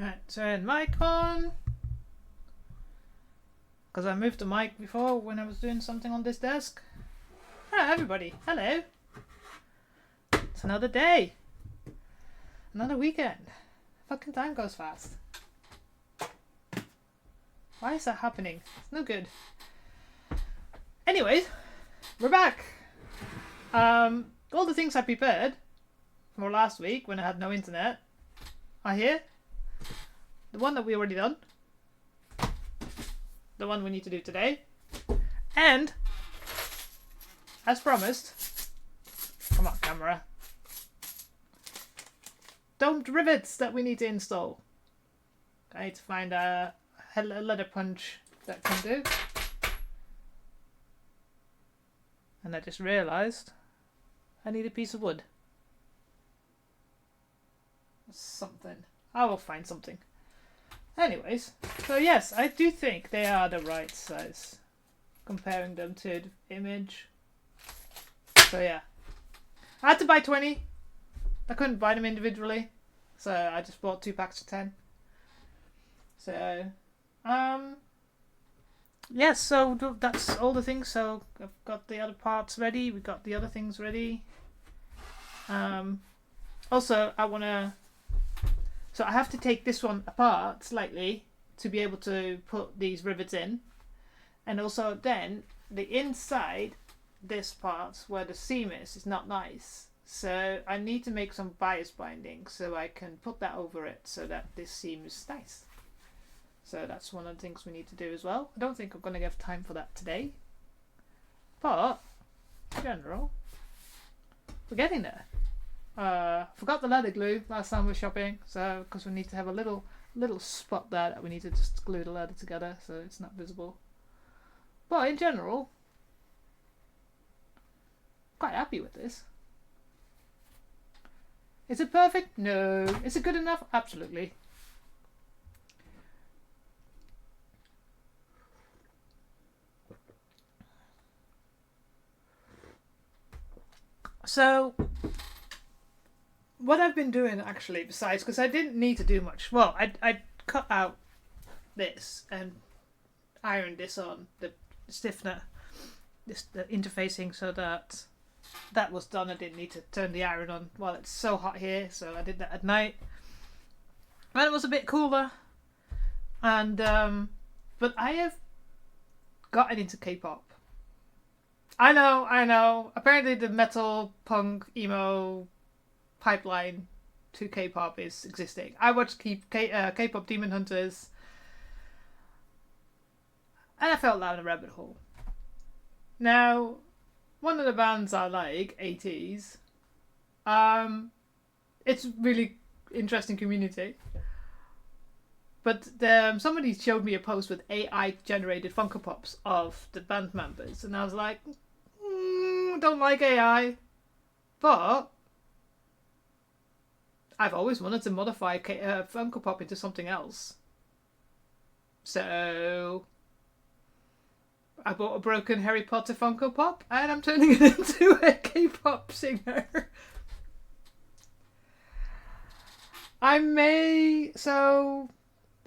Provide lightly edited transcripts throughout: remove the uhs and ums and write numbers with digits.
Alright, turn mic on. Because I moved the mic before when I was doing something on this desk. Hi everybody, hello. It's another day. Another weekend. Fucking time goes fast. Why is that happening? It's no good. Anyways, we're back. All the things I prepared for last week when I had no internet are here. The one that we already done. The one we need to do today. And, as promised, come on camera, domed rivets that we need to install. I need to find a leather punch that can do. And I just realised I need a piece of wood. Something. I will find something. Anyways, so yes, I do think they are the right size. Comparing them to the image. So yeah. I had to buy 20. I couldn't buy them individually. So I just bought 2 packs of 10. So, yes, so that's all the things. So I've got the other parts ready. We've got the other things ready. Also, so I have to take this one apart slightly to be able to put these rivets in. And also then, the inside, this part where the seam is not nice. So I need to make some bias binding so I can put that over it so that this seam is nice. So that's one of the things we need to do as well. I don't think I'm going to have time for that today. But, in general, we're getting there. Forgot the leather glue last time we were shopping, so because we need to have a little spot there that we need to just glue the leather together so it's not visible. But in general, quite happy with this. Is it perfect? No. Is it good enough? Absolutely. So, what I've been doing actually, besides, because I didn't need to do much. Well, I cut out this and ironed this on, the stiffener, the interfacing, so that was done. I didn't need to turn the iron on while it's so hot here, so I did that at night. And it was a bit cooler. And, but I have gotten into K-pop. I know. Apparently the metal, punk, emo pipeline to K-pop is existing. I watched K-pop Demon Hunters and I fell down a rabbit hole. Now, one of the bands I like, 80s, it's really interesting community. But somebody showed me a post with AI generated Funko Pops of the band members and I was like, don't like AI, but I've always wanted to modify Funko Pop into something else. So I bought a broken Harry Potter Funko Pop and I'm turning it into a K-pop singer. I may... So...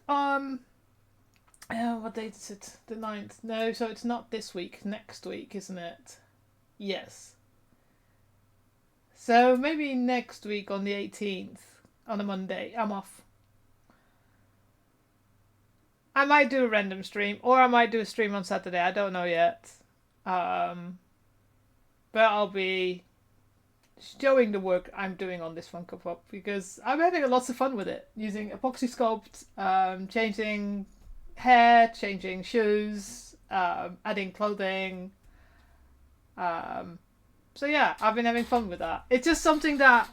what date is it? The 9th? No, so it's not this week. Next week, isn't it? Yes. So maybe next week on the 18th, on a Monday, I'm off. I might do a random stream, or I might do a stream on Saturday. I don't know yet. But I'll be showing the work I'm doing on this Funko Pop because I'm having lots of fun with it. Using epoxy sculpt, changing hair, changing shoes, adding clothing. So yeah, I've been having fun with that. It's just something that,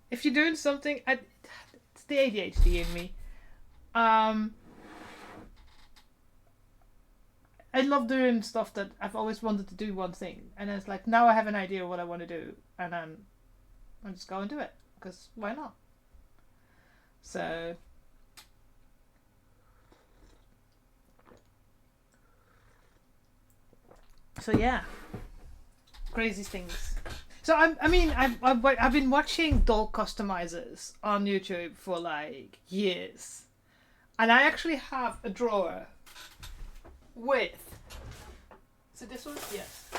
if you're doing something, it's the ADHD in me. I love doing stuff that I've always wanted to do one thing. And it's like, now I have an idea of what I want to do. And then I just go and do it. Because why not? So... So yeah. Crazy things. So I've been watching doll customizers on YouTube for like years. And I actually have a drawer with, so this one, yes,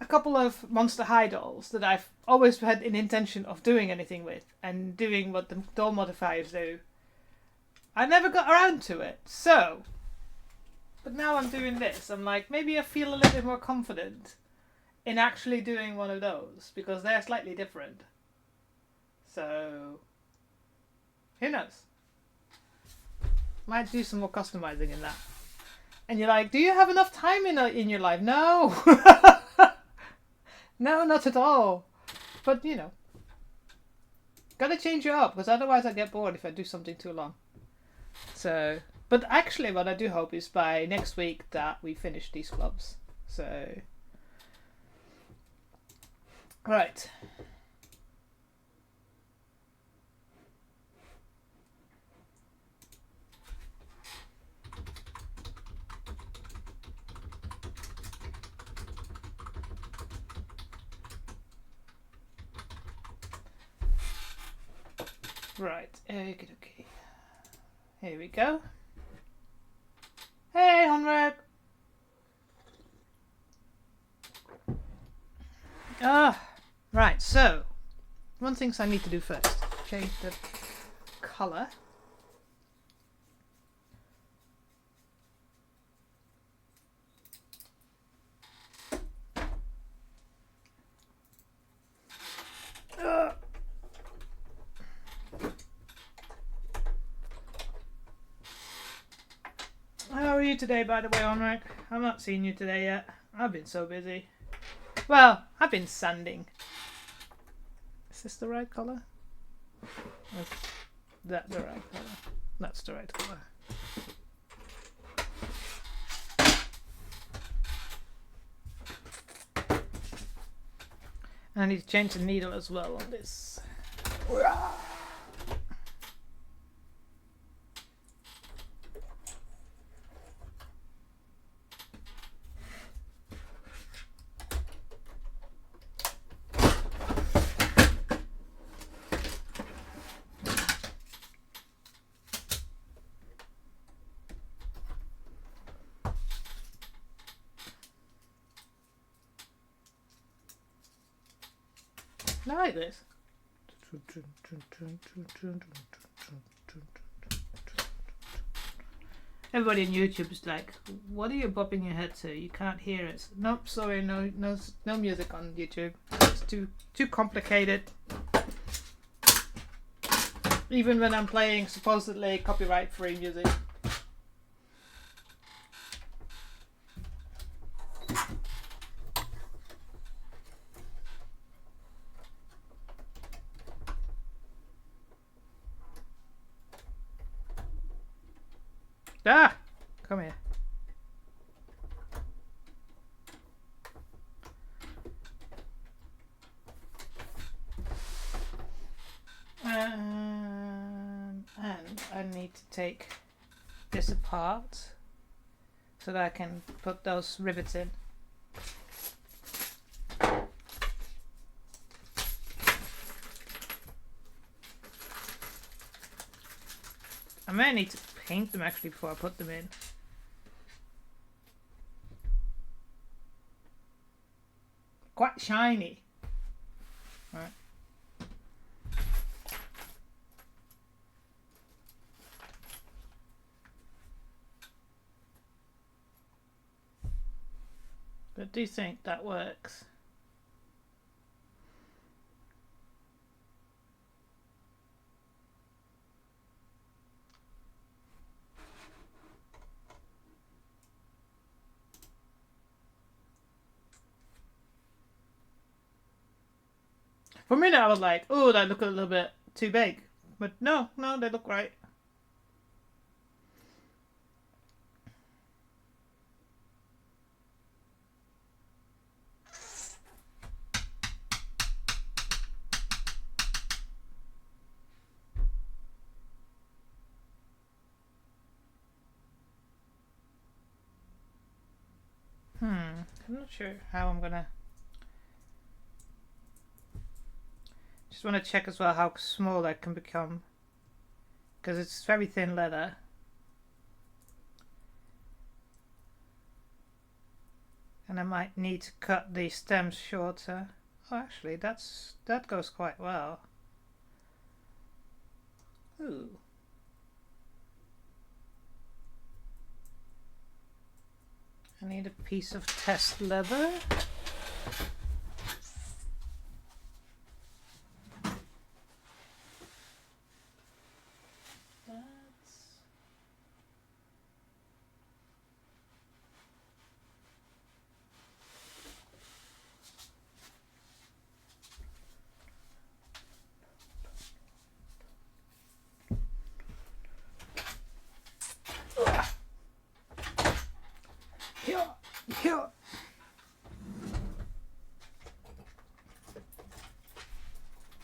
a couple of Monster High dolls that I've always had an intention of doing anything with and doing what the doll modifiers do. I never got around to it, so, but now I'm doing this. I'm like, maybe I feel a little bit more confident in actually doing one of those because they're slightly different. So, who knows? Might do some more customizing in that. And you're like, do you have enough time in your life? No. No, not at all. But, you know, gotta change it up because otherwise I get bored if I do something too long. So, but actually what I do hope is by next week that we finish these clubs. So, right. Right, okay. Here we go. Hey, Honrad! Right, so, one thing I need to do first. Change the colour. How are you today, by the way, Honrad? I've not seen you today yet. I've been so busy. Well, I've been sanding. Is this the right colour? Is that the right colour? That's the right colour. And I need to change the needle as well on this. I like this. Everybody on YouTube is like, what are you bopping your head to? You can't hear it. Nope, sorry, no music on YouTube. It's too complicated. Even when I'm playing supposedly copyright-free music. Ah! Come here. And I need to take this apart so that I can put those rivets in. I may need to paint them actually before I put them in. Quite shiny. Right. But do you think that works? For a minute I was like, oh, that look a little bit too big. But no, they look right. I'm not sure how I'm gonna. Just want to check as well how small that can become. because it's very thin leather. And I might need to cut the stems shorter. Oh, actually, that goes quite well. Ooh. I need a piece of test leather.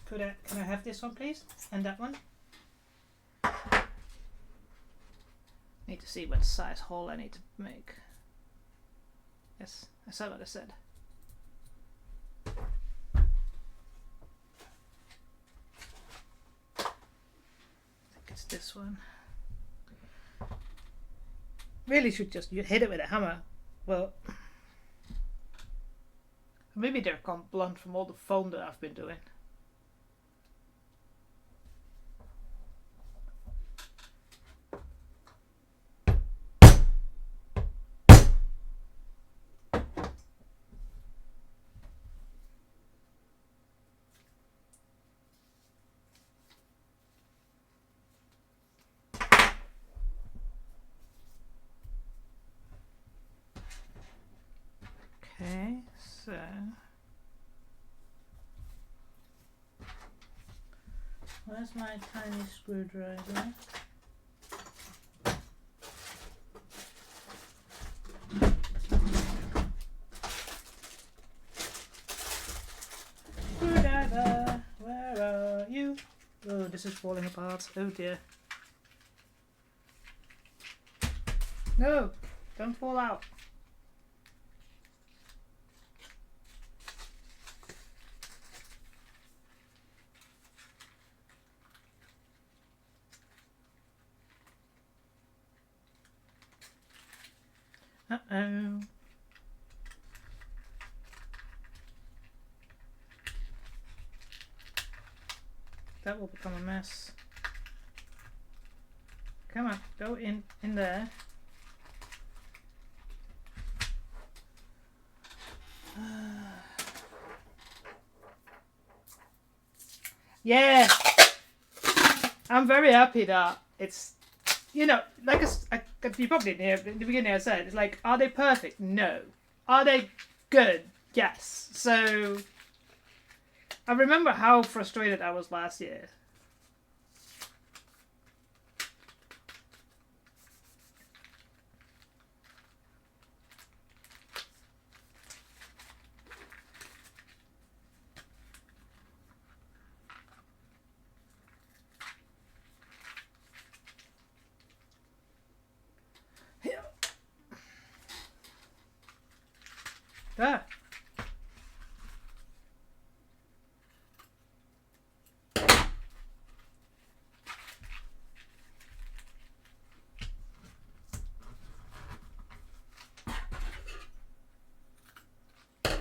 Here. Can I have this one, please? And that one? Need to see what size hole I need to make. Yes, I saw what I said. I think it's this one. Really should just hit it with a hammer. Well, maybe they're gone blunt from all the foam that I've been doing. Okay, so where's my tiny screwdriver? Screwdriver, where are you? Oh, this is falling apart. Oh dear. No, don't fall out. Uh-oh. That will become a mess. Come on, go in there. Yeah, I'm very happy that it's, you know, like you probably didn't hear in the beginning I said, it's like, are they perfect? No. Are they good? Yes. So I remember how frustrated I was last year. Ah.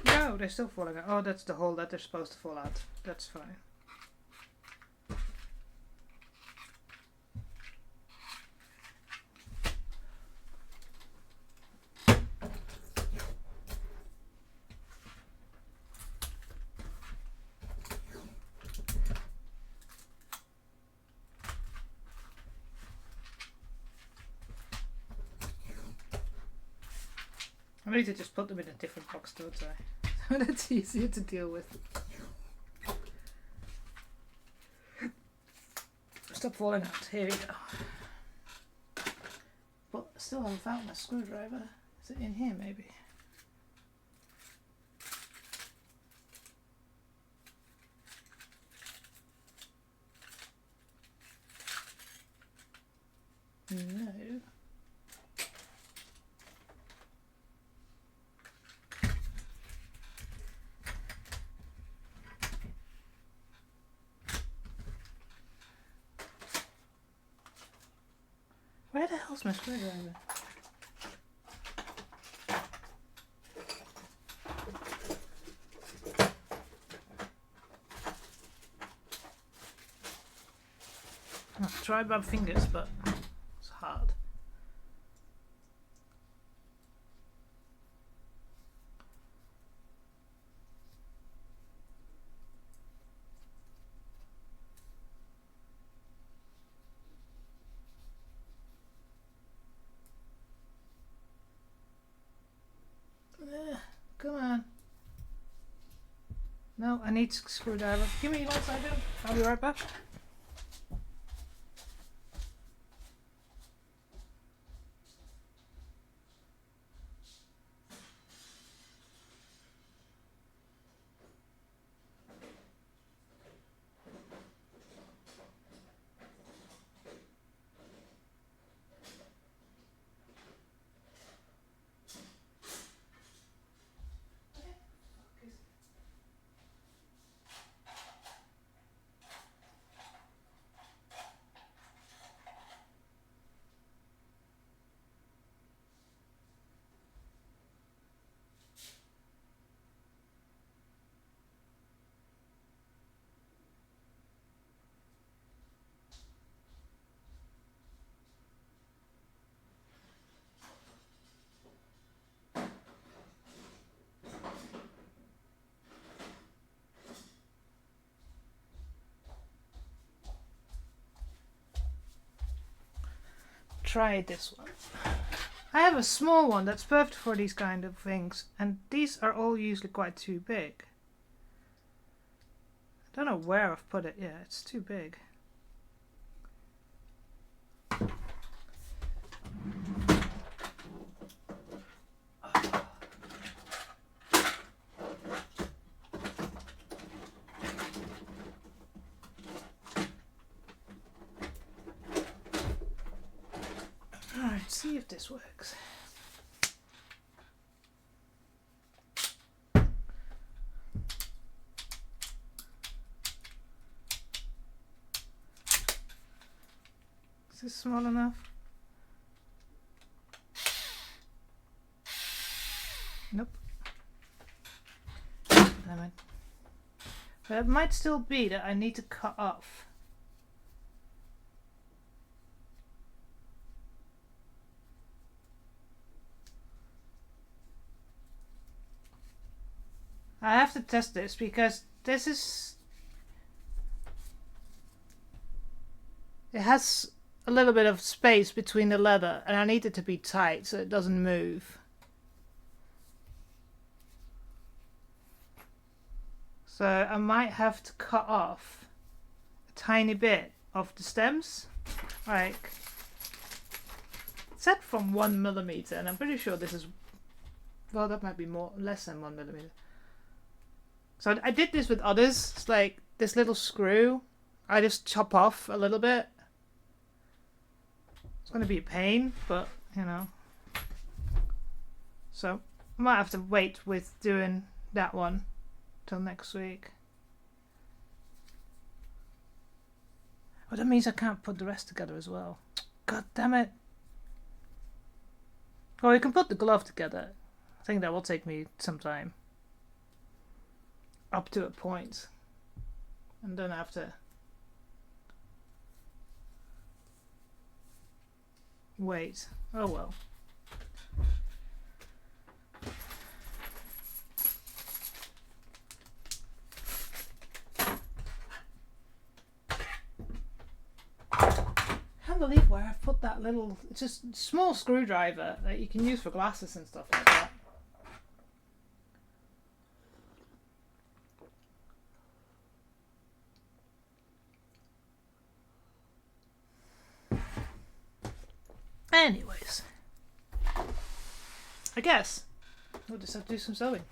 No, they're still falling out. Oh, that's the hole that they're supposed to fall out. That's fine. I need to just put them in a different box, don't I? That's easier to deal with. Stop falling out. Here we go. But I still haven't found my screwdriver. Is it in here maybe? No. Where the hell's my screwdriver? I tried my fingers, but it's hard. Come on. No, I need a screwdriver. Give me one second. I'll be right back. Try this one. I have a small one that's perfect for these kind of things, and these are all usually quite too big. I don't know where I've put it. Yeah, it's too big. Alright, see if this works. Is this small enough? Nope. Damn it. But it might still be that I need to cut off. I have to test this because this is... It has a little bit of space between the leather and I need it to be tight so it doesn't move. So I might have to cut off a tiny bit of the stems. Like, it's set from 1mm and I'm pretty sure this is... Well, that might be less than 1mm. So I did this with others. It's like this little screw. I just chop off a little bit. It's going to be a pain, but you know. So I might have to wait with doing that one till next week. Oh, that means I can't put the rest together as well. God damn it. Well, you can put the glove together. I think that will take me some time. Up to a point, and then I have to wait. Oh well. I can't believe where I put that little, it's just a small screwdriver that you can use for glasses and stuff like that. Anyways, I guess we'll just have to do some sewing.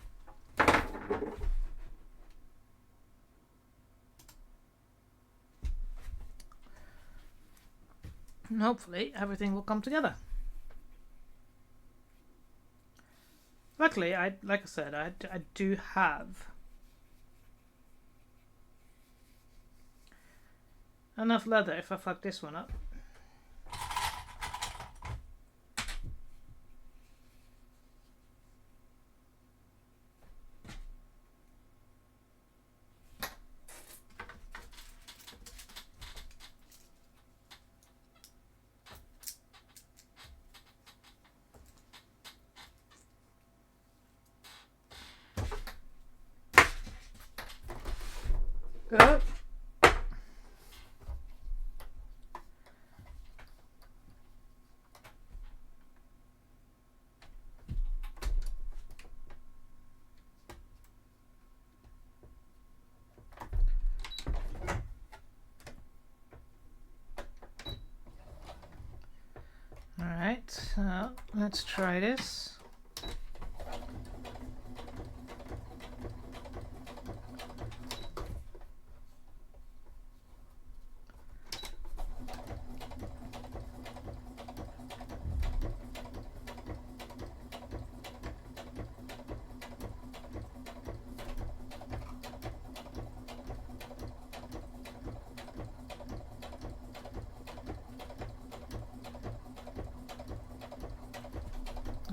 And hopefully everything will come together. Luckily, like I said, I do have enough leather if I fuck this one up. Alright, so let's try this.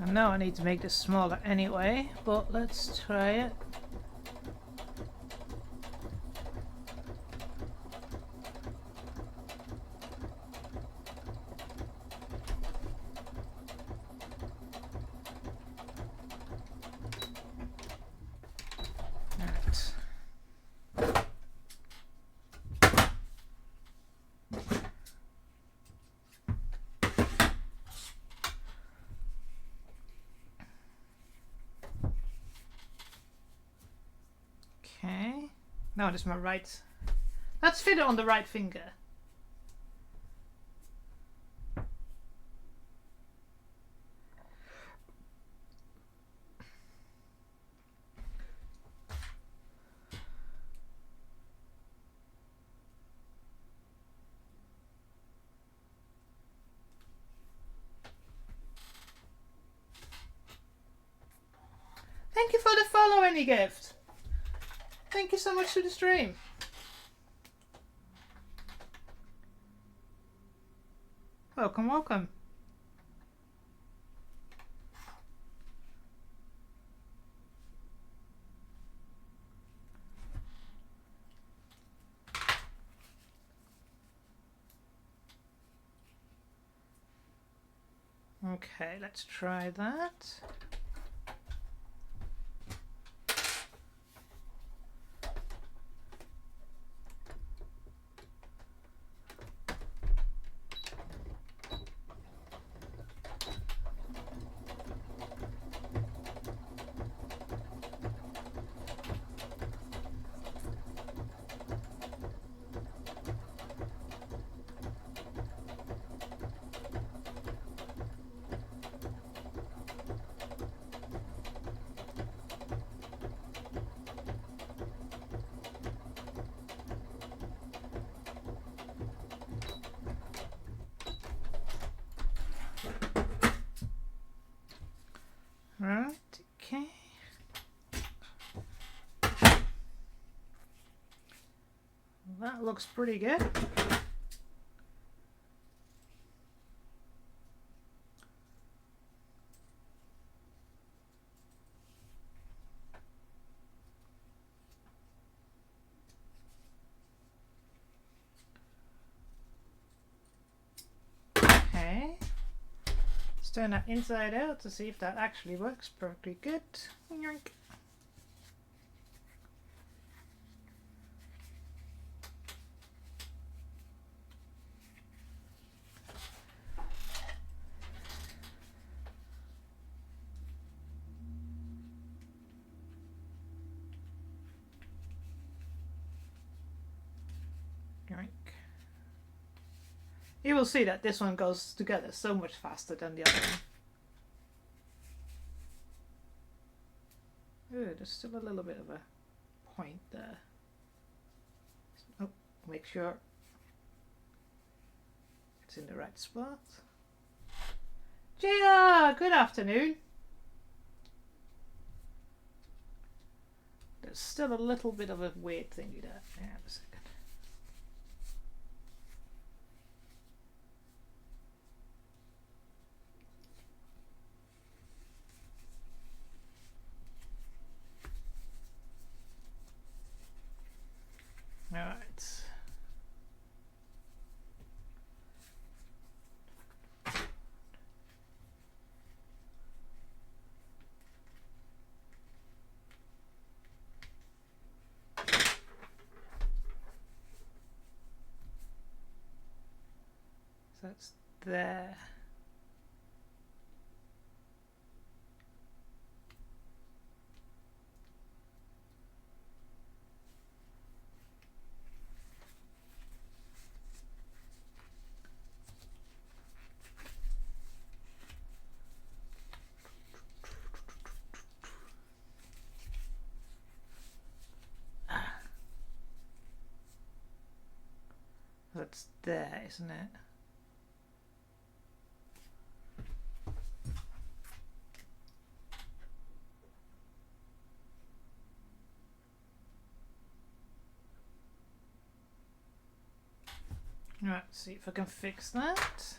I know I need to make this smaller anyway, but let's try it. Okay, now this is my right. Let's fit it on the right finger. Thank you for the follow, any gift. Thank you so much for the stream. Welcome, welcome. Okay, let's try that. Right, okay. That looks pretty good. Okay. Let's turn that inside out to see if that actually works perfectly good. Yoink. Yoink. You will see that this one goes together so much faster than the other one. Ooh, there's still a little bit of a point there. Oh, make sure it's in the right spot. JR, good afternoon. There's still a little bit of a weird thingy there. Hang on a second. All right. So that's there. it's there, isn't it? Right, see if I can fix that.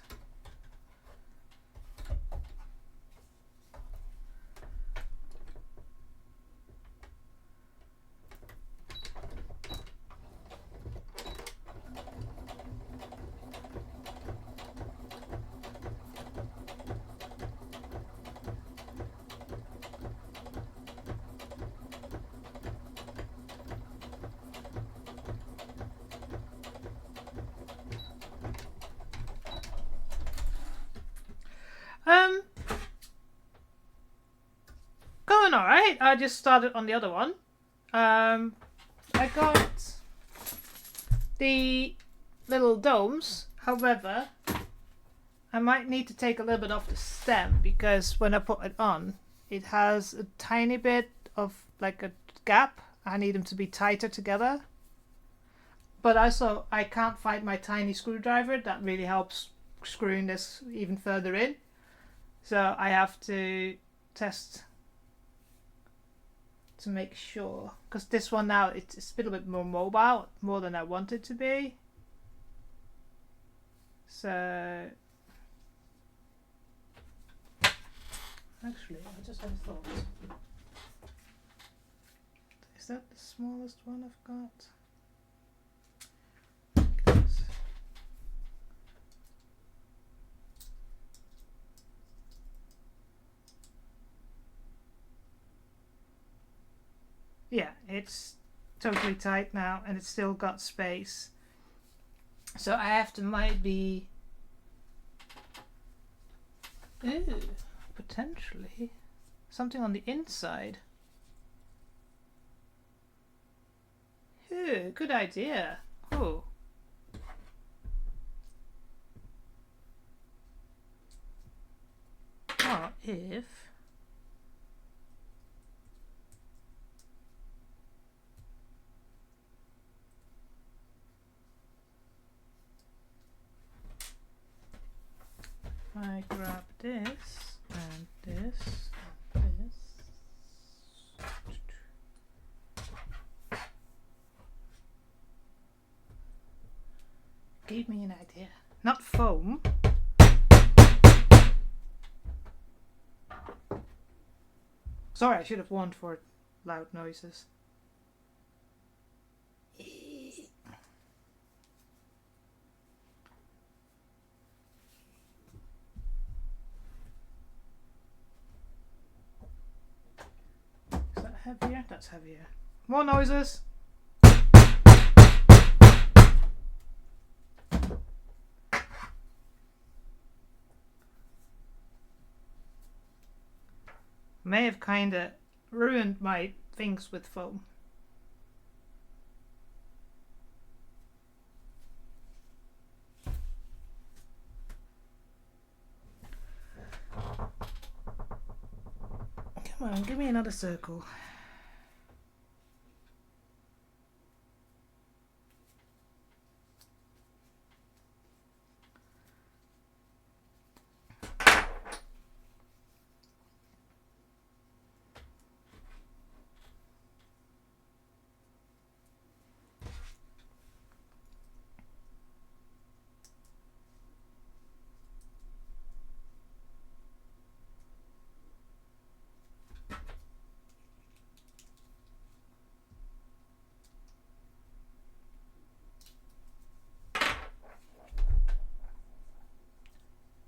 Going alright. I just started on the other one. I got the little domes. However, I might need to take a little bit off the stem because when I put it on, it has a tiny bit of like a gap. I need them to be tighter together. But also, I can't find my tiny screwdriver. That really helps screwing this even further in. So I have to test to make sure, because this one now it's a little bit more mobile, more than I want it to be. So actually, I just had a thought. Is that the smallest one I've got? Yeah, it's totally tight now and it's still got space. So I have to maybe potentially something on the inside. Ooh, good idea. Oh. What if I grab this and this and this. Gave me an idea. Not foam. Sorry, I should have warned for loud noises. Is that heavier? That's heavier. More noises. May have kinda ruined my things with foam. Come on, give me another circle.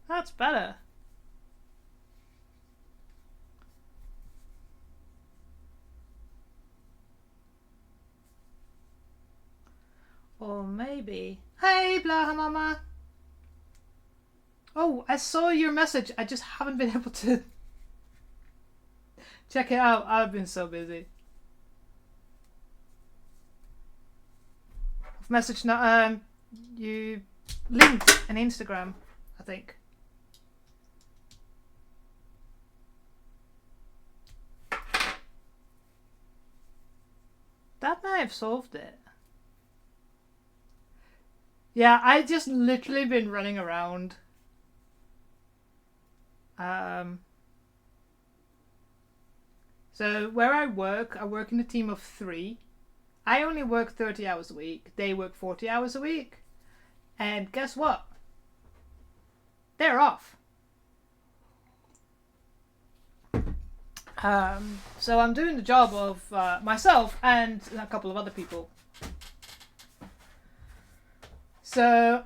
That's better. Or maybe... Hey, Blaha Mama! Oh, I saw your message. I just haven't been able to check it out. I've been so busy. I've messaged you linked an Instagram, I think. That may have solved it. Yeah, I just literally been running around. Um, so where I work in a team of 3. I only work 30 hours a week. They work 40 hours a week. And guess what? They're off. So I'm doing the job of myself and a couple of other people. So,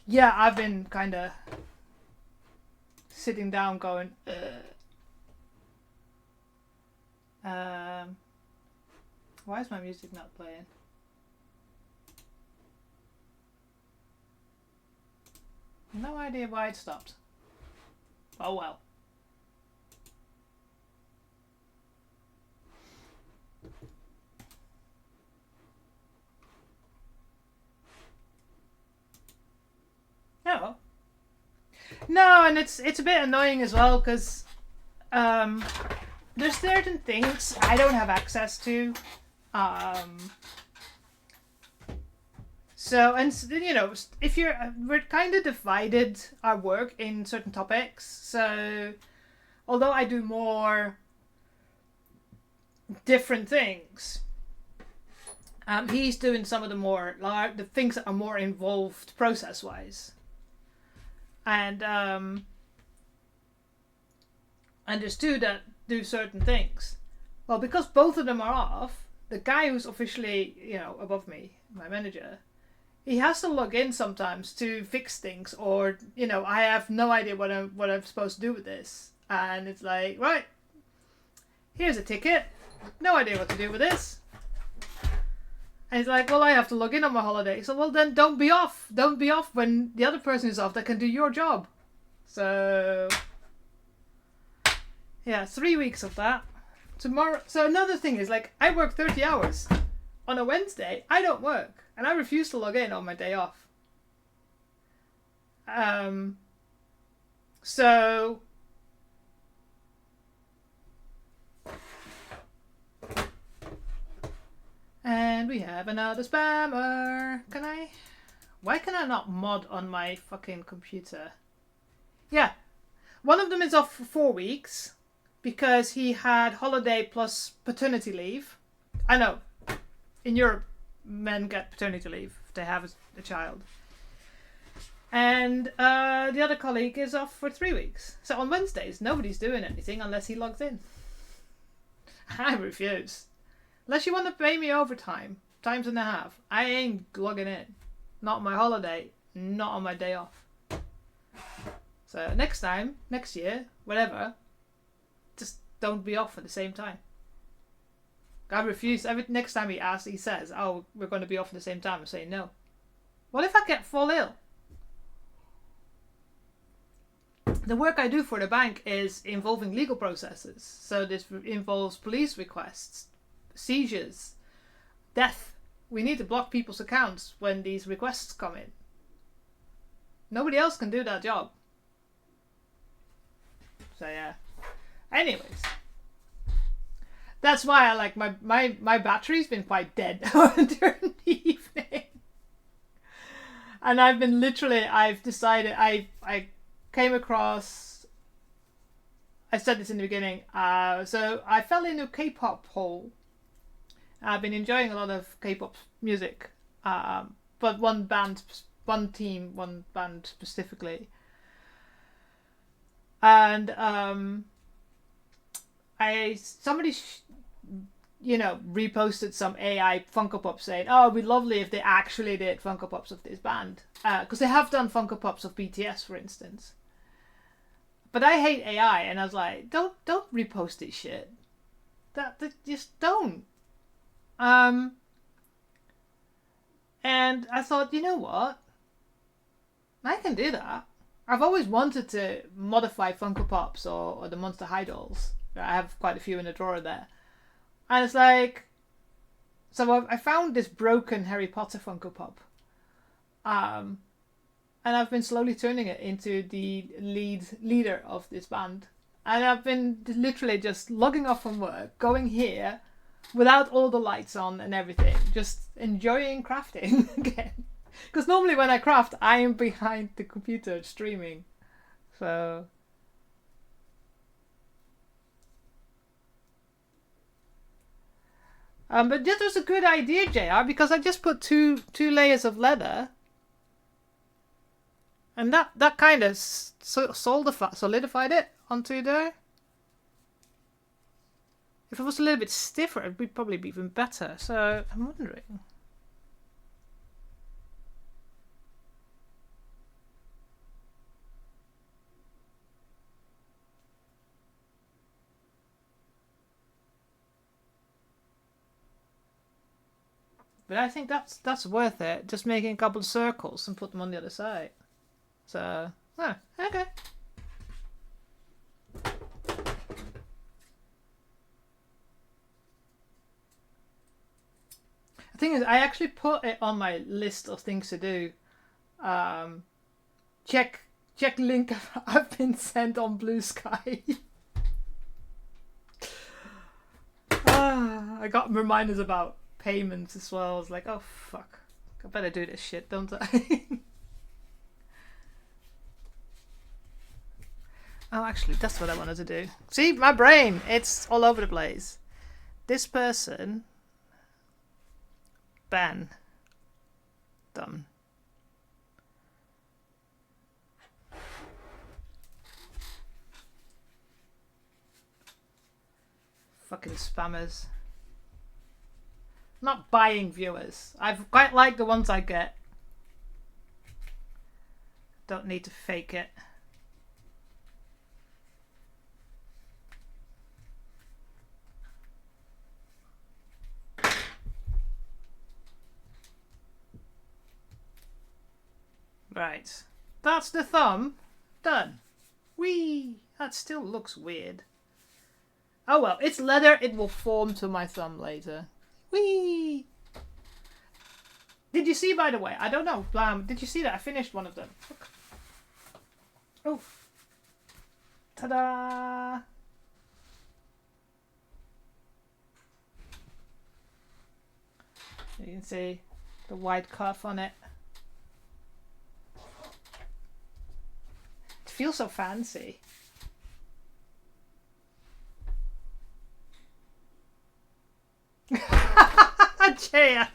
yeah, I've been kind of sitting down going, why is my music not playing? No idea why it stopped. Oh well. Oh. No, and it's a bit annoying as well because there's certain things I don't have access to. So, and you know, if we're kind of divided our work in certain topics. So, although I do more different things, he's doing some of the things that are more involved process-wise. And there's 2 that do certain things. Well, because both of them are off, the guy who's officially, above me, my manager, he has to log in sometimes to fix things, or I have no idea what I'm supposed to do with this, and it's like, right, here's a ticket, no idea what to do with this. And he's like, well, I have to log in on my holiday. So, well, then don't be off. Don't be off when the other person is off that can do your job. So, yeah, 3 weeks of that. Tomorrow. So another thing is, like, I work 30 hours. On a Wednesday, I don't work. And I refuse to log in on my day off. So... And we have another spammer. Why can I not mod on my fucking computer? Yeah. One of them is off for 4 weeks because he had holiday plus paternity leave. I know. In Europe, men get paternity leave if they have a child. And the other colleague is off for 3 weeks. So on Wednesdays, nobody's doing anything unless he logs in. I refuse. Unless you want to pay me overtime, 1.5 times, I ain't logging in. Not on my holiday, not on my day off. So next time, next year, whatever, just don't be off at the same time. I refuse. Next time he says, oh, we're going to be off at the same time, I'm saying no. What if I fall ill? The work I do for the bank is involving legal processes. So this involves police requests, seizures, death. We need to block people's accounts when these requests come in. Nobody else can do that job. So yeah. Anyways. That's why I like my battery's been quite dead during the evening. And I've decided, I came across, I said this in the beginning, so I fell into a K-pop hole. I've been enjoying a lot of K-pop music, but one band specifically. And somebody reposted some AI Funko Pop saying, oh, it'd be lovely if they actually did Funko Pops of this band, because they have done Funko Pops of BTS, for instance. But I hate AI, and I was like, don't repost this shit. That just don't. And I thought, you know what? I can do that. I've always wanted to modify Funko Pops or the Monster High dolls. I have quite a few in the drawer there. And it's like... So I found this broken Harry Potter Funko Pop. And I've been slowly turning it into the leader of this band. And I've been literally just logging off from work, going here... without all the lights on and everything, just enjoying crafting again. Because normally when I craft, I am behind the computer streaming. So... but that was a good idea, JR, because I just put two layers of leather. And that kind of solidified it onto there. If it was a little bit stiffer, it would probably be even better. So I'm wondering. But I think that's worth it. Just making a couple of circles and put them on the other side. So, okay. The thing is, I actually put it on my list of things to do. Check link I've been sent on Blue Sky. I got reminders about payments as well. I was like, oh fuck, I better do this shit, don't I? Oh, actually, that's what I wanted to do. See, my brain, it's all over the place. This person, ban, done. Fucking spammers. Not buying viewers. I quite like the ones I get. Don't need to fake it. Right. That's the thumb. Done. Whee! That still looks weird. Oh well, it's leather. It will form to my thumb later. Whee! Did you see, by the way? I don't know. Did you see that? I finished one of them. Look. Oh. Ta-da! You can see the white cuff on it. It feels so fancy. JR.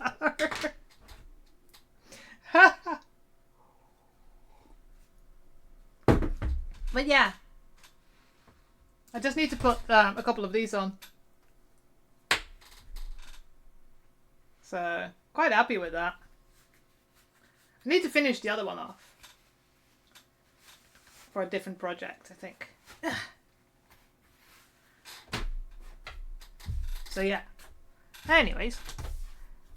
But yeah, I just need to put a couple of these on. So quite happy with that. I need to finish the other one off for a different project, I think. So yeah. Anyways,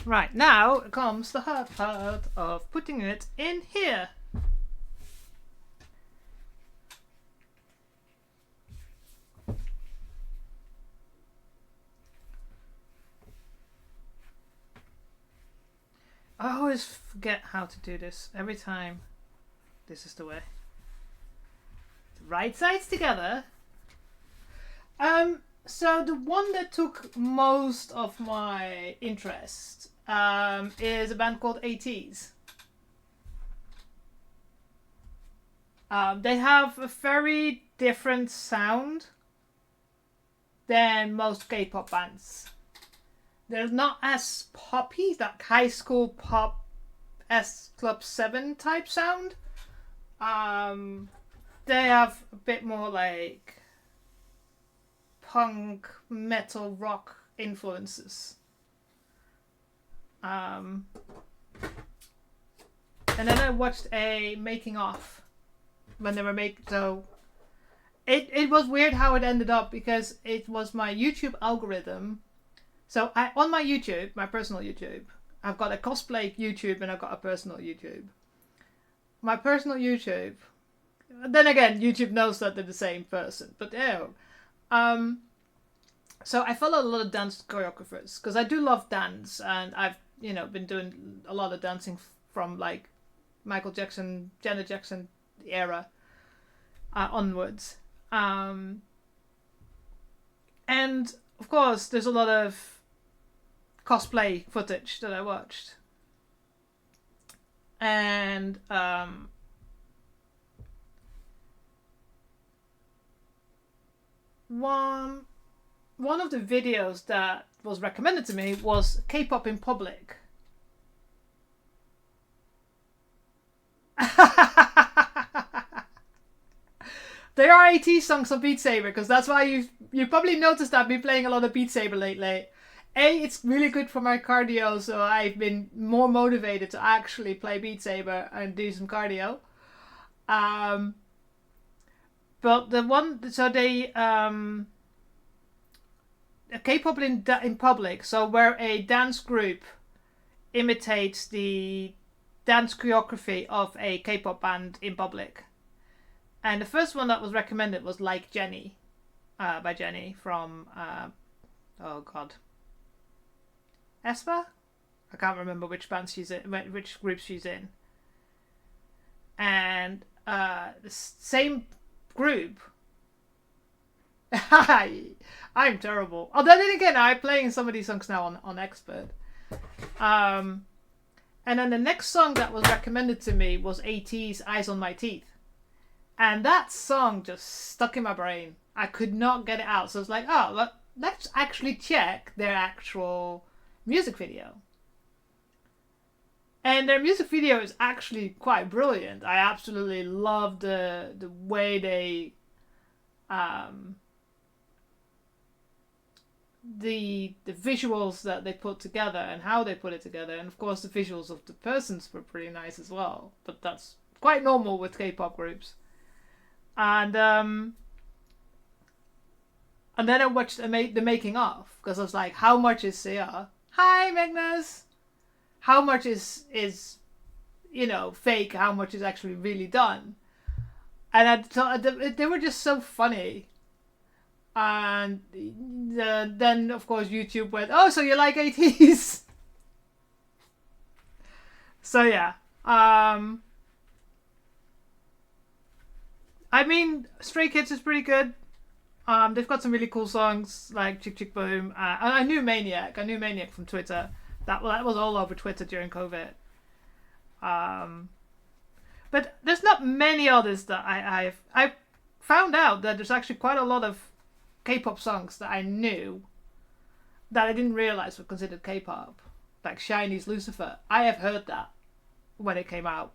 right, now comes the hard part of putting it in here. I always forget how to do this every time. This is the way. Right sides together. So the one that took most of my interest is a band called ATs. They have a very different sound than most K-pop bands. They're not as poppy, that high school pop S Club 7 type sound. They have a bit more like punk, metal, rock influences. And then I watched a making of when they were so it was weird how it ended up, because it was my YouTube algorithm. So on my YouTube, my personal YouTube, I've got a cosplay YouTube and I've got a personal YouTube. My personal YouTube, then again, YouTube knows that they're the same person, but ew. So I follow a lot of dance choreographers because I do love dance, and I've been doing a lot of dancing from like Michael Jackson, Janet Jackson era onwards. And of course, there's a lot of cosplay footage that I watched. And one of the videos that was recommended to me was K-pop in public. There are 80 songs on Beat Saber, because that's why you probably noticed I've been playing a lot of Beat Saber lately. It's really good for my cardio, so I've been more motivated to actually play Beat Saber and do some cardio. But the one, so they K-pop in public, so where a dance group imitates the dance choreography of a K-pop band in public. And the first one that was recommended was Like Jenny, by Jenny from oh god, aespa. I can't remember which band she's in, which group she's in. And the same group. I'm terrible. Although then again, I'm playing some of these songs now on expert. And then the next song that was recommended to me was AT's Eyes on My Teeth. And that song just stuck in my brain. I could not get it out. So it's like, oh, let's actually check their actual music video. And their music video is actually quite brilliant. I absolutely love the way they the visuals that they put together and how they put it together. And of course the visuals of the persons were pretty nice as well. But that's quite normal with K-pop groups. And then I watched the making of, because I was like, how much is Sia? Hi, Magnus! How much is fake? How much is actually really done? And I thought they were just so funny. And then, of course, YouTube went, oh, so you like 80s? So, yeah. I mean, Stray Kids is pretty good. They've got some really cool songs like Chick Chick Boom. And I knew Maniac. I knew Maniac from Twitter. That was all over Twitter during COVID. But there's not many others that I found out that there's actually quite a lot of K-pop songs that I knew that I didn't realize were considered K-pop. Like SHINee's Lucifer. I have heard that when it came out,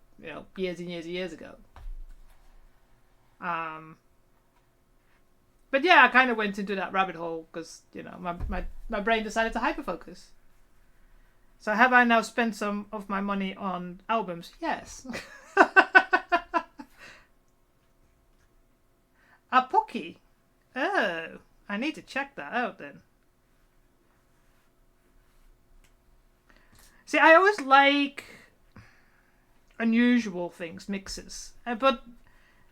years and years and years ago. But yeah, I kind of went into that rabbit hole because, my brain decided to hyperfocus. So have I now spent some of my money on albums? Yes. Apoki. Oh, I need to check that out then. See, I always like unusual things, mixes. But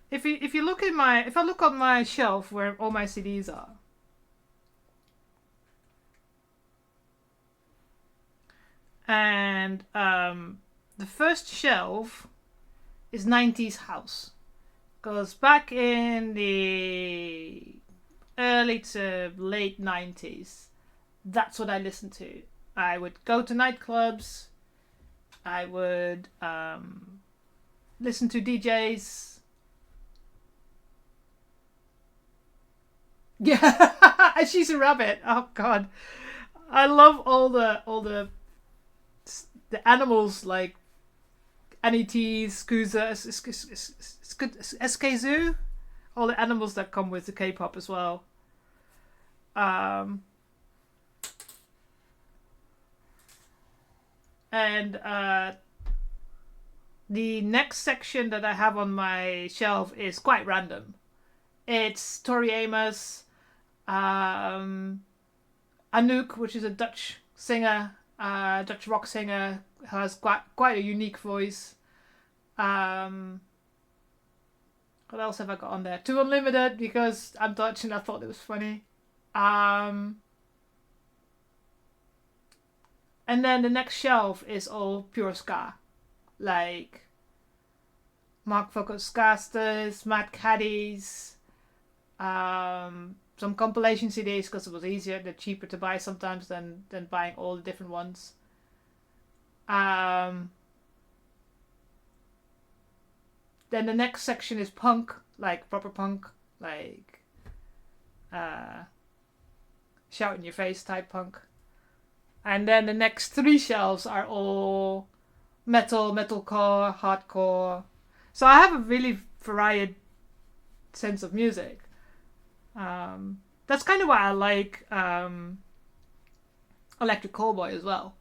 if you look at if I look on my shelf where all my CDs are, and the first shelf is 90s house, because back in the early to late 90s, that's what I listened to. I would go to nightclubs. I would listen to DJs. Yeah, and she's a rabbit. Oh god, I love all the animals like NETs, Skuza, SK all the animals that come with the K-pop as well. And the next section that I have on my shelf is quite random. It's Tori Amos, Anouk, which is a Dutch singer, Dutch rock singer, has quite a unique voice. What else have I got on there? Too Unlimited, because I'm Dutch and I thought it was funny. And then the next shelf is all pure ska. Like Mark Skasters, Mad Caddies, some compilation CDs, because it was easier, they're cheaper to buy sometimes than buying all the different ones. Then the next section is punk, like proper punk, like shout in your face type punk. And then the next 3 shelves are all metal, metalcore, hardcore. So I have a really varied sense of music. That's kind of why I like Electric Callboy as well.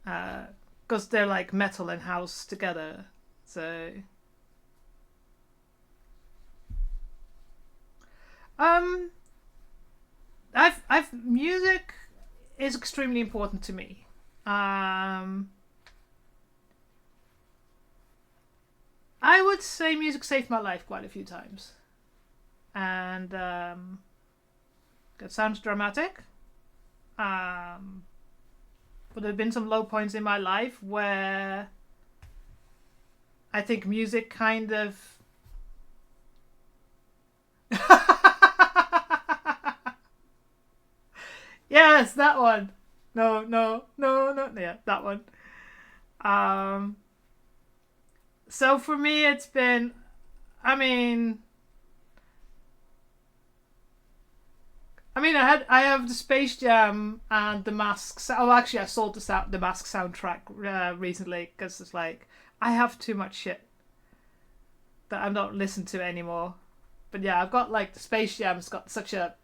Because they're like metal and house together. So I've music is extremely important to me. I would say music saved my life quite a few times. And it sounds dramatic. But there have been some low points in my life where I think music kind of yes, that one. No, yeah, that one. So for me, it's been, I mean, I have the Space Jam and the Mask. Oh, actually, I sold the Mask soundtrack recently because it's like I have too much shit that I'm not listening to anymore. But yeah, I've got like the Space Jam's got such a.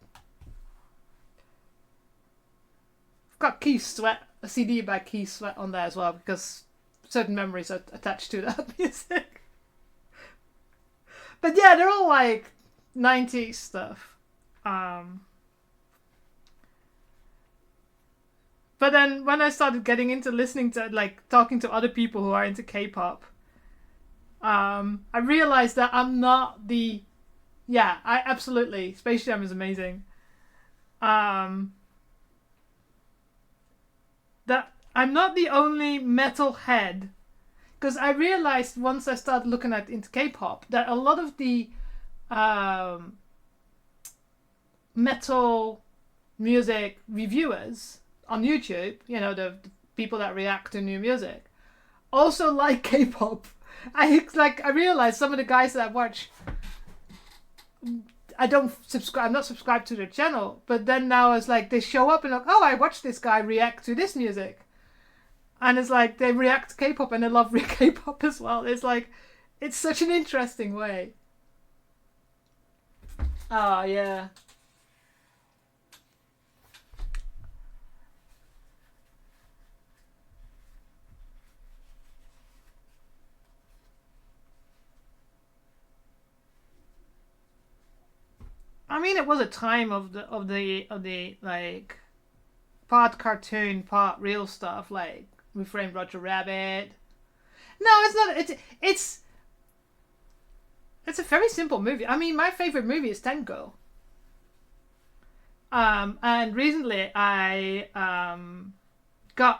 I've got Keith Sweat, a CD by Keith Sweat on there as well because certain memories are attached to that music. But yeah, they're all like 90s stuff. But then when I started getting into listening to, like, talking to other people who are into K-pop, I realized that I'm not the... Yeah, I absolutely. Space Jam is amazing. That I'm not the only metalhead. Because I realized once I started looking into K-pop that a lot of the metal music reviewers on YouTube, you know, the people that react to new music, also like K-pop. I realized some of the guys that I watch, I'm not subscribed to their channel, but then now it's like they show up and like, oh, I watched this guy react to this music, and it's like they react to K-pop and they love K-pop as well. It's like, it's such an interesting way. Oh yeah. I mean, it was a time of the like part cartoon, part real stuff, like We Framed Roger Rabbit. No, it's not. It's a very simple movie. I mean, my favorite movie is Tango. And recently I got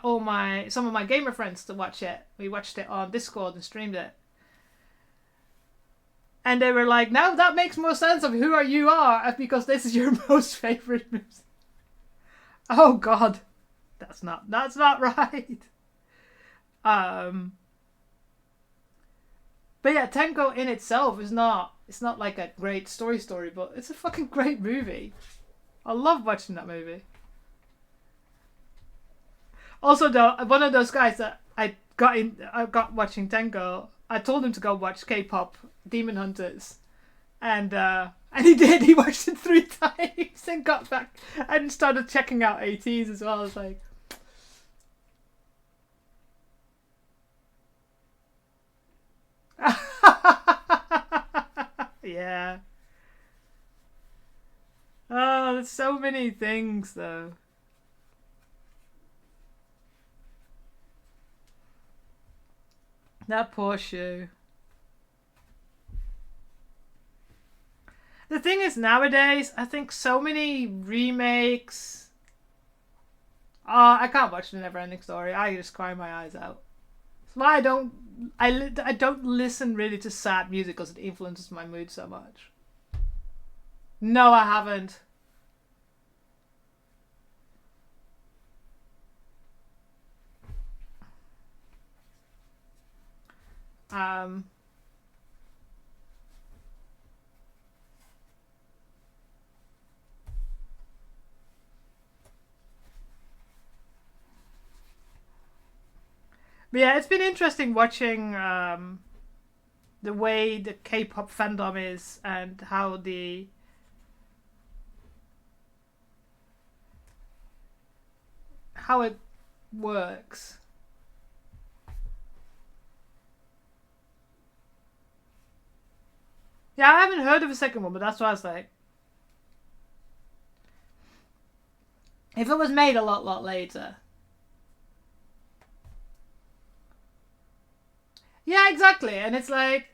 some of my gamer friends to watch it. We watched it on Discord and streamed it. And they were like, now that makes more sense of who you are because this is your most favorite music. Oh God. That's not right. But yeah, Tango in itself it's not like a great story, but it's a fucking great movie. I love watching that movie. Also, though, one of those guys that I got watching Tango, I told him to go watch K-pop Demon Hunters, and he did. He watched it 3 times and got back and started checking out ATs as well. I was like, yeah. Oh, there's so many things though. That poor shoe. The thing is, nowadays, I think so many remakes. I can't watch the Neverending Story. I just cry my eyes out. That's why I don't listen really to sad music because it influences my mood so much. No, I haven't. But yeah, it's been interesting watching the way the K-pop fandom is and how it works. Yeah, I haven't heard of a second one, but that's what I was like. If it was made a lot later. Yeah, exactly. And it's like,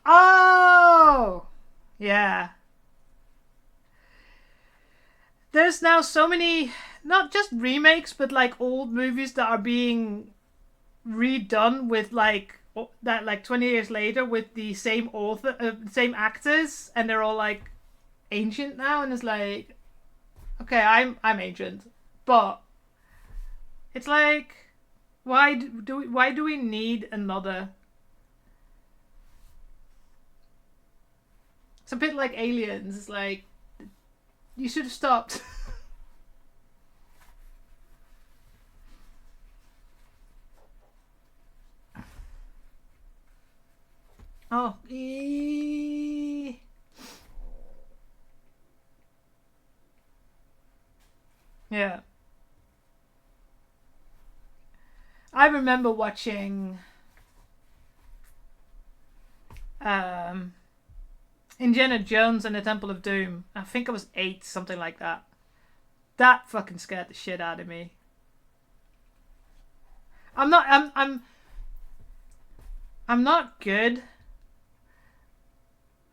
oh, yeah. There's now so many, not just remakes, but like old movies that are being redone with like that, like 20 years later with the same author, same actors, and they're all like ancient now, and it's like, okay, I'm ancient, but it's like, why do we need another? It's a bit like Aliens. It's like you should have stopped. Oh, yeah. I remember watching um, Indiana Jones and the Temple of Doom. I think I was 8, something like that. That fucking scared the shit out of me. I'm not. I'm not good.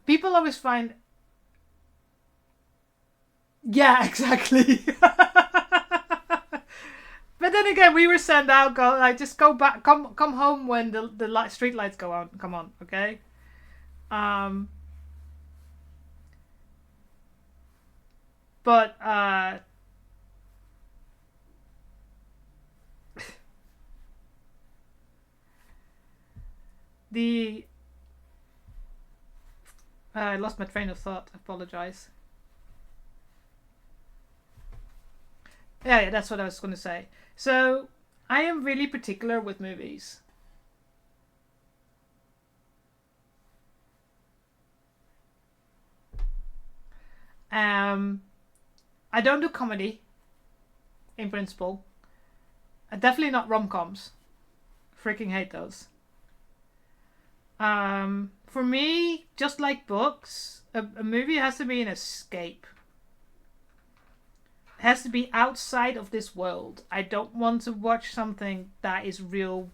People always find. Yeah, exactly. But then again, we were sent out. Go like just go back. Come home when the light, street lights go on. Come on, okay. Um. But the I lost my train of thought. I apologize. Yeah, that's what I was going to say. So I am really particular with movies. Um, I don't do comedy, in principle. Definitely not rom-coms. Freaking hate those. For me, just like books, a movie has to be an escape. It has to be outside of this world. I don't want to watch something that is real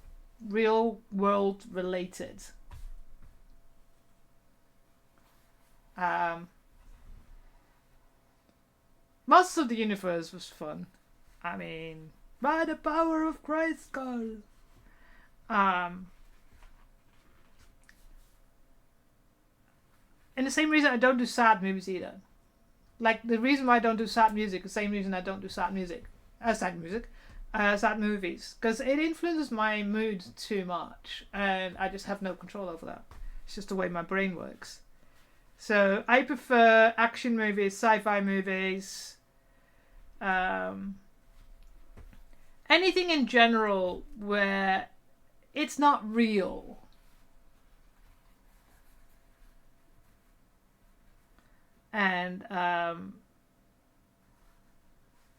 world related. Um, Most of the universe was fun. I mean, by the power of Christ, God. Um, and the same reason I don't do sad movies either. Like the reason why I don't do sad music, the same reason I don't do sad music, sad movies, because it influences my mood too much, and I just have no control over that. It's just the way my brain works. So I prefer action movies, sci-fi movies, anything in general where it's not real. And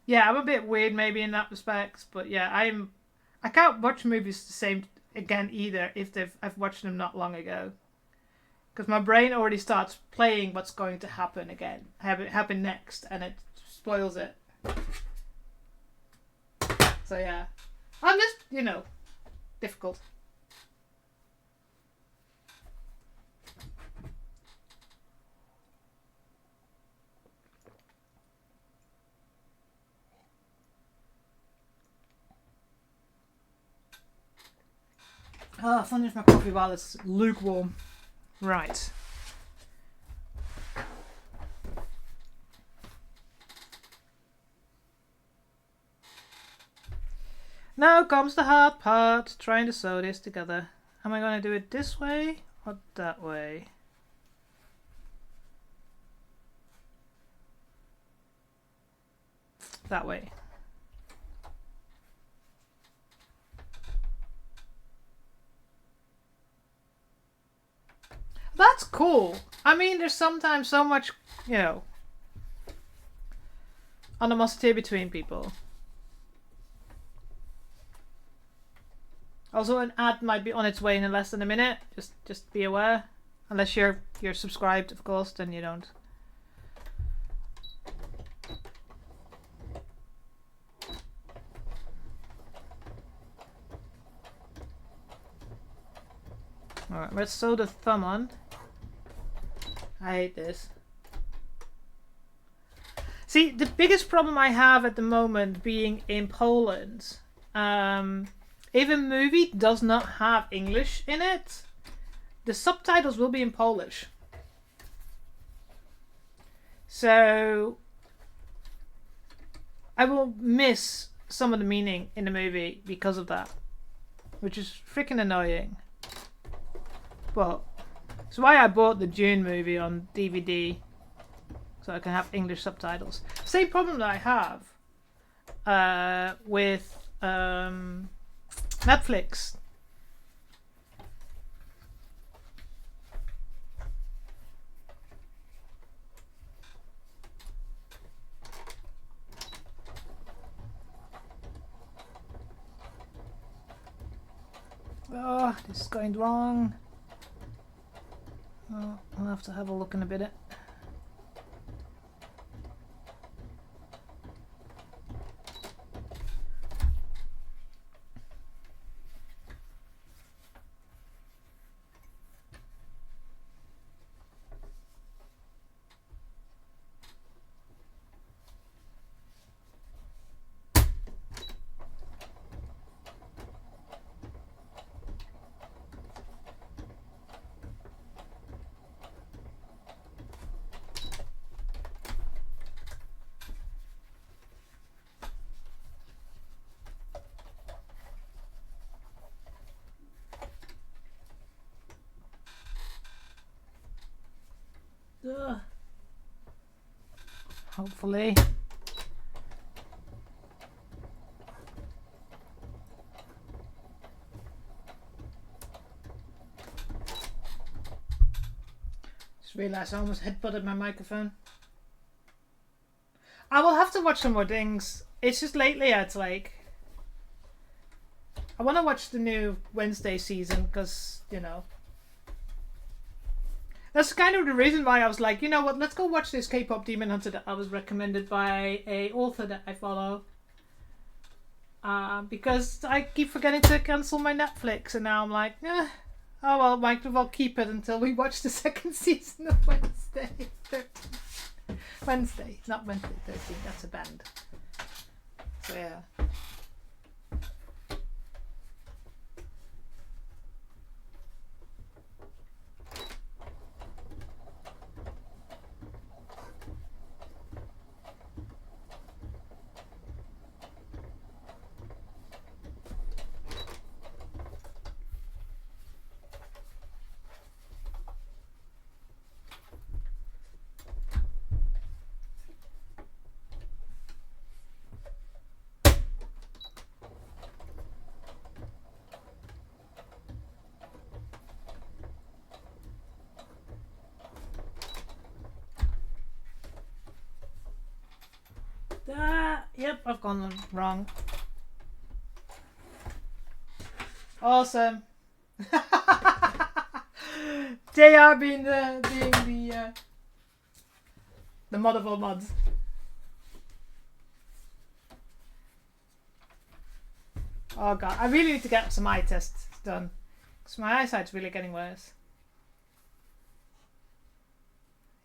yeah, I'm a bit weird maybe in that respect, but yeah, I can't watch movies the same again either if I've watched them not long ago, because my brain already starts playing what's going to happen again, happen next, and it spoils it. So yeah, I'm just difficult. Oh, I'll finish my coffee while it's lukewarm. Right. Now comes the hard part, trying to sew this together. Am I going to do it this way or that way? That way. that's cool. I mean, there's sometimes so much, you know, animosity between people. Also, an ad might be on its way in less than a minute. Just be aware. Unless you're subscribed, of course, then you don't. Alright, let's sew the thumb on. I hate this. See, the biggest problem I have at the moment being in Poland, if a movie does not have English in it, the subtitles will be in Polish. So I will miss some of the meaning in the movie because of that, which is freaking annoying. But it's why I bought the Dune movie on DVD, so I can have English subtitles. Same problem that I have with Netflix. Oh, this is going wrong. Oh, I'll have to have a look in a bit. Hopefully. Just realised I almost headbutted my microphone. I will have to watch some more things. It's just lately it's like I want to watch the new Wednesday season because, you know, that's kind of the reason why I was like, you know what, let's go watch this K-pop Demon Hunter that I was recommended by a author that I follow. Because I keep forgetting to cancel my Netflix, and now I'm like, oh well, might as well keep it until we watch the second season of Wednesday 13. Wednesday, not Wednesday 13, that's a band. So yeah. Yep, I've gone wrong. Awesome. JR being the mod of all mods. Oh god, I really need to get some eye tests done because my eyesight's really getting worse.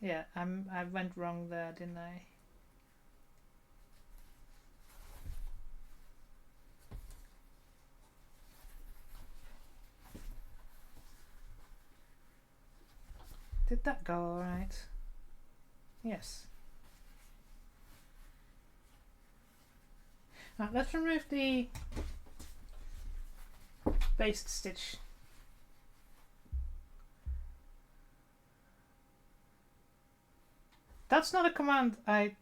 Yeah, I went wrong there, didn't I? Did that go alright? Yes. Now let's remove the baste stitch. That's not a command I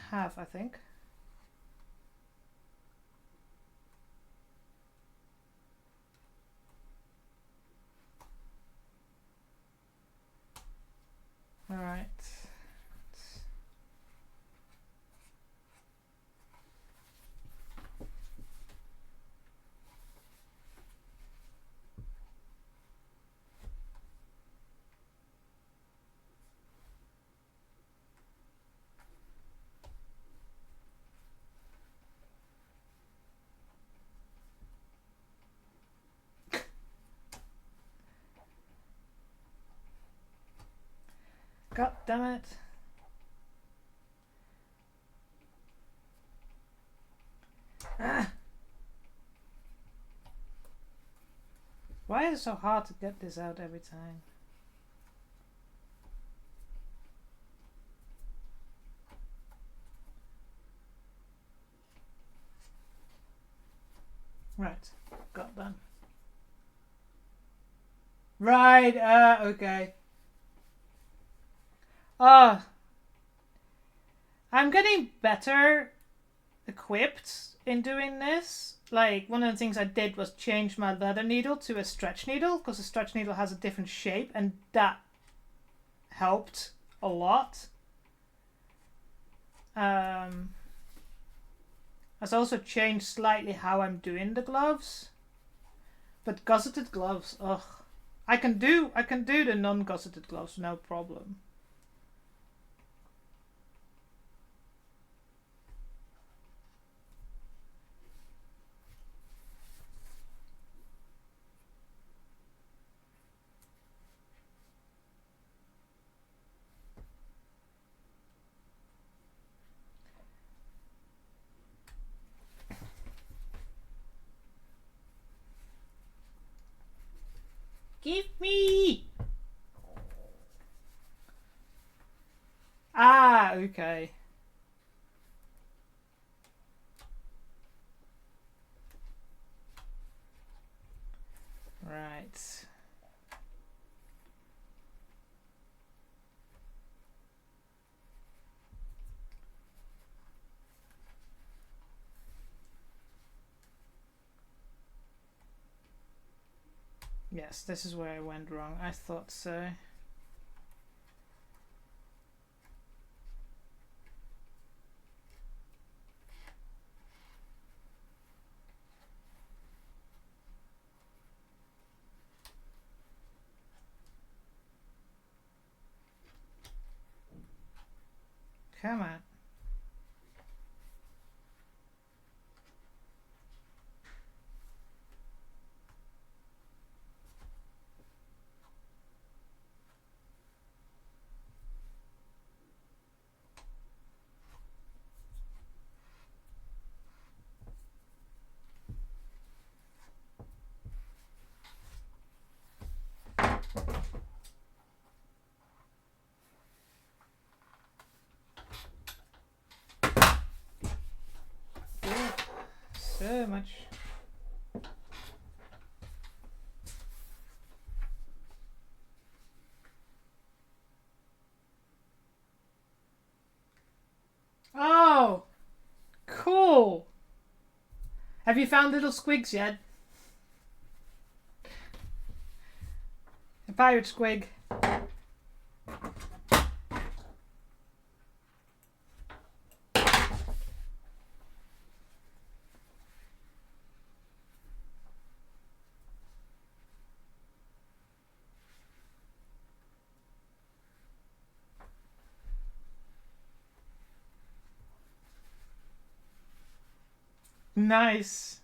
have, I think. All right. God damn it. Ah. Why is it so hard to get this out every time? Right, got done. Right, okay. I'm getting better equipped in doing this. Like, one of the things I did was change my leather needle to a stretch needle, because a stretch needle has a different shape, and that helped a lot. I've also changed slightly how I'm doing the gloves. But gusseted gloves, ugh. I can do the non-gusseted gloves, no problem. Give me! Ah, okay. Right. Yes, this is where I went wrong. I thought so. Come on. Yeah, so much. Oh! Cool! Have you found little squigs yet? A pirate squig. Nice.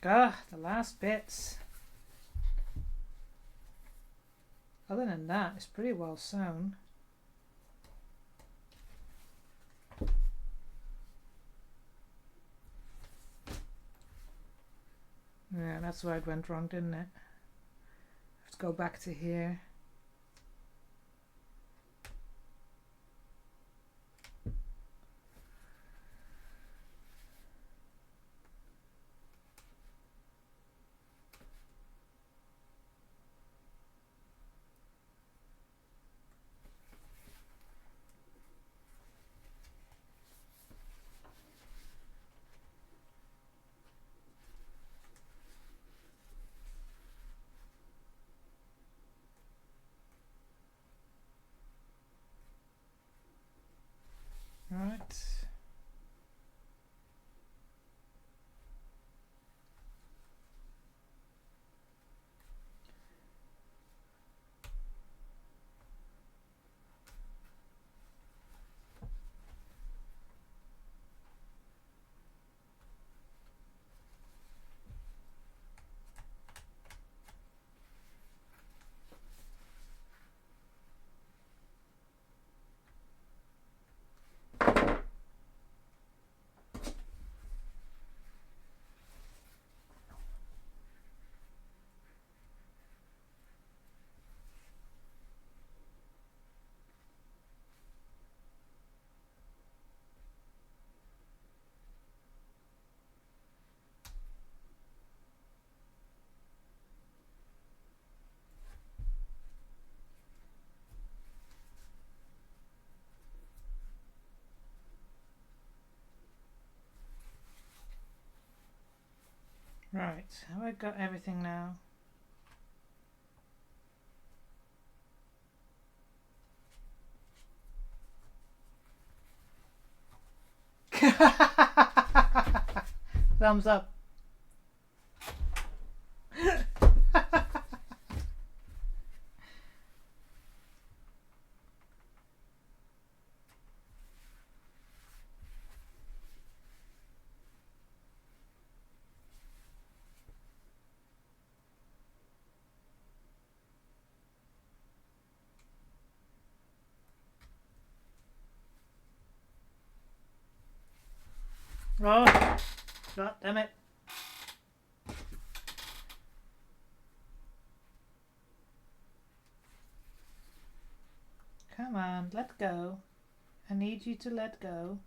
God, the last bits. Other than that, it's pretty well sewn. Yeah, that's where it went wrong, didn't it? Let's go back to here. Right, have I got everything now? Thumbs up. Oh, God damn it. Come on, let go. I need you to let go.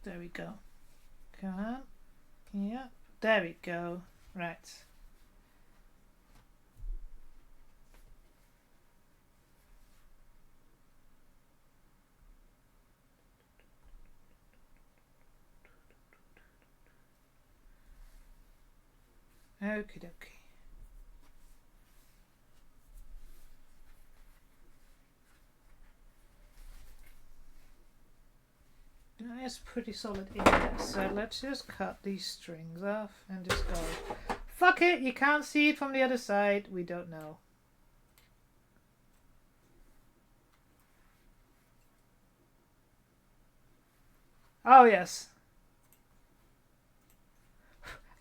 There we go. Come on. Yep. There we go. Right. Okie dokie. It's pretty solid in there, so let's just cut these strings off and just go. Fuck it, you can't see it from the other side. We don't know. Oh yes.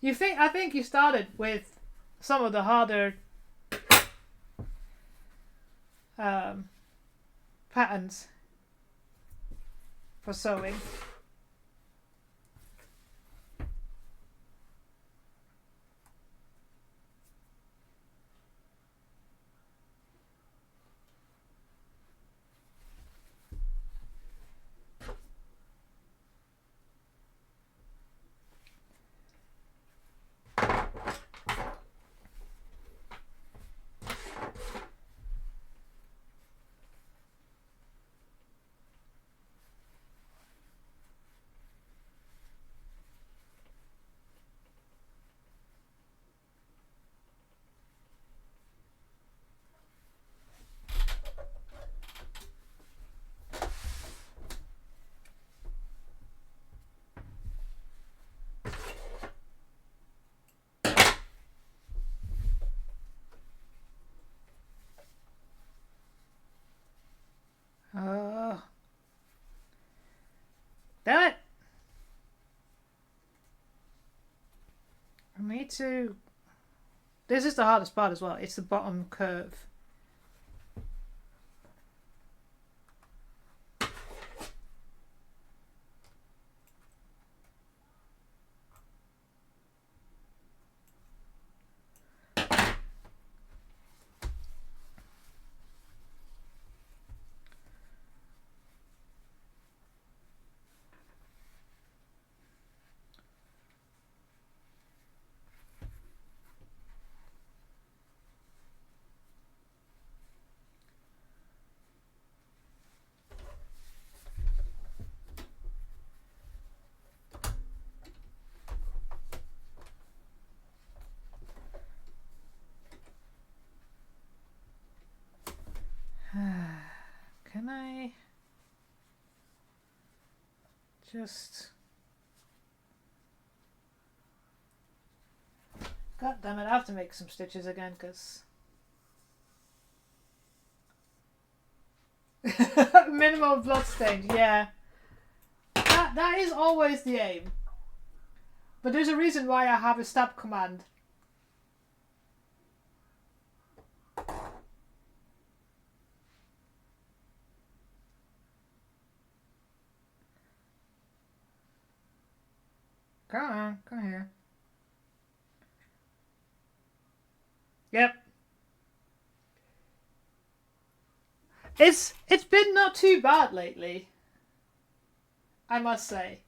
I think you started with some of the harder patterns for sewing. Damn it! I need to... This is the hardest part as well. It's the bottom curve. Can I just... God damn it, I have to make some stitches again because... Minimal blood stains, yeah. That is always the aim. But there's a reason why I have a stab command. Come here. Yep. It's been not too bad lately, I must say.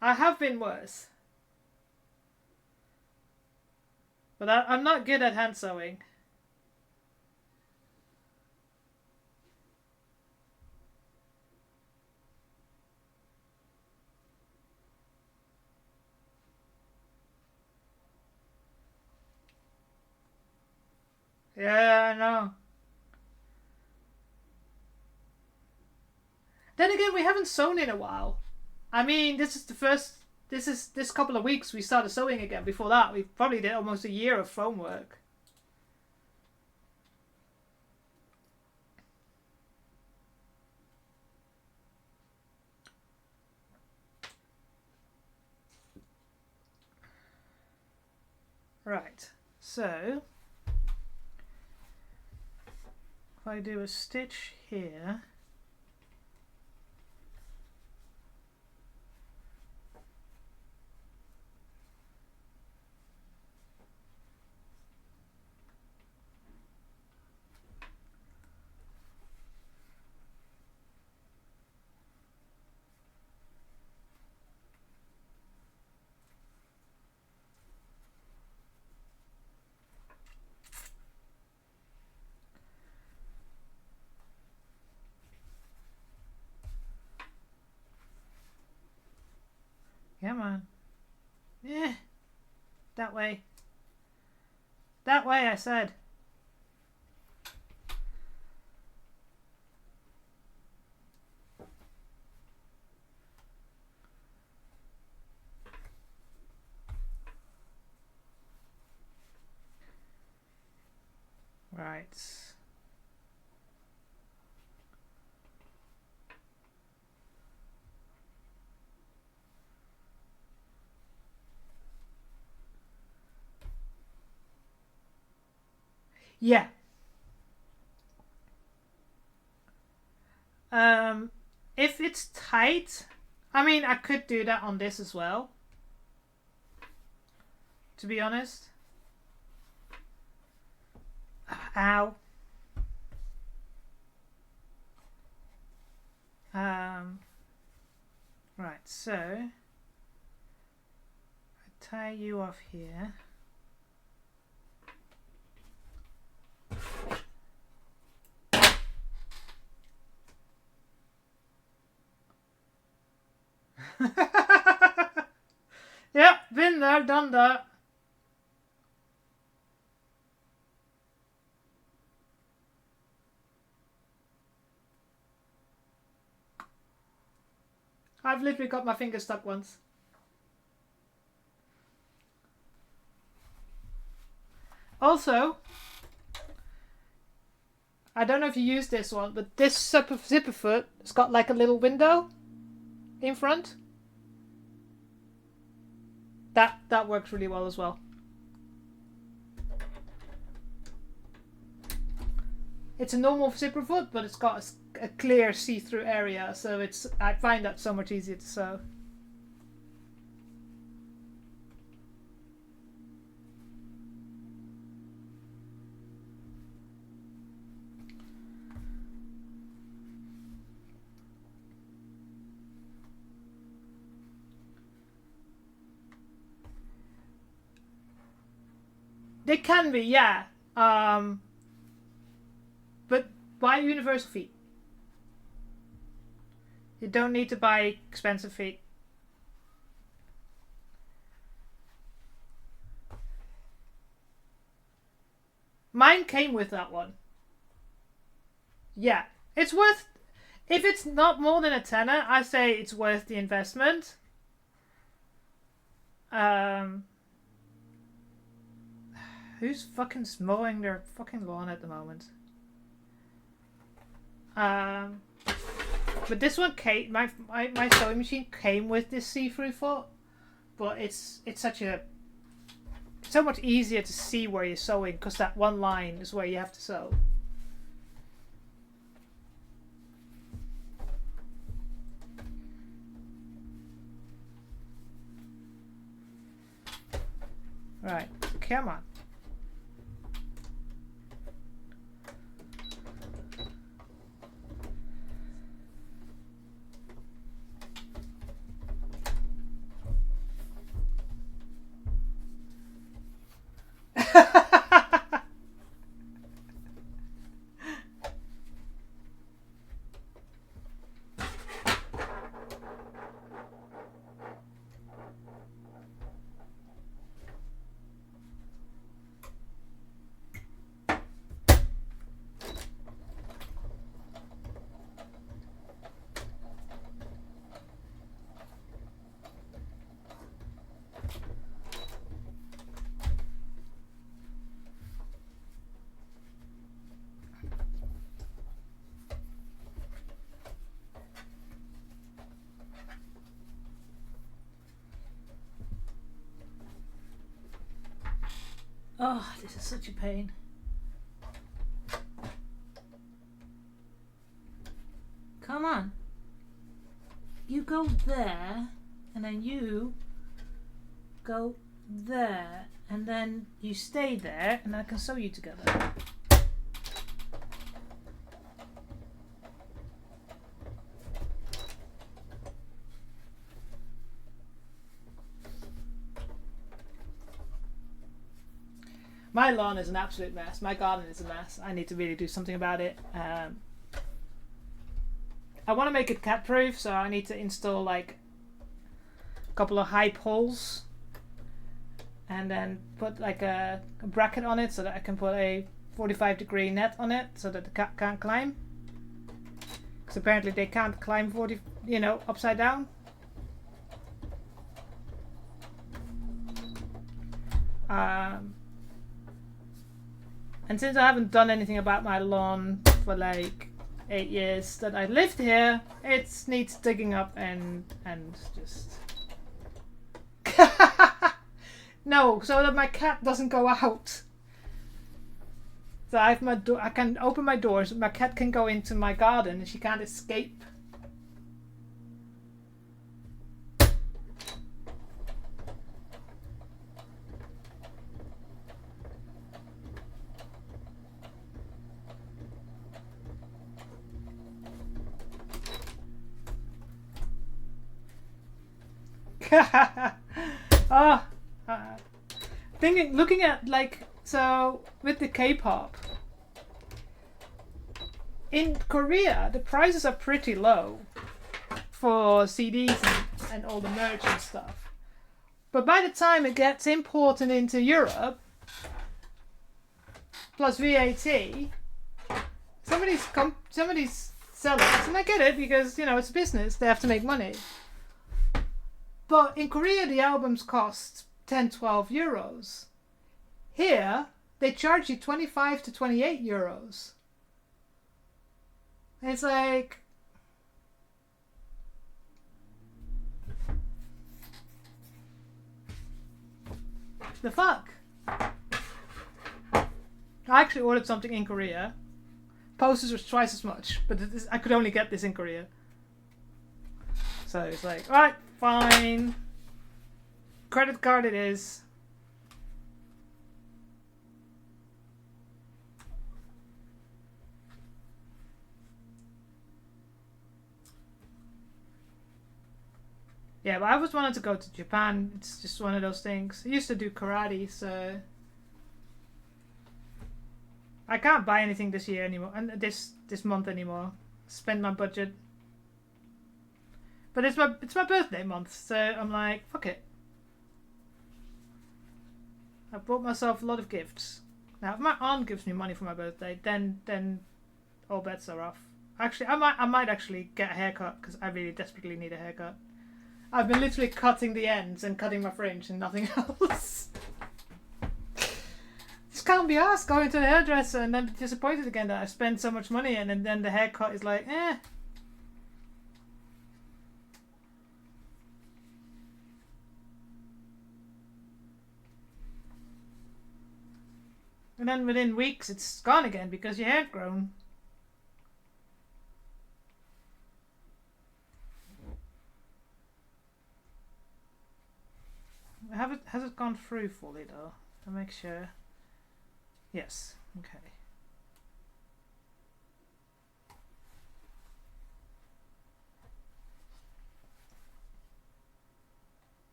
I have been worse. But I'm not good at hand sewing. Yeah, I know. Then again, we haven't sewn in a while. I mean, this couple of weeks we started sewing again. Before that, we probably did almost a year of foam work. Right, so if I do a stitch here, come on, yeah, that way, I said. Right. Yeah. If it's tight, I mean, I could do that on this as well, to be honest. Ow. Right, so I tie you off here. Yep, been there, done that. I've literally got my finger stuck once. Also, I don't know if you use this one, but this zipper foot has got like a little window in front. That works really well as well. It's a normal zipper foot, but it's got a clear see-through area, so I find that so much easier to sew. They can be, yeah. But buy universal feet. You don't need to buy expensive feet. Mine came with that one. Yeah, it's worth. If it's not more than a tenner, I say it's worth the investment. Who's fucking mowing their fucking lawn at the moment? But this one came. My sewing machine came with this see-through foot, but it's so much easier to see where you're sewing because that one line is where you have to sew. Right, come on. Oh, this is such a pain. Come on. You go there, and then you go there, and then you stay there, and I can sew you together. My lawn is an absolute mess. My garden is a mess. I need to really do something about it. I want to make it cat proof, so I need to install like a couple of high poles and then put like a bracket on it so that I can put a 45-degree net on it so that the cat can't climb. Because apparently they can't climb upside down. And since I haven't done anything about my lawn for like 8 years that I lived here, it needs digging up and just no, so that my cat doesn't go out. So I have my door. I can open my doors. So my cat can go into my garden and she can't escape. Looking at like, so with the K-pop in Korea, the prices are pretty low for CDs and all the merch and stuff. But by the time it gets imported into Europe, plus VAT, somebody's sellers, and I get it because it's a business; they have to make money. But in Korea, the albums cost 10-12 euros. Here, they charge you 25 to 28 euros. And it's like, the fuck? I actually ordered something in Korea. Posters was twice as much, but I could only get this in Korea. So it's like, alright, fine. Credit card it is. Yeah, but I always wanted to go to Japan. It's just one of those things. I used to do karate, so I can't buy anything this year anymore, and this month anymore. Spend my budget. But it's my birthday month, so I'm like, fuck it. I bought myself a lot of gifts. Now, if my aunt gives me money for my birthday, then all bets are off. Actually, I might actually get a haircut because I really desperately need a haircut. I've been literally cutting the ends and cutting my fringe and nothing else. Just can't be asked going to the hairdresser and then be disappointed again that I spent so much money and then the haircut is like, eh. And then within weeks it's gone again because your hair's grown. Has it gone through fully though? To make sure. Yes. Okay.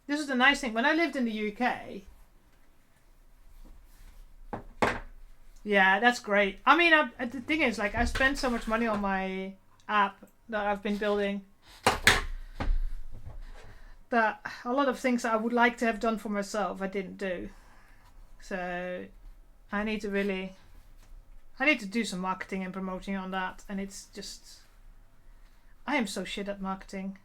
This is the nice thing. When I lived in the UK, yeah, that's great. I mean, the thing is, like, I spent so much money on my app that I've been building that a lot of things that I would like to have done for myself, I didn't do. So I need to do some marketing and promoting on that. And it's just, I am so shit at marketing.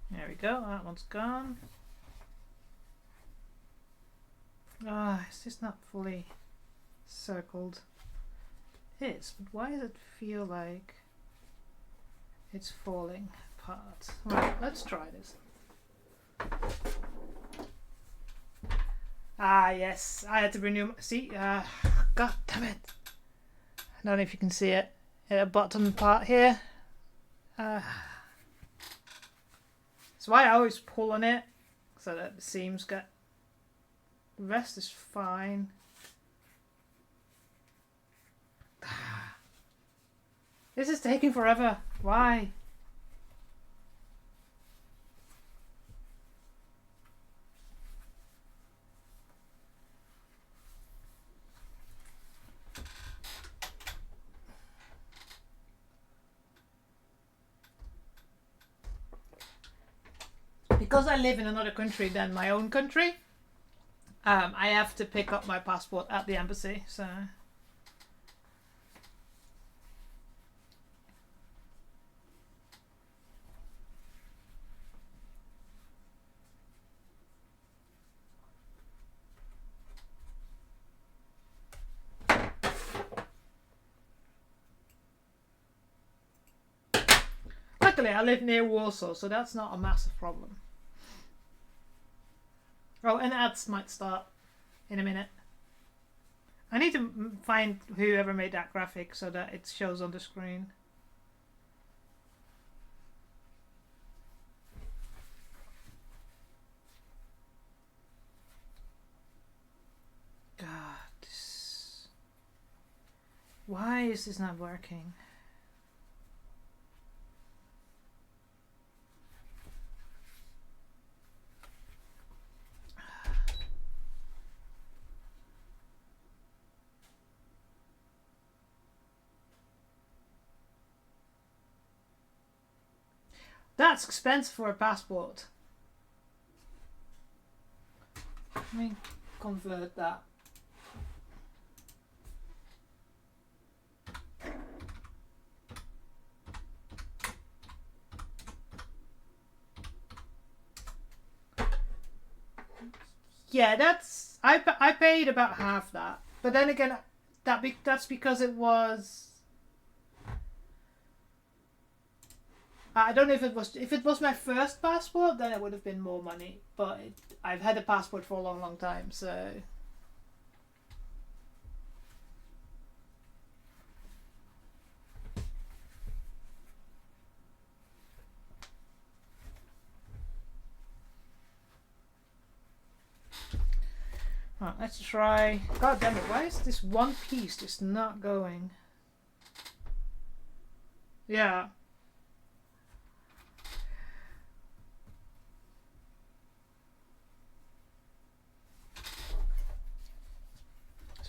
There we go. That one's gone. It's just not fully circled. It is, but why does it feel like it's falling apart? Right, let's try this. Yes, I had to renew. See, god damn it! I don't know if you can see it. The bottom part here. That's why I always pull on it so that the seams get. The rest is fine. This is taking forever. Why? Because I live in another country than my own country, I have to pick up my passport at the embassy, so... Luckily, I live near Warsaw, so that's not a massive problem. Oh, and ads might start in a minute. I need to find whoever made that graphic so that it shows on the screen. God, why is this not working? That's expensive for a passport. Let me convert that. Yeah, that's I paid about half that, but then again, that's because it was. I don't know if it was my first passport, then it would have been more money. But I've had a passport for a long, long time, so. Right, let's try. God damn it! Why is this one piece just not going? Yeah.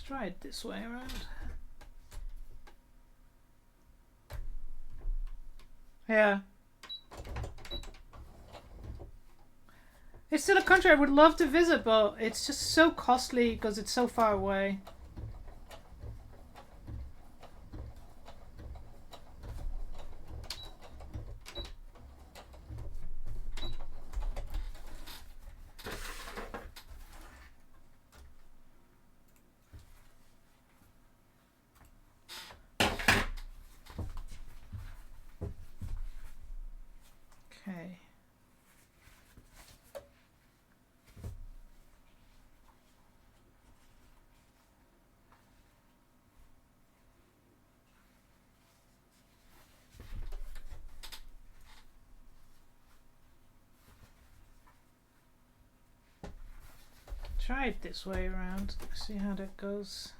Try it this way around. Yeah. It's still a country I would love to visit, but it's just so costly because it's so far away. Okay. Try it this way around. See how that goes.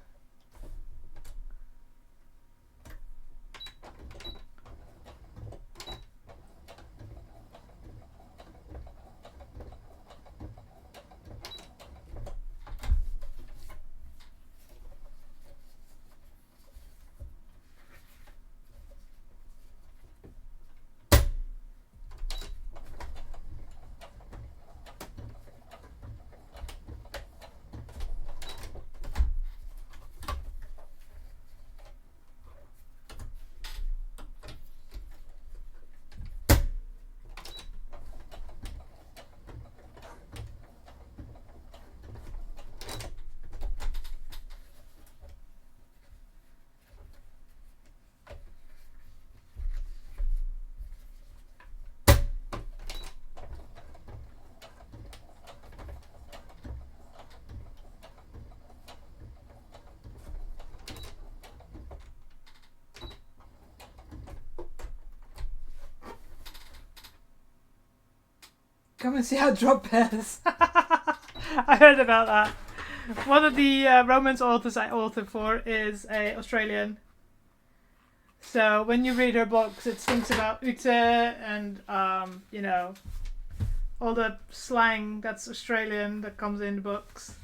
Come and see how drop bears. I heard about that. One of the romance authors I author for is a Australian. So when you read her books, it thinks about Ute and you know, all the slang that's Australian that comes in the books.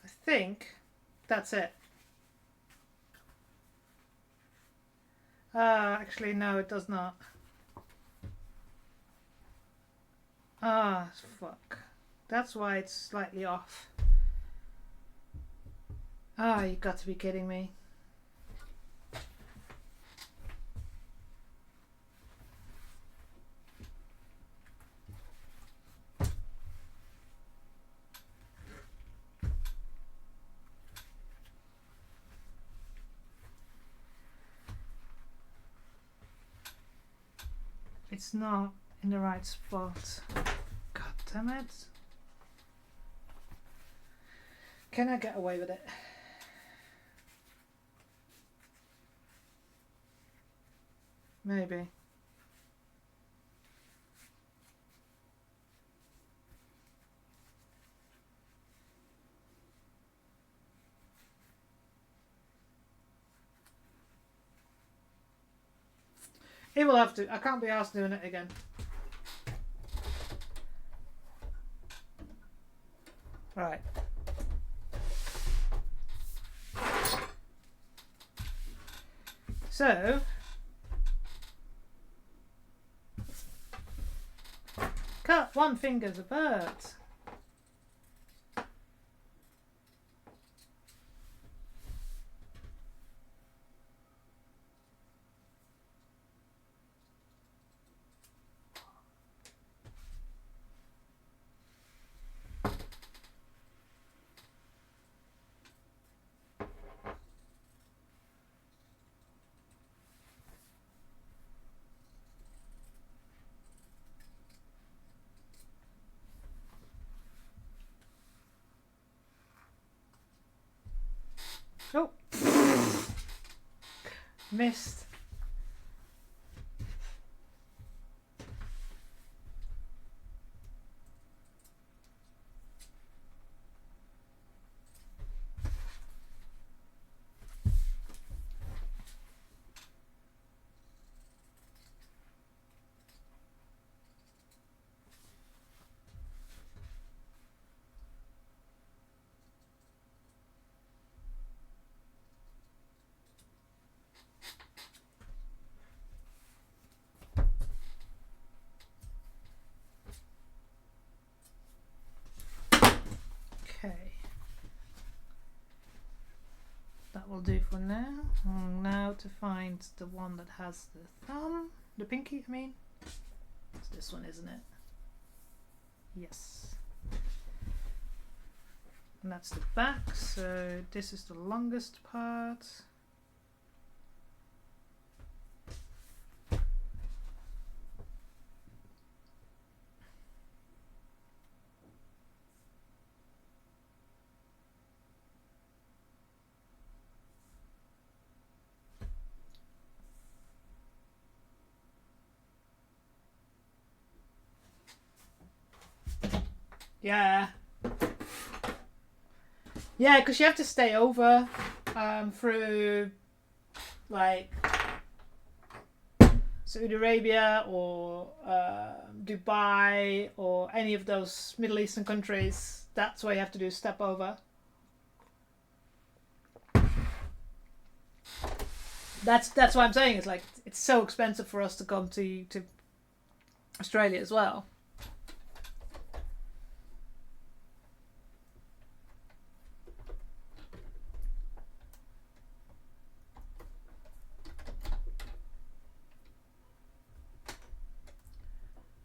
I think that's it. Actually, no, it does not. Ah, fuck. That's why it's slightly off. Ah, you got to be kidding me. It's not in the right spot. God damn it. Can I get away with it? Maybe. It will have to. I can't be asked doing it again. Right. So, cut one finger's a bird. Oh, missed. Okay. That will do for now. Now to find the one that has the thumb, the pinky, I mean. It's this one, isn't it? Yes. And that's the back, so this is the longest part. Yeah. Yeah, because you have to stay over through like Saudi Arabia or Dubai or any of those Middle Eastern countries. That's why you have to do step over. That's what I'm saying. It's like it's so expensive for us to come to Australia as well.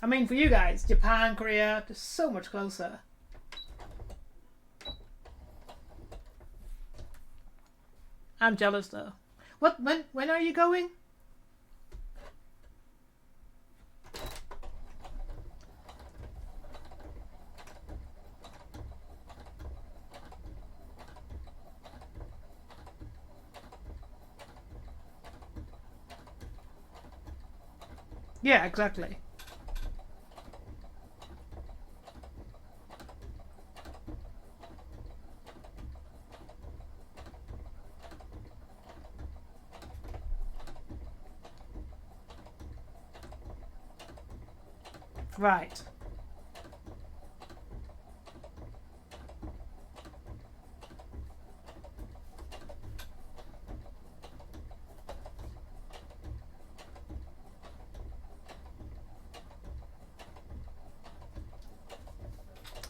I mean, for you guys, Japan, Korea, they're so much closer. I'm jealous though. What? When are you going? Yeah, exactly. Right.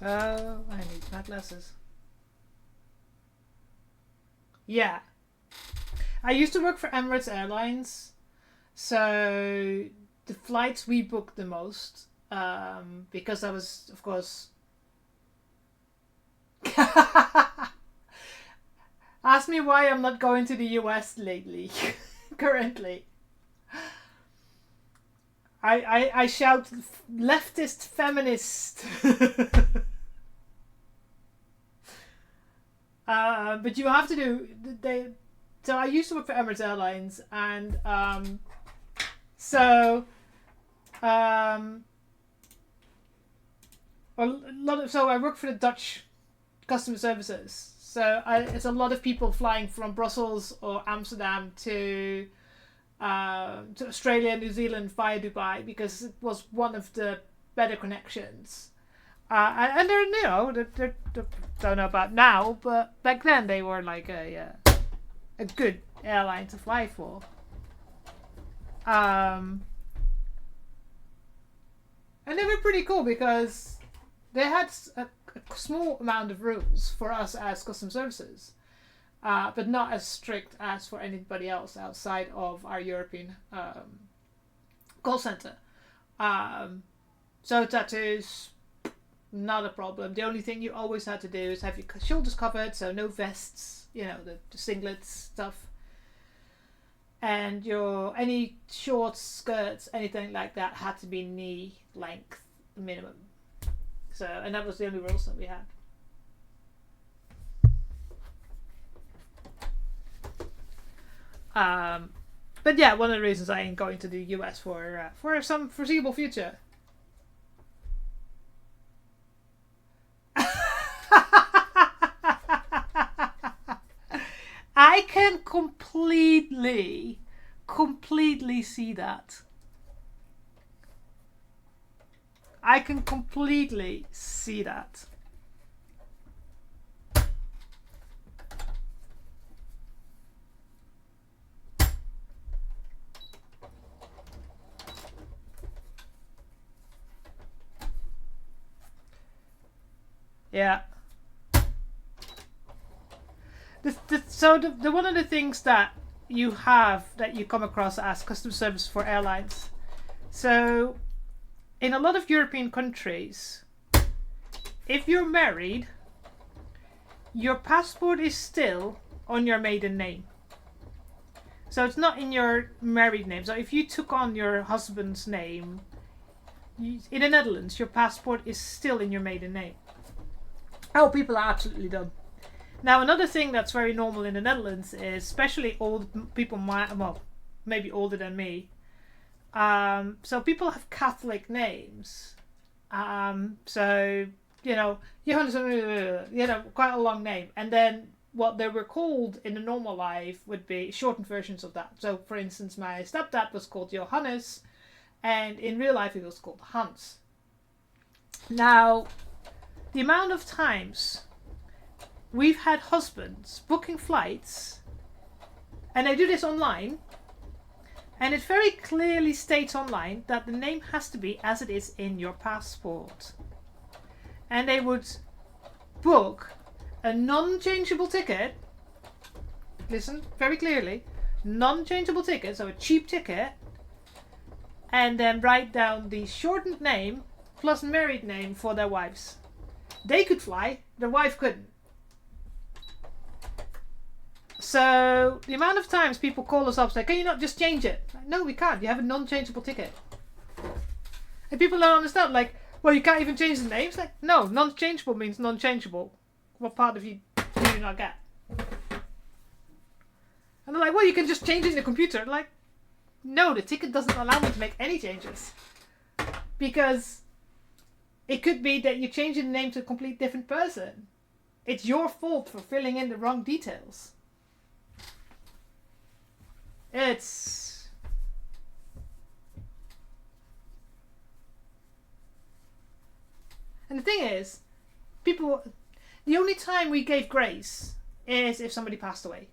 Oh, I need my glasses. Yeah. I used to work for Emirates Airlines, so the flights we booked the most, because I was, of course. Ask me why I'm not going to the US lately, currently. I shout leftist feminist. But you have to do they. So I used to work for Emirates Airlines, and so a lot of so I work for the Dutch customer services. So it's a lot of people flying from Brussels or Amsterdam to Australia, New Zealand via Dubai because it was one of the better connections. And they're they don't know about now, but back then they were like a good airline to fly for. And they were pretty cool because they had a small amount of rules for us as custom services, but not as strict as for anybody else outside of our European call center. So tattoos, not a problem. The only thing you always had to do is have your shoulders covered, so no vests, the singlets stuff. And any shorts, skirts, anything like that had to be knee length minimum. So, and that was the only rules that we had. But yeah, one of the reasons I ain't going to the US for some foreseeable future. I can completely see that. I can completely see that. Yeah. So the one of the things that you come across as customer service for airlines. So in a lot of European countries, if you're married, your passport is still on your maiden name. So it's not in your married name. So if you took on your husband's name, in the Netherlands, your passport is still in your maiden name. Oh, people are absolutely dumb. Now, another thing that's very normal in the Netherlands is, especially old people, maybe older than me. So people have Catholic names. So, Johannes, quite a long name. And then what they were called in the normal life would be shortened versions of that. So, for instance, my stepdad was called Johannes, and in real life he was called Hans. Now, the amount of times we've had husbands booking flights, and they do this online, and it very clearly states online that the name has to be as it is in your passport. And they would book a non-changeable ticket, listen very clearly, non-changeable ticket, so a cheap ticket, and then write down the shortened name plus married name for their wives. They could fly, their wife couldn't. So the amount of times people call us up and say, can you not just change it? Like, no, we can't. You have a non-changeable ticket. And people don't understand. Like, well, you can't even change the names. Like, no, non-changeable means non-changeable. What part of you do you not get? And they're like, well, you can just change it in the computer. Like, no, the ticket doesn't allow me to make any changes. Because it could be that you're changing the name to a complete different person. It's your fault for filling in the wrong details. It's... And the thing is, people... The only time we gave grace is if somebody passed away.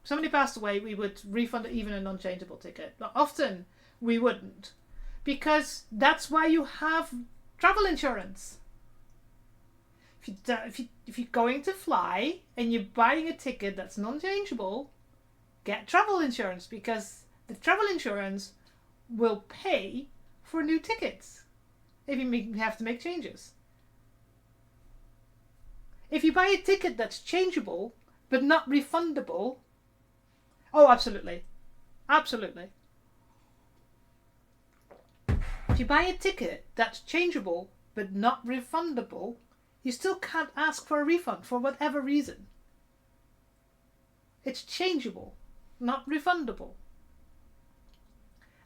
If somebody passed away, we would refund even a non-changeable ticket. But often, we wouldn't. Because that's why you have travel insurance. If you're going to fly and you're buying a ticket that's non-changeable, get travel insurance, because the travel insurance will pay for new tickets if you have to make changes. If you buy a ticket that's changeable but not refundable, oh, absolutely. Absolutely. If you buy a ticket that's changeable but not refundable, you still can't ask for a refund for whatever reason. It's changeable, not refundable.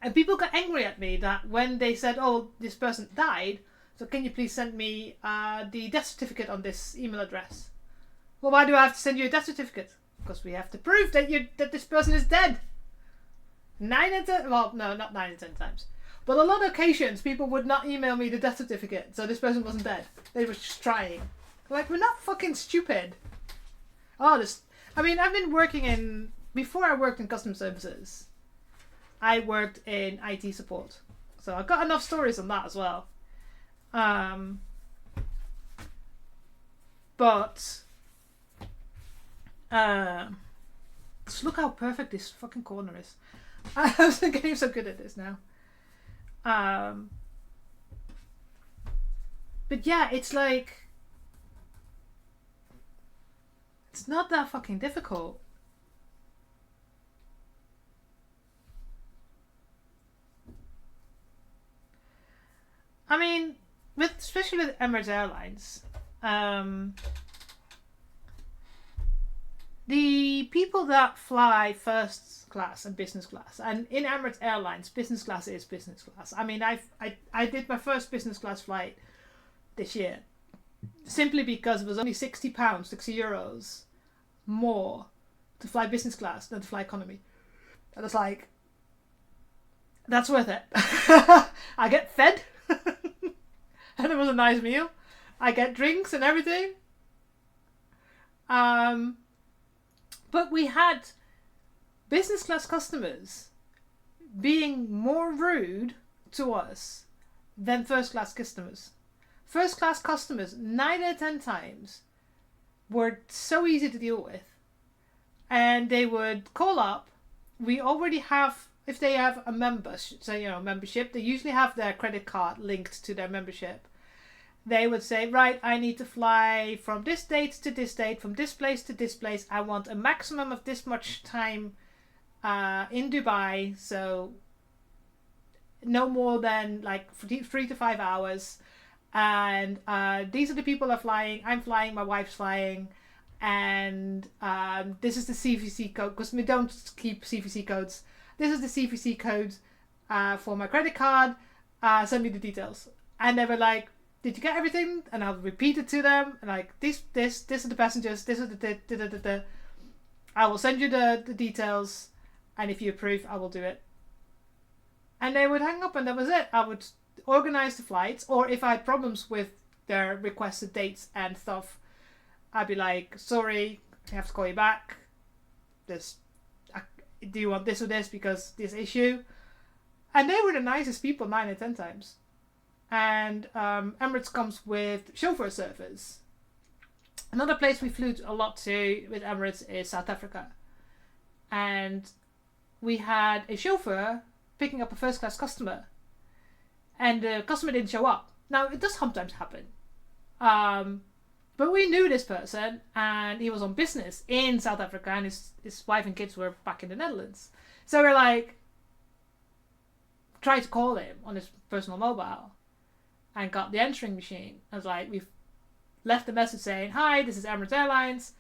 And people got angry at me that when they said, oh, this person died, so can you please send me the death certificate on this email address? Well, why do I have to send you a death certificate? Because we have to prove that this person is dead. 9 and 10, well, no, not 9 and 10 times. But a lot of occasions, people would not email me the death certificate, so this person wasn't dead. They were just trying. Like, we're not fucking stupid. Oh, I mean, I've been working in... Before I worked in customer services, I worked in IT support. So I've got enough stories on that as well. But... just look how perfect this fucking corner is. I'm getting so good at this now. But yeah, it's like, it's not that fucking difficult. I mean, especially with Emirates Airlines, the people that fly first class and business class, and in Emirates Airlines, business class is business class. I mean, I did my first business class flight this year, simply because it was only £60, 60 euros more to fly business class than to fly economy. And it's like, that's worth it. I get fed, and it was a nice meal. I get drinks and everything. But we had business class customers being more rude to us than first class customers. First class customers, 9 out of 10 times, were so easy to deal with. And they would call up. We already have, if they have a membership, they usually have their credit card linked to their membership. They would say, right, I need to fly from this date to this date, from this place to this place. I want a maximum of this much time in Dubai, so no more than like 3 to 5 hours. And these are the people are flying. I'm flying, my wife's flying. And this is the CVC code, because we don't keep CVC codes. This is the CVC code for my credit card. Send me the details. And they were like, did you get everything? And I'll repeat it to them. And like, this are the passengers. This is the. I will send you the details. And if you approve, I will do it. And they would hang up, and that was it. I would organize the flights. Or if I had problems with their requested dates and stuff, I'd be like, sorry, I have to call you back. Do you want this or this because this issue? And they were the nicest people 9 or 10 times. And Emirates comes with chauffeur service. Another place we flew a lot to with Emirates is South Africa. And we had a chauffeur picking up a first class customer. And the customer didn't show up. Now, it does sometimes happen. But we knew this person, and he was on business in South Africa, and his wife and kids were back in the Netherlands. So we're like, tried to call him on his personal mobile, and got the answering machine. I was like, we've left a message saying, hi, this is Emirates Airlines,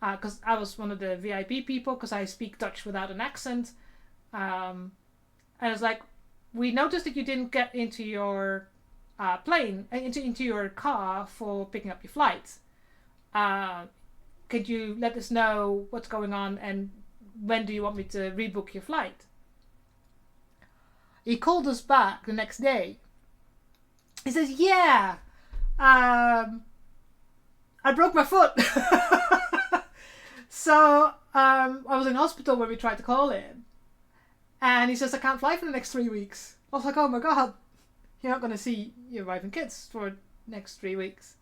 because I was one of the VIP people, because I speak Dutch without an accent. And it's like, we noticed that you didn't get into your plane, into your car for picking up your flight. Could you let us know what's going on and when do you want me to rebook your flight? He called us back the next day. He says, yeah, I broke my foot. So I was in hospital when we tried to call him. And he says, I can't fly for the next 3 weeks. I was like, oh my God, you're not going to see your wife and kids for the next 3 weeks.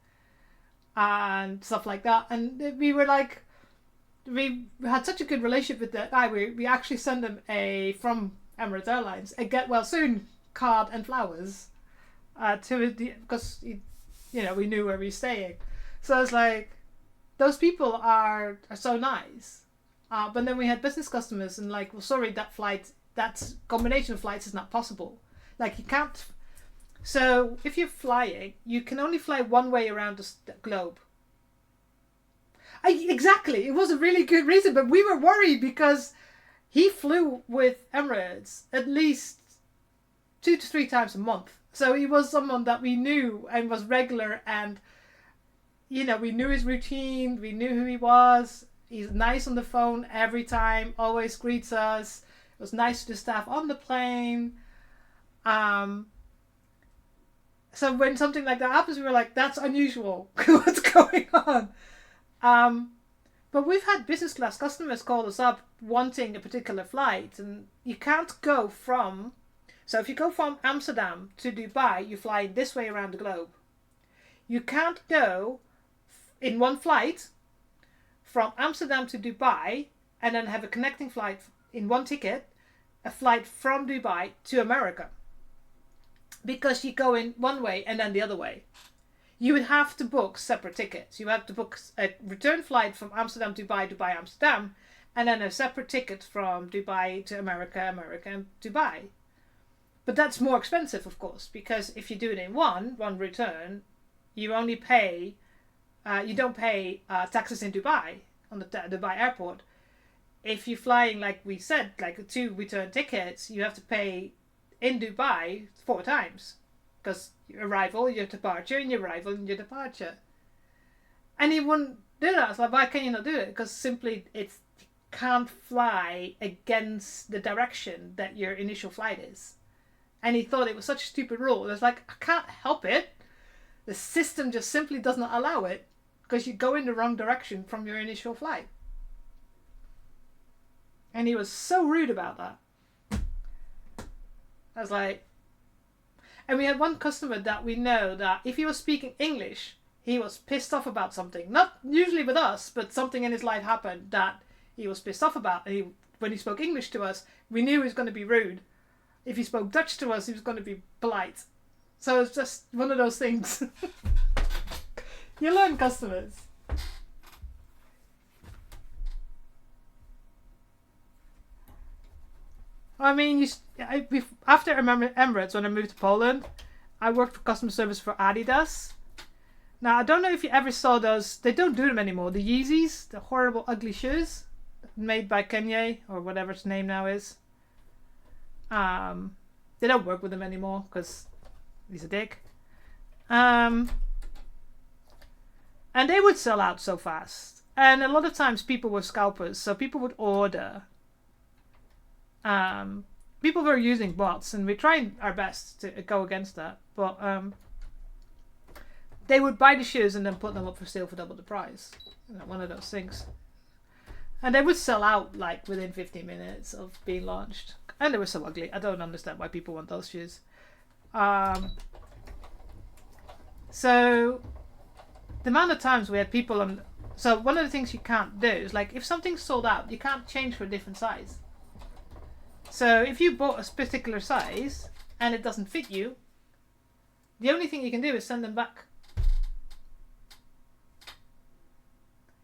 And stuff like that. And we were like, we had such a good relationship with that guy. We actually sent him from Emirates Airlines a get well soon card and flowers because we knew where we were staying. So it's like, those people are so nice. But then we had business customers and like, well, sorry, that combination of flights is not possible. Like, you can't. So if you're flying, you can only fly one way around the globe. Exactly. It was a really good reason, but we were worried because he flew with Emirates at least 2 to 3 times a month. So he was someone that we knew and was regular, and we knew his routine, we knew who he was. He's nice on the phone every time, always greets us. It was nice to the staff on the plane. So when something like that happens, we were like, that's unusual. What's going on? But we've had business class customers call us up wanting a particular flight, and you can't go from. So if you go from Amsterdam to Dubai, you fly this way around the globe. You can't go in one flight from Amsterdam to Dubai and then have a connecting flight in one ticket, a flight from Dubai to America. Because you go in one way and then the other way. You would have to book separate tickets. You have to book a return flight from Amsterdam, Dubai, Dubai, Amsterdam, and then a separate ticket from Dubai to America, America, and Dubai. But that's more expensive, of course, because if you do it in one return, you only pay, you don't pay taxes in Dubai, on the Dubai airport. If you're flying, like we said, like 2 return tickets, you have to pay in Dubai 4 times. Because your arrival, your departure, and your arrival and your departure. And he wouldn't do that. It's like, why can you not do it? Because simply you can't fly against the direction that your initial flight is. And he thought it was such a stupid rule. It's like, I can't help it. The system just simply does not allow it. Because you go in the wrong direction from your initial flight. And he was so rude about that. I was like... And we had one customer that we know that if he was speaking English, he was pissed off about something. Not usually with us, but something in his life happened that he was pissed off about. And when he spoke English to us, we knew he was going to be rude. If he spoke Dutch to us, he was going to be polite. So it's just one of those things. You learn customers. I mean, after Emirates, when I moved to Poland, I worked for customer service for Adidas. Now, I don't know if you ever saw those. They don't do them anymore. The Yeezys, the horrible, ugly shoes made by Kanye, or whatever its name now is. They don't work with them anymore because he's a dick. And they would sell out so fast. And a lot of times people were scalpers, so people would order. People were using bots, and we're trying our best to go against that. But they would buy the shoes and then put them up for sale for double the price. One of those things. And they would sell out like within 15 minutes of being launched. And they were so ugly. I don't understand why people want those shoes. So the amount of times we had people on... So one of the things you can't do is, like, if something's sold out, you can't change for a different size. So if you bought a particular size and it doesn't fit you, the only thing you can do is send them back.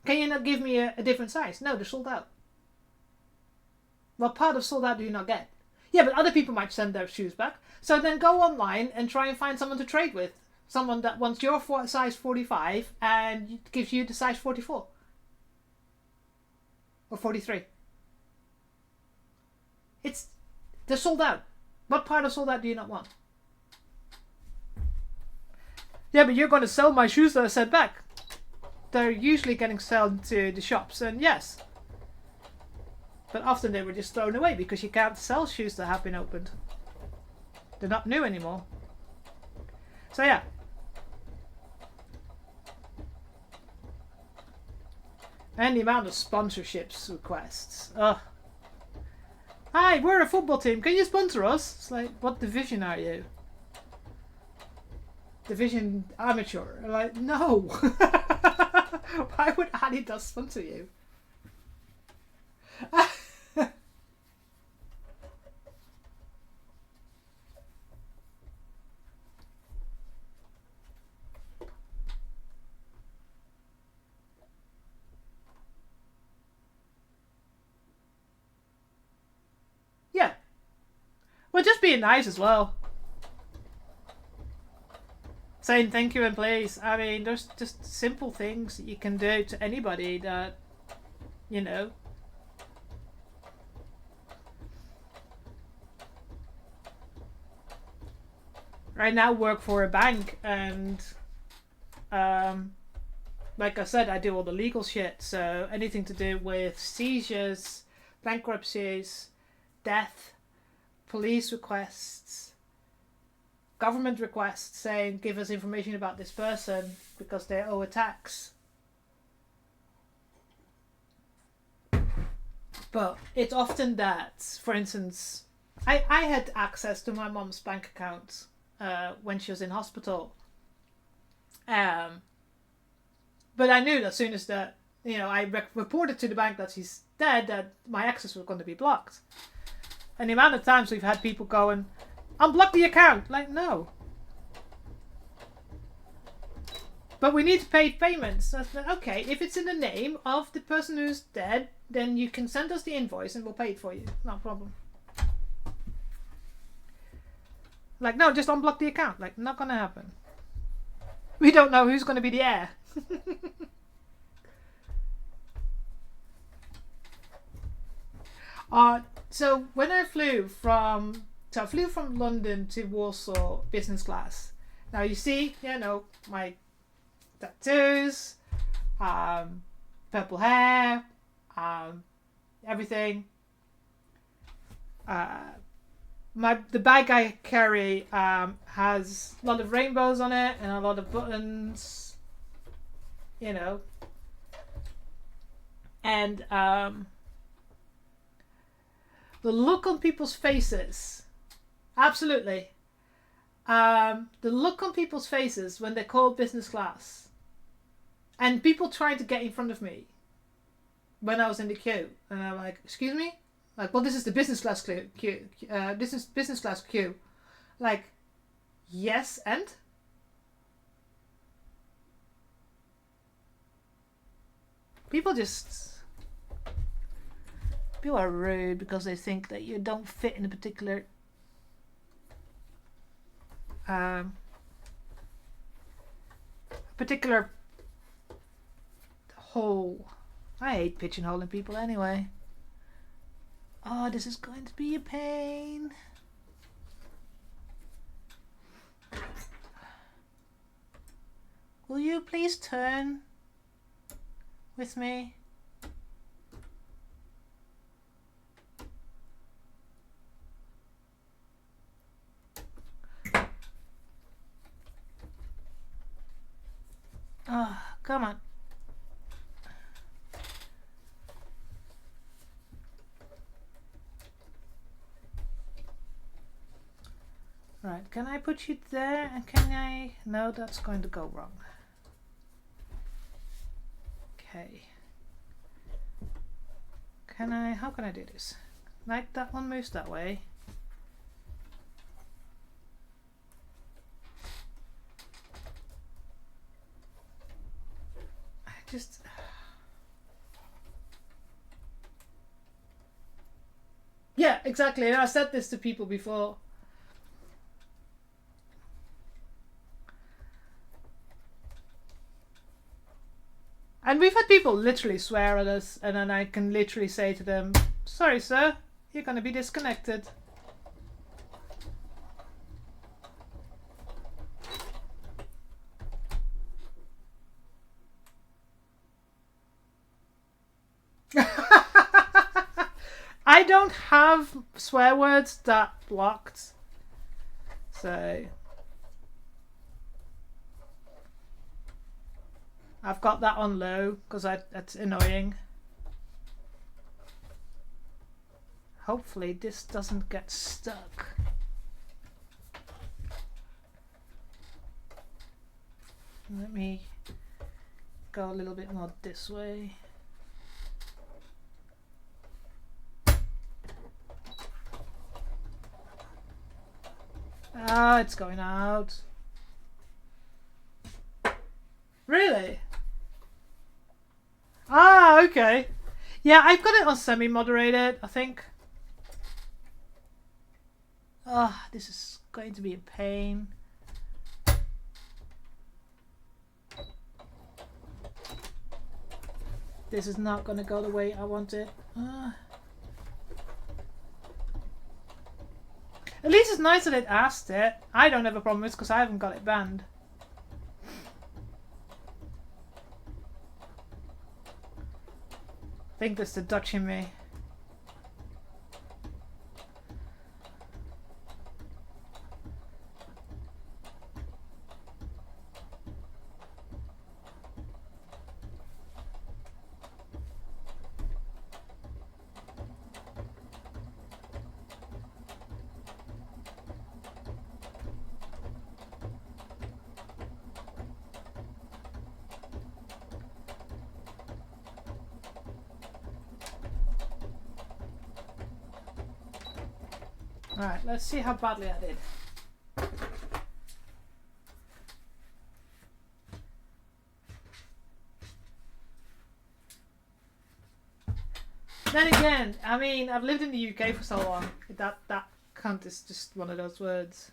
Can you not give me a different size? No, they're sold out. What part of sold out do you not get? Yeah, but other people might send their shoes back. So then go online and try and find someone to trade with. Someone that wants your size 45 and gives you the size 44. Or 43. they're sold out. What part of sold out do you not want? Yeah, but you're going to sell my shoes that I sent back. They're usually getting sold to the shops, and yes. But often they were just thrown away because you can't sell shoes that have been opened. They're not new anymore. So yeah. And the amount of sponsorships requests. Ugh. Hi, we're a football team. Can you sponsor us? It's like, what division are you? Division amateur. I'm like, no. Why would Adidas sponsor you? Yeah. Well, just being nice as well. Saying thank you and please. I mean, there's just simple things that you can do to anybody that, you know. I now work for a bank, and like I said, I do all the legal shit. So anything to do with seizures, bankruptcies, death, police requests, government requests saying give us information about this person because they owe a tax. But it's often that, for instance, I had access to my mom's bank account when she was in hospital. But I knew that as soon as that, you know, I reported to the bank that she's dead, that my access was going to be blocked. And the amount of times we've had people going, unblock the account. Like, no. But we need to pay payments. Okay, if it's in the name of the person who's dead, then you can send us the invoice and we'll pay it for you. No problem. Like, no, just unblock the account. Like, not going to happen. We don't know who's going to be the heir. So when I flew from London to Warsaw business class. Now you see, you know, my tattoos, purple hair, everything. The bag I carry has a lot of rainbows on it and a lot of buttons, you know. And the look on people's faces, absolutely. The look on people's faces when they're called business class, and people trying to get in front of me when I was in the queue, and I'm like, "Excuse me," like, "Well, this is the business class queue. This is business class queue." Like, yes, and people are rude because they think that you don't fit in a particular hole. I hate pigeonholing people anyway. Oh, this is going to be a pain. Will you please turn with me? Oh, come on. Right, can I put you there? And can I... No, that's going to go wrong. Okay. Can I... How can I do this? Like that one moves that way. Just yeah, exactly. And I said this to people before. And we've had people literally swear at us, and then I can literally say to them, "Sorry, sir, you're gonna be disconnected. I don't have swear words that blocked, so I've got that on low because that's annoying. Hopefully this doesn't get stuck. Let me go a little bit more this way. Ah, it's going out. Really? Ah, okay. Yeah, I've got it on semi-moderated, I think. Ah, this is going to be a pain. This is not going to go the way I want it. At least it's nice that it asked it. I don't have a problem with it because I haven't got it banned. I think that's the Dutch in me. Alright, let's see how badly I did. Then again, I mean, I've lived in the UK for so long. That cunt is just one of those words.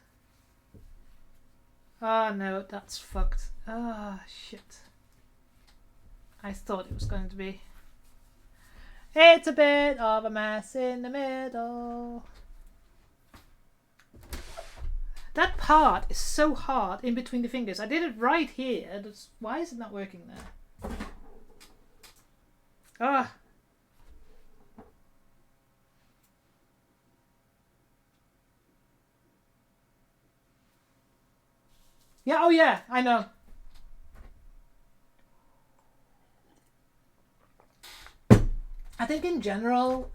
Oh no, that's fucked. Ah, shit. I thought it was going to be. It's a bit of a mess in the middle. That part is so hard in between the fingers. I did it right here. Why is it not working there? Ah. Yeah, oh yeah, I know. I think in general,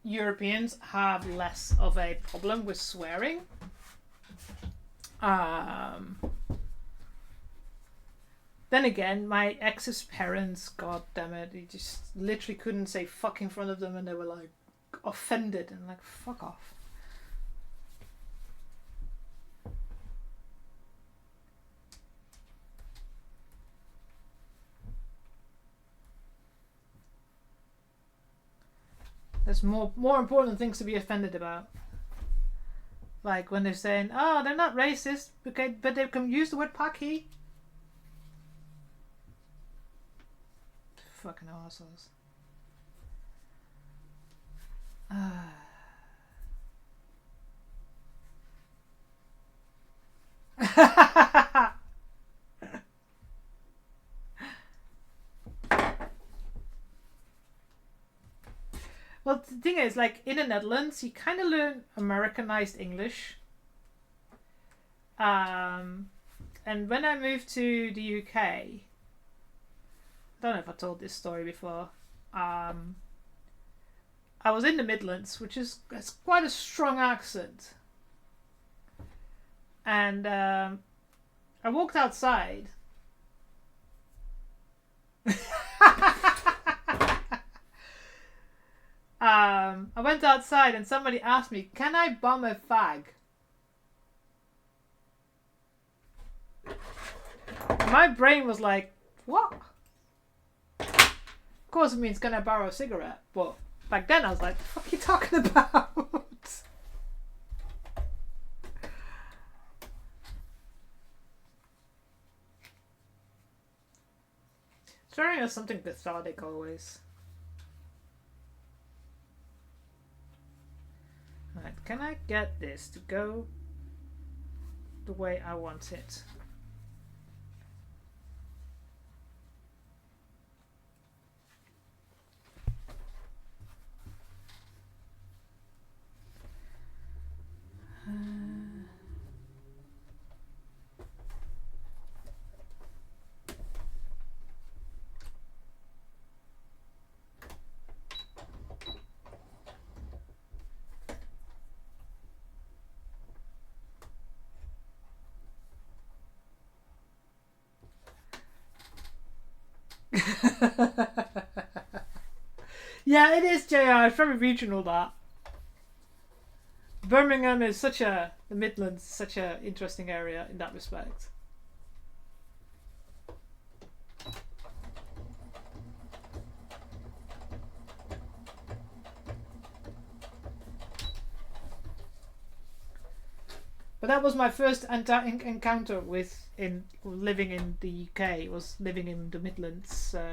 Europeans have less of a problem with swearing. Then again, my ex's parents, god damn it, he just literally couldn't say fuck in front of them and they were like offended and like fuck off. There's more important things to be offended about. Like when they're saying, oh, they're not racist, okay, but they can use the word Paki. Fucking assholes. Well, the thing is, like, in the Netherlands, you kind of learn Americanized English. And when I moved to the UK, I don't know if I told this story before. I was in the Midlands, which is it's quite a strong accent. And I walked outside. I went outside and somebody asked me, can I bomb a fag? My brain was like, what? Of course it means can I borrow a cigarette, but back then I was like, the fuck are you talking about? Swearing is something cathartic always. Can I get this to go the way I want it? Yeah, it is, JR. It's very regional, that. Birmingham is such a... The Midlands is such a interesting area in that respect. But that was my first encounter with living in the UK. Was living in the Midlands. So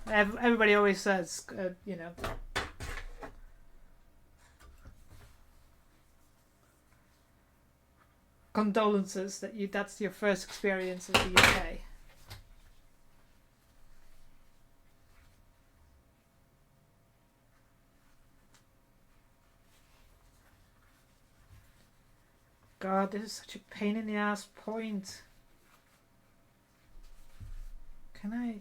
everybody always says, you know, condolences that that's your first experience of the UK. God, this is such a pain in the ass point. Can I...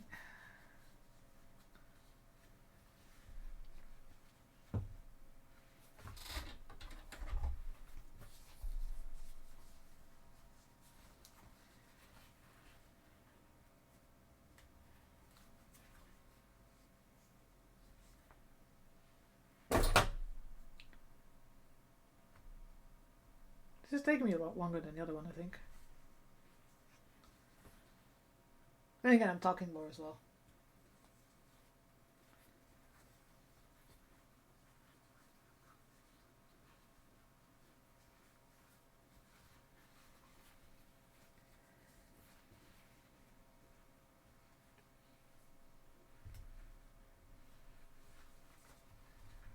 This is taking me a lot longer than the other one, I think. Then again, I'm talking more as well.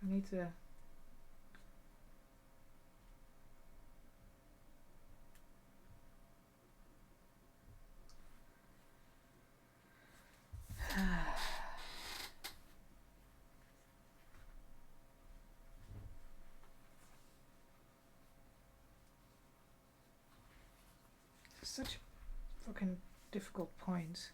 I need to... Such a fucking difficult point.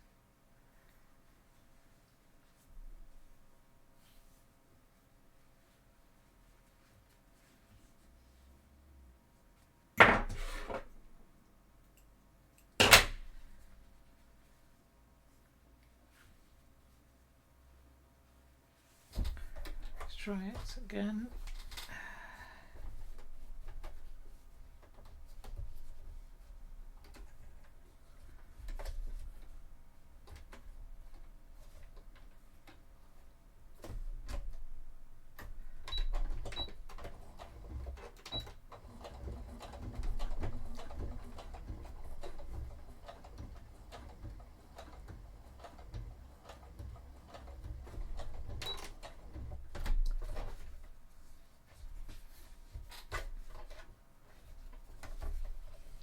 Let's try it again.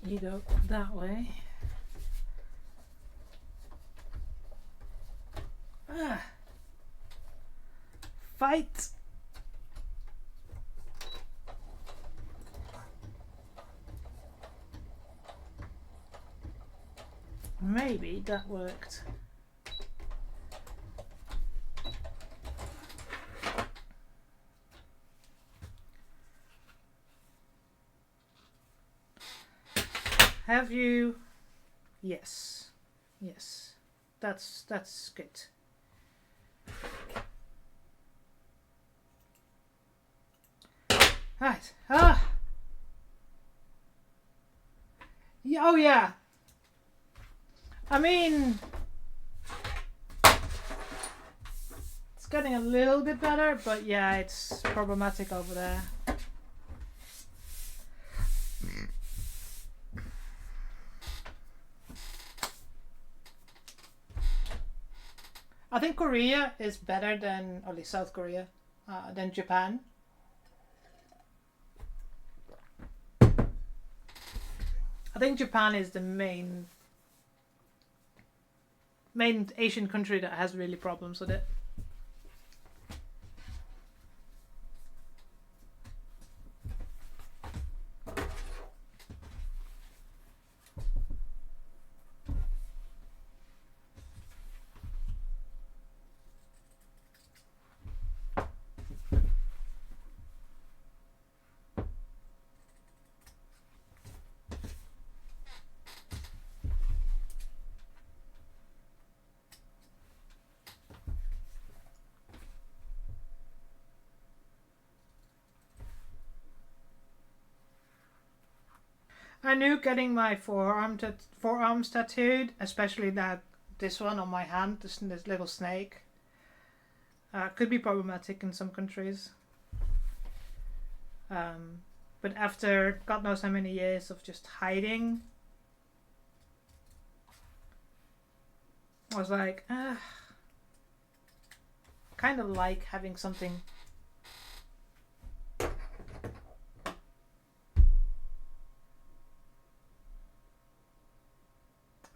You go that way. Ah. Fight! Maybe that worked. Have you? Yes. Yes. That's good. Right. Ah. Yeah, oh yeah. I mean, it's getting a little bit better, but yeah, it's problematic over there. I think Korea is better than, only South Korea, than Japan. think Japan is the main Asian country that has really problems with it. I knew getting my forearms tattooed, especially this one on my hand, this little snake, could be problematic in some countries. But after God knows how many years of just hiding, I was like, kind of like having something.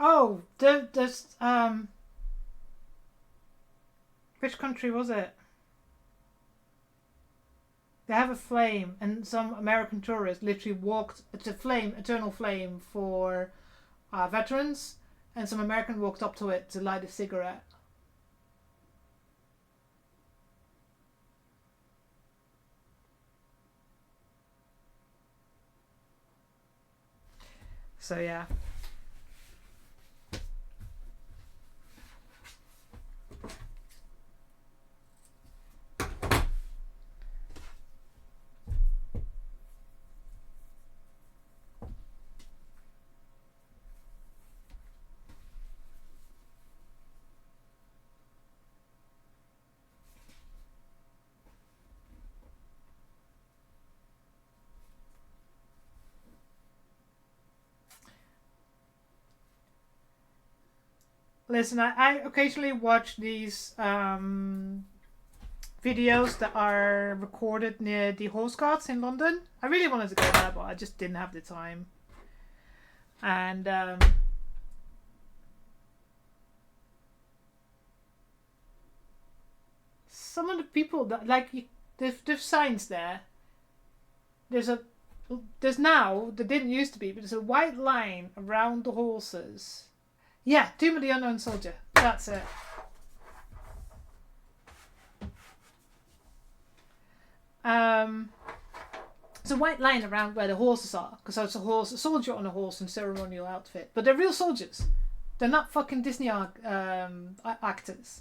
Oh, there's which country was it? They have a flame, and some American tourists literally walked. It's a flame, eternal flame for veterans, and some American walked up to it to light a cigarette. So yeah. Listen, I occasionally watch these videos that are recorded near the horse carts in London. I really wanted to go there, but I just didn't have the time. And some of the people that there's signs there. There's now, there didn't used to be, but there's a white line around the horses. Yeah, Tomb of the Unknown Soldier. That's it. There's a white line around where the horses are, because it's a soldier on a horse in ceremonial outfit. But they're real soldiers. They're not fucking Disney actors.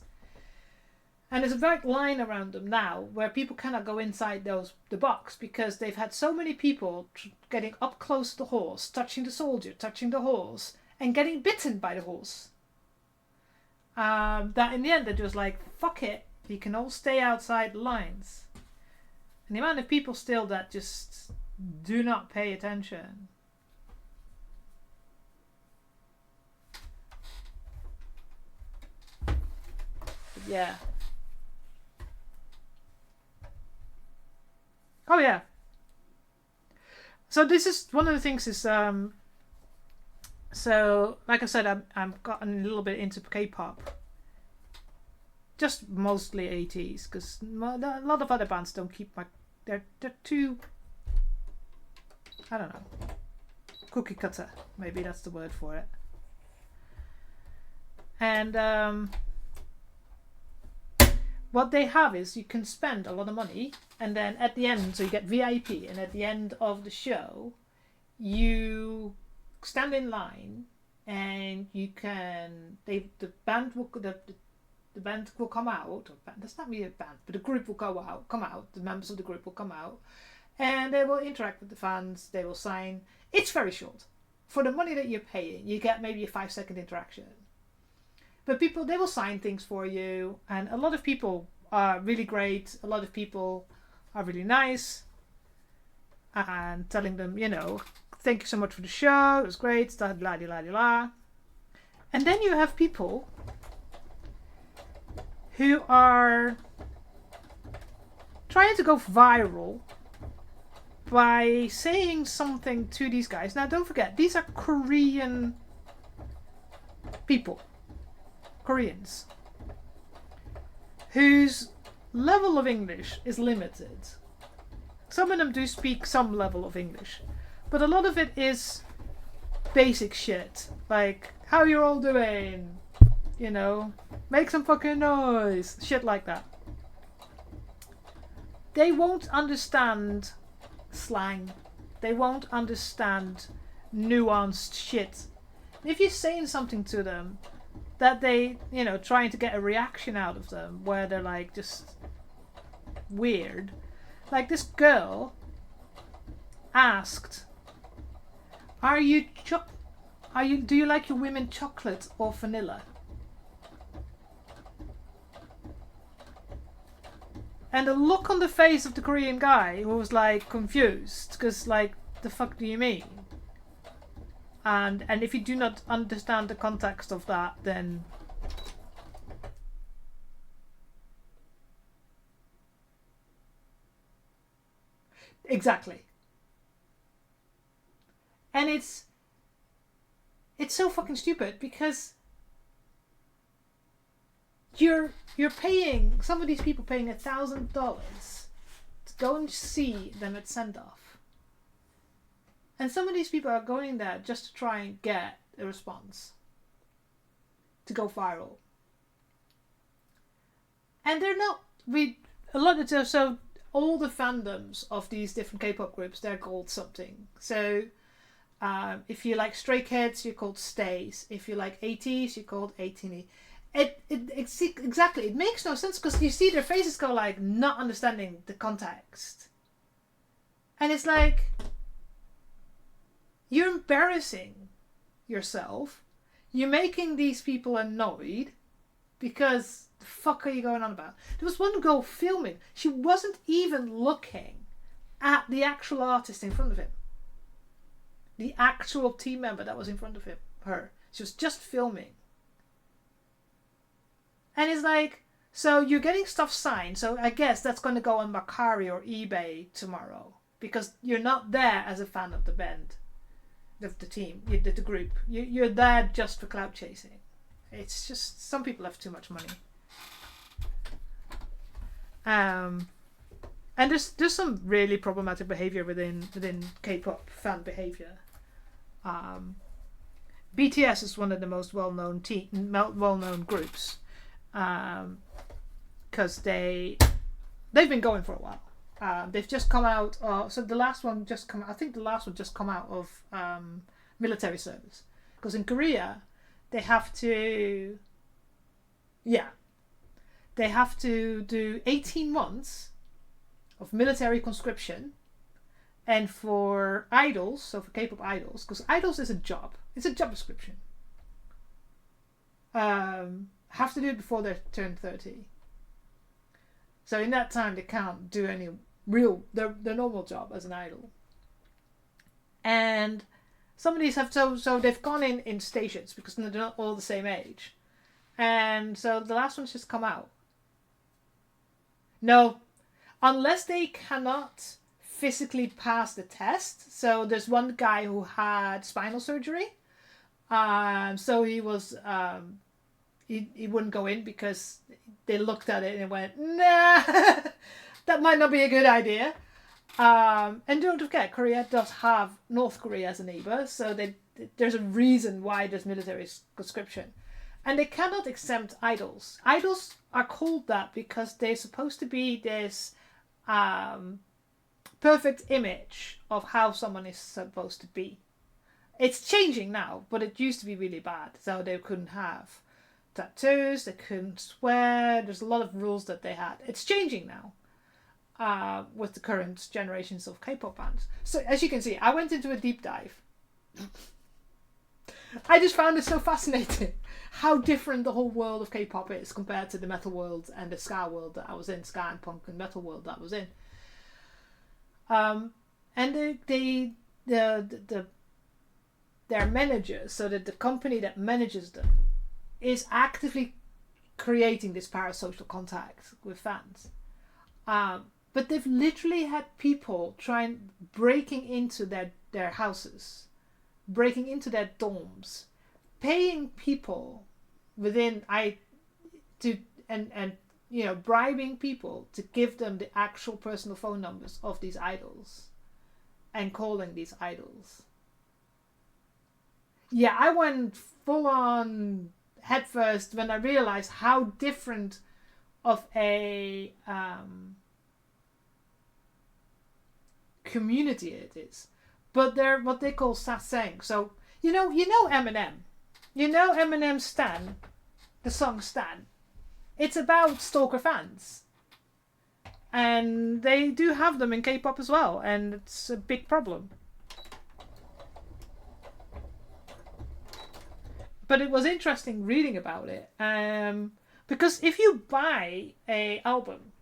And there's a white line around them now where people cannot go inside the box because they've had so many people getting up close to the horse, touching the soldier, touching the horse, and getting bitten by the horse. That in the end they're just like, fuck it, you can all stay outside the lines. And the amount of people still that just do not pay attention. But yeah. Oh yeah. So this is one of the things is so like I said, I'm gotten a little bit into K-pop. Just mostly 80s, because a lot of other bands don't keep they're too, I don't know, cookie cutter. Maybe that's the word for it. And what they have is you can spend a lot of money, and then at the end, so you get VIP, and at the end of the show, you stand in line, and you can the band will come out. That's not really a band, but the group will come out. The members of the group will come out, and they will interact with the fans. They will sign. It's very short. For the money that you're paying, you get maybe a 5-second interaction. But people, they will sign things for you, and a lot of people are really great. A lot of people are really nice, and telling them, thank you so much for the show. It was great. La la la la. And then you have people who are trying to go viral by saying something to these guys. Now, don't forget, these are Korean people, Koreans, whose level of English is limited. Some of them do speak some level of English, but a lot of it is basic shit, like, how you all doing? You know, make some fucking noise, shit like that. They won't understand slang. They won't understand nuanced shit. If you're saying something to them that they, you know, trying to get a reaction out of them where they're like just weird. Like this girl asked, do you like your women chocolate or vanilla? And the look on the face of the Korean guy who was like confused, because like, the fuck do you mean? And if you do not understand the context of that, then exactly. And it's so fucking stupid because you're paying some of these people paying $1,000 to go and see them at send off, and some of these people are going there just to try and get a response to go viral, and they're not. So all the fandoms of these different K-pop groups, they're called something. So if you like Stray Kids, you're called Stays. If you like 80s, you're called 18E. Exactly. It makes no sense because you see their faces go like not understanding the context, and it's like you're embarrassing yourself. You're making these people annoyed because the fuck are you going on about? There was one girl filming. She wasn't even looking at the actual artist in front of him. The actual team member that was in front of her. She was just filming. And it's like, so you're getting stuff signed, so I guess that's going to go on Mercari or eBay tomorrow. Because you're not there as a fan of the band, of the team, the group. You're there just for clout chasing. It's just, some people have too much money. And there's some really problematic behavior within K-pop fan behavior. BTS is one of the most well-known groups. Because they've been going for a while. They've just come out. So the last one just come. I think the last one just come out of military service. Because in Korea, they have to. Yeah. They have to do 18 months of military conscription, and for idols, so for K-pop idols, because idols is a job. It's a job description. Have to do it before they turn 30. So in that time they can't do any real their normal job as an idol. And some of these have so they've gone in stations because they're not all the same age. And so the last one's just come out. No, unless they cannot physically pass the test. So there's one guy who had spinal surgery. So he was he wouldn't go in because they looked at it and went, nah, that might not be a good idea. And don't forget, Korea does have North Korea as a neighbor, so there's a reason why there's military conscription. And they cannot exempt idols. Idols are called that because they're supposed to be this perfect image of how someone is supposed to be. It's changing now, but it used to be really bad. So they couldn't have tattoos, they couldn't swear. There's a lot of rules that they had. It's changing now with the current generations of K-pop bands. So as you can see, I went into a deep dive. I just found it so fascinating how different the whole world of K-pop is compared to the metal world and the ska world that I was in, ska and punk and metal world that I was in. And their managers, so that the company that manages them is actively creating this parasocial contact with fans. But they've literally had people breaking into their houses, breaking into their dorms, paying people bribing people to give them the actual personal phone numbers of these idols and calling these idols. Yeah, I went full on headfirst when I realized how different of a community it is. But they're what they call satsang. So you know Eminem. You know Eminem's Stan, the song Stan. It's about stalker fans. And they do have them in K-pop as well, and it's a big problem. But it was interesting reading about it. Because if you buy an album,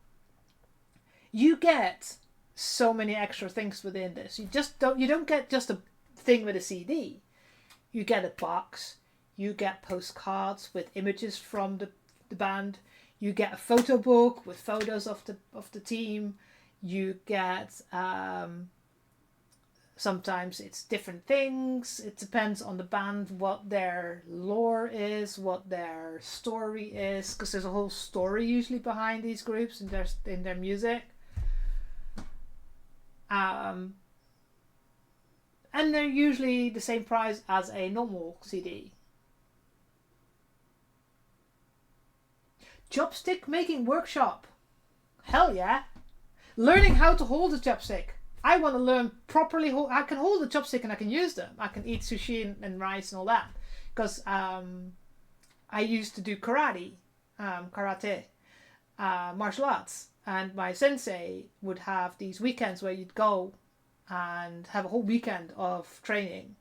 you get so many extra things within this. You don't get just a thing with a CD. You get a box, you get postcards with images from the band, you get a photo book with photos of the team, you get sometimes it's different things. It depends on the band what their lore is, what their story is, because there's a whole story usually behind these groups in their music. And they're usually the same price as a normal CD. Chopstick making workshop. Hell yeah. Learning how to hold a chopstick. I want to learn properly. I can hold a chopstick and I can use them. I can eat sushi and rice and all that. Because I used to do karate, martial arts. And my sensei would have these weekends where you'd go and have a whole weekend of training.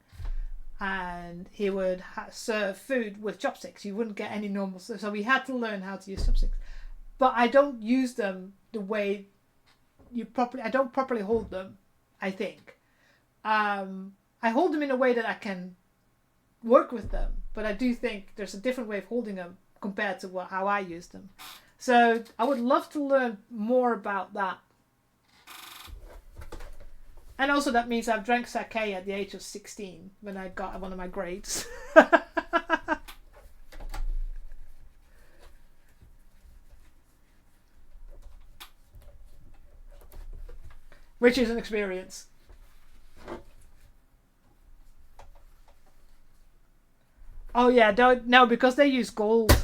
And he would serve food with chopsticks. You wouldn't get any normal stuff. So we had to learn how to use chopsticks. But I don't use them the way I don't properly hold them, I think. I hold them in a way that I can work with them. But I do think there's a different way of holding them compared to how I use them. So I would love to learn more about that. And also that means I've drank sake at the age of 16 when I got one of my grades. Which is an experience. Oh yeah, no, because they use gold.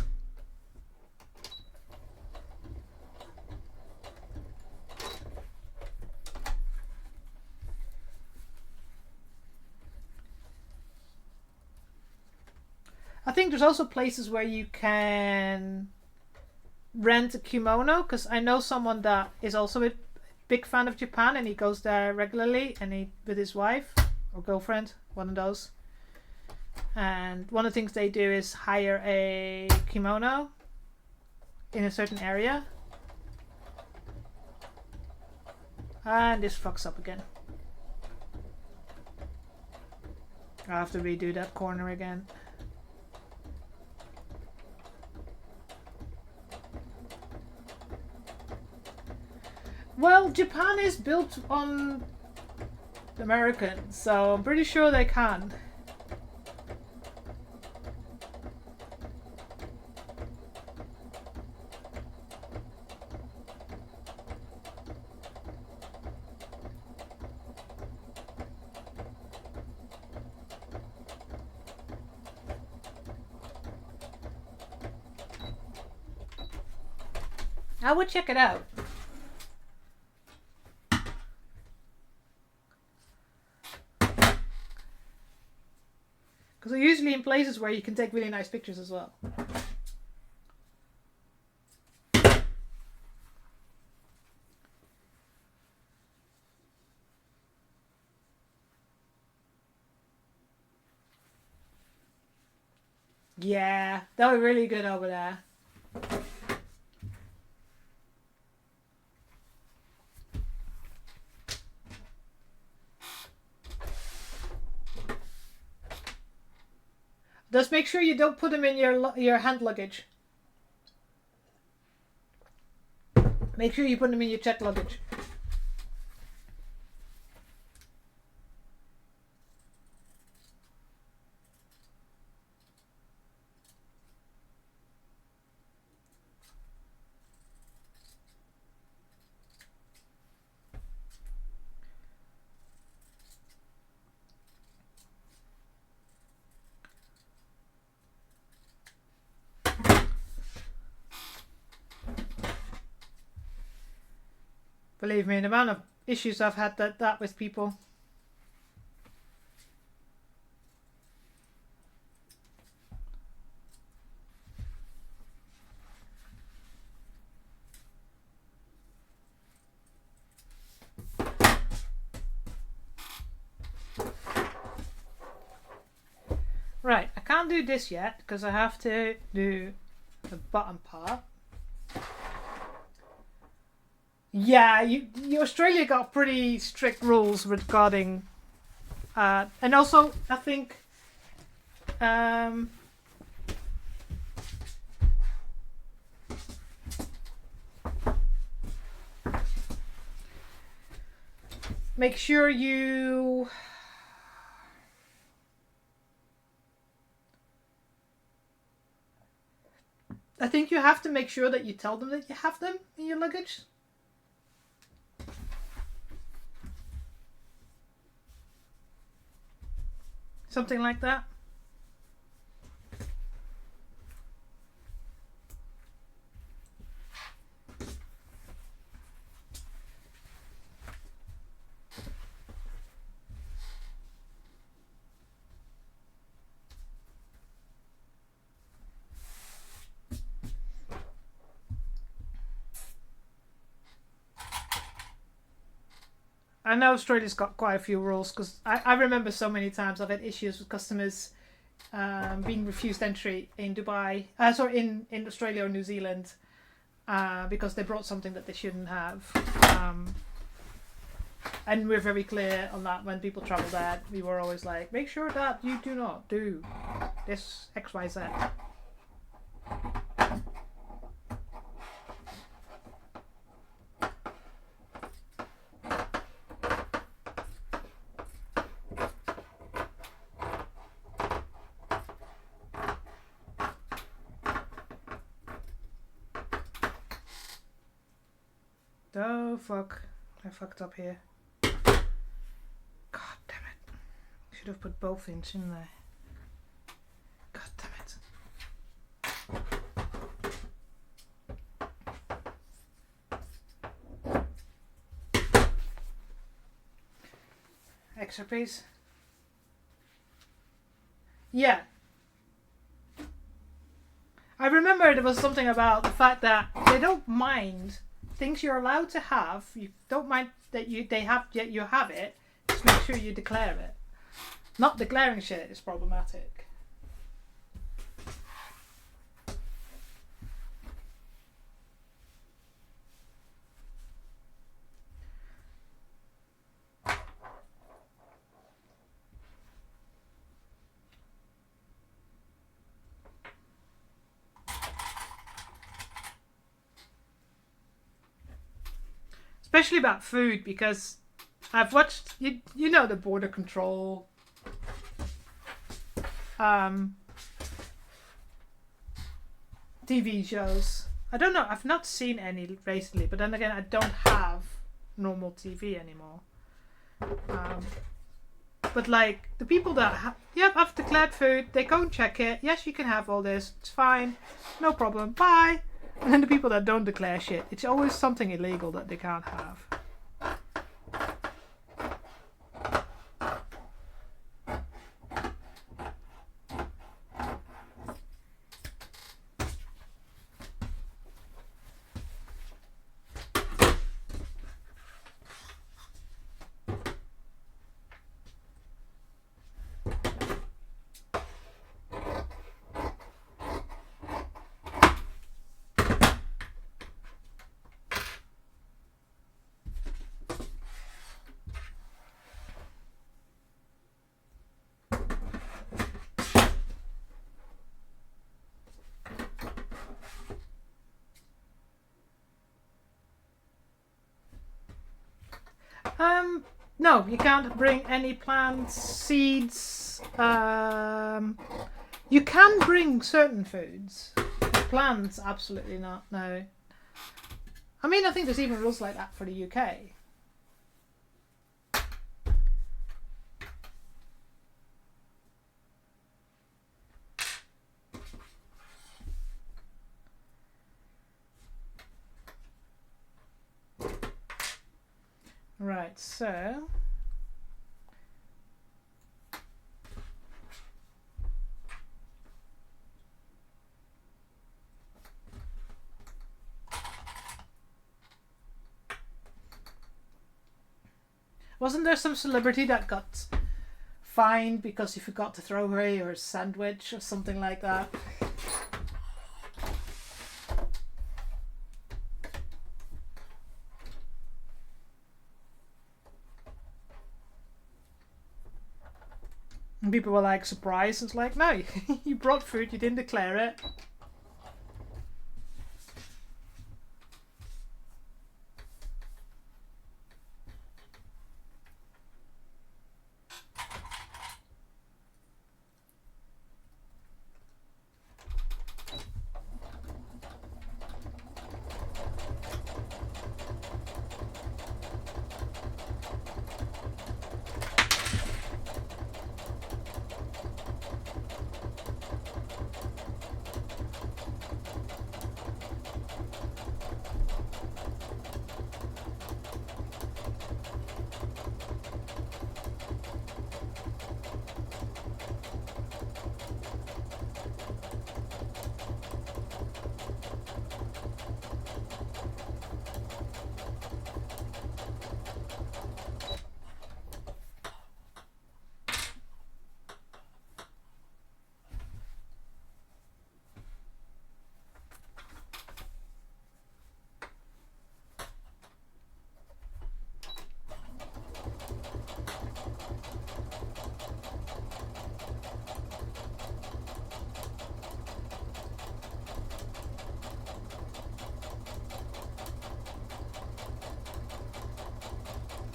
I think there's also places where you can rent a kimono, because I know someone that is also a big fan of Japan and he goes there regularly and with his wife or girlfriend, one of those. And one of the things they do is hire a kimono in a certain area. And this fucks up again. I have to redo that corner again. Well, Japan is built on Americans, so I'm pretty sure they can. I would check it out. Because they're usually in places where you can take really nice pictures as well. Yeah, that was really good over there. Just make sure you don't put them in your hand luggage. Make sure you put them in your checked luggage. Believe me, the amount of issues I've had that with people. Right, I can't do this yet because I have to do the bottom part. Yeah, you Australia got pretty strict rules regarding, and also I think, make sure you. I think you have to make sure that you tell them that you have them in your luggage. Something like that. I know Australia's got quite a few rules because I remember so many times I've had issues with customers being refused entry in Dubai, in Australia or New Zealand because they brought something that they shouldn't have. And we're very clear on that when people travel there. We were always like, make sure that you do not do this X, Y, Z. Oh fuck, I fucked up here. God damn it. Should have put both in, shouldn't I? God damn it. Extra please. Yeah. I remember there was something about the fact that they don't mind things you're allowed to have. You don't mind that they have, yet you have it. Just make sure you declare it. Not declaring shit is problematic. Especially about food, because I've watched, you know, the border control TV shows. I don't know, I've not seen any recently, but then again, I don't have normal TV anymore. But like, the people that yep, I've declared food, they go and check it. Yes, you can have all this, it's fine, no problem, bye. And then the people that don't declare shit, it's always something illegal that they can't have. No, you can't bring any plants, seeds. You can bring certain foods. Plants, absolutely not, no. I mean, I think there's even rules like that for the UK. Right, so wasn't there some celebrity that got fined because he forgot to throw away or a sandwich or something like that? And people were like surprised. It's like, no, you brought food, you didn't declare it.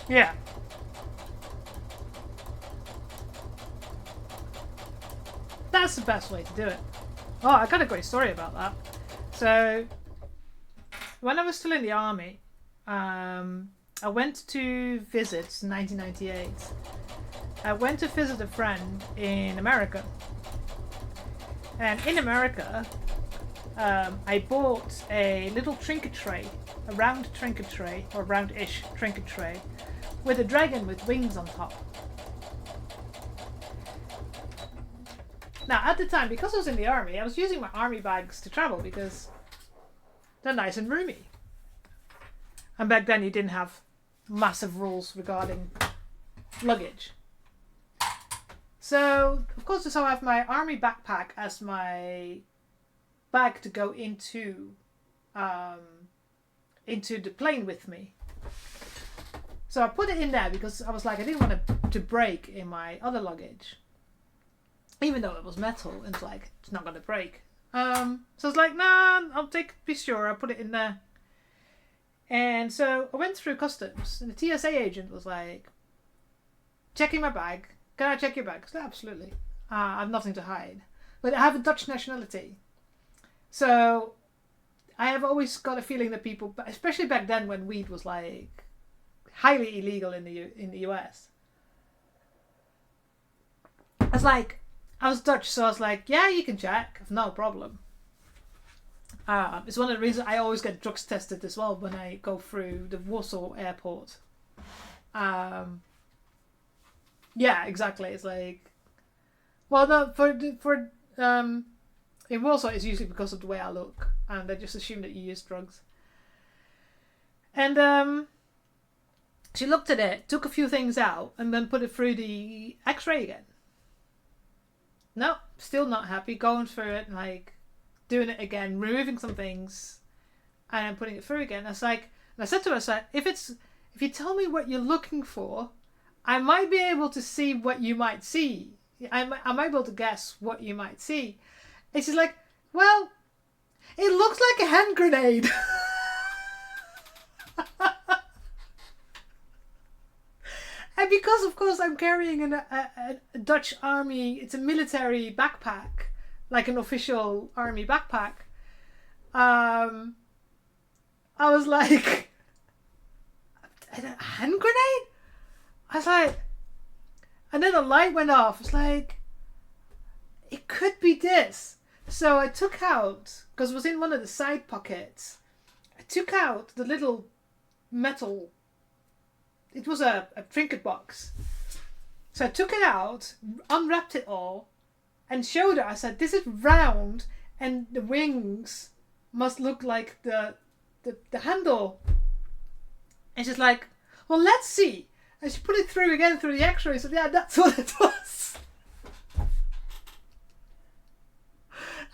Yeah. That's the best way to do it. Oh, I got a great story about that. So, when I was still in the army, I went to visit 1998. I went to visit a friend in America. And in America, I bought a little trinket tray, a round trinket tray, or round-ish trinket tray, with a dragon with wings on top. Now, at the time, because I was in the army, I was using my army bags to travel because they're nice and roomy. And back then, you didn't have massive rules regarding luggage. So, of course, so I have my army backpack as my bag to go into the plane with me. So I put it in there because I was like, I didn't want to break in my other luggage. Even though it was metal, it's like, it's not going to break. So I was like, nah, be sure, I'll put it in there. And so I went through customs, and the TSA agent was like, checking my bag. Can I check your bag? I said, absolutely. I have nothing to hide. But I have a Dutch nationality. So I have always got a feeling that people, especially back then when weed was like highly illegal in the US. I was Dutch, so I was like, yeah, you can check, no problem. It's one of the reasons I always get drugs tested as well when I go through the Warsaw airport. Yeah, exactly. It's like, well, no, in Warsaw it's usually because of the way I look, and they just assume that you use drugs. And she looked at it, took a few things out, and then put it through the X-ray again. No, still not happy. Going through it, like doing it again, removing some things, and then putting it through again. It's like, and I said to her, I said, if you tell me what you're looking for, I might be able to see what you might see. I might be able to guess what you might see. And she's like, well, it looks like a hand grenade. And because, of course, I'm carrying a Dutch army, it's a military backpack, like an official army backpack. I was like, a hand grenade? I was like, and then the light went off. It's like, it could be this. So I took out, because it was in one of the side pockets, I took out the little metal it was a trinket box. So I took it out, unwrapped it all, and showed her. I said, "This is round, and the wings must look like the handle." And she's like, "Well, let's see." And she put it through again through the X-ray. So yeah, that's what it was.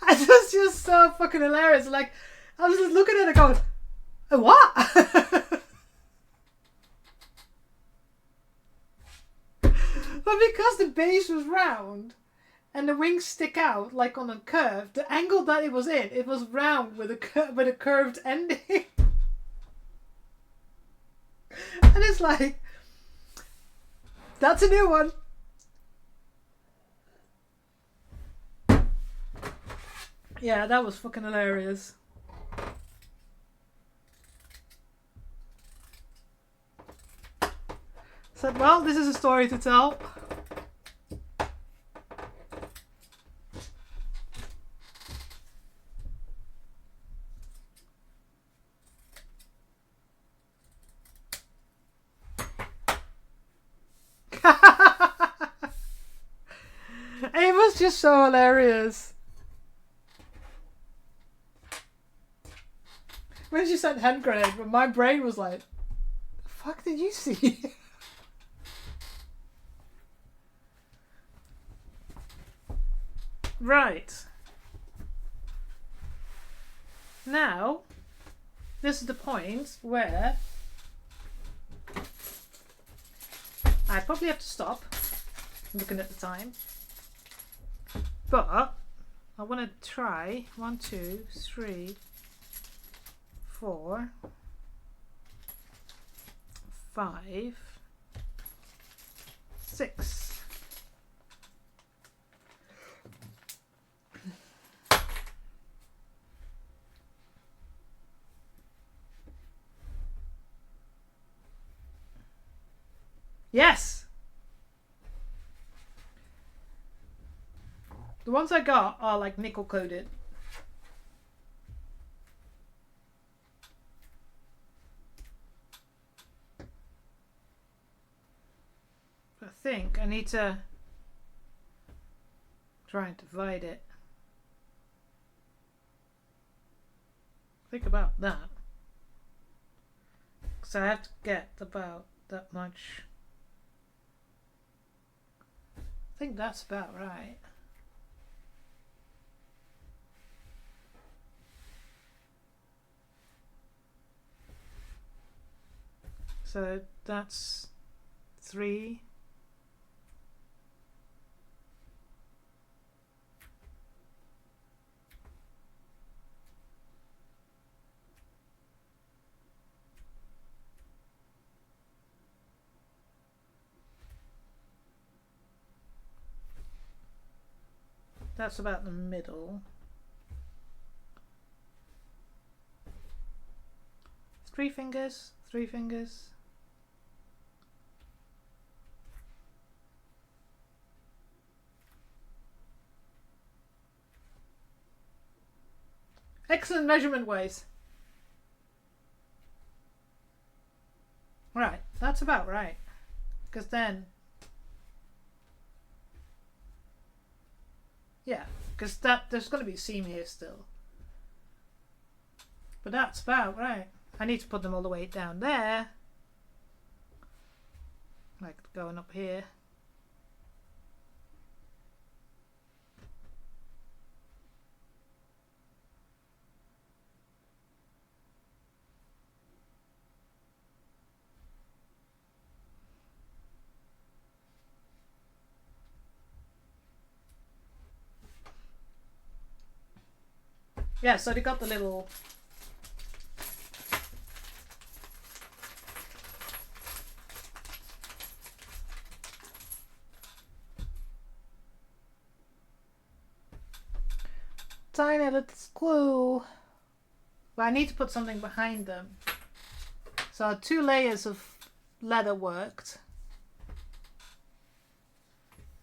And it was just so fucking hilarious. Like, I was just looking at it going, "What?" But because the base was round and the wings stick out like on a curve, the angle that it was in, it was round with a curved ending. And it's like, that's a new one. Yeah, that was fucking hilarious. Said, well, this is a story to tell. It was just so hilarious. When she said hand grenade, but my brain was like, the fuck did you see? Right. Now, this is the point where I probably have to stop. Looking at the time. But I want to try 1, 2, 3, 4, 5, 6. Yes! The ones I got are like nickel coated. I think I need to try and divide it. Think about that. So I have to get about that much. I think that's about right. So that's 3. That's about the middle. 3 fingers, 3 fingers. Excellent measurement ways. Right, that's about right. Because then, yeah, because there's going to be a seam here still. But that's about right. I need to put them all the way down there. Like going up here. Yeah, so they got the little tiny little screw. But I need to put something behind them. So 2 layers of leather worked.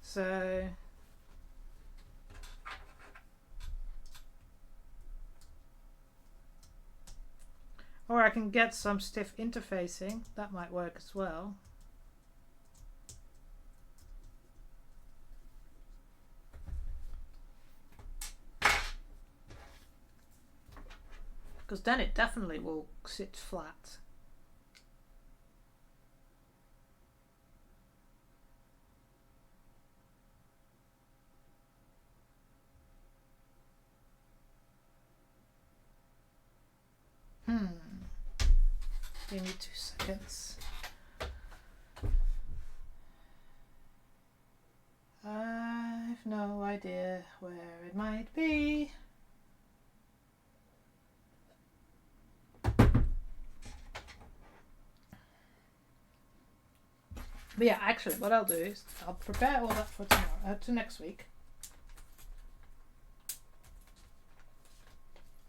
So Or I can get some stiff interfacing. That might work as well. Because then it definitely will sit flat. Give me 2 seconds. I've no idea where it might be. But yeah, actually, what I'll do is I'll prepare all that for tomorrow, to next week.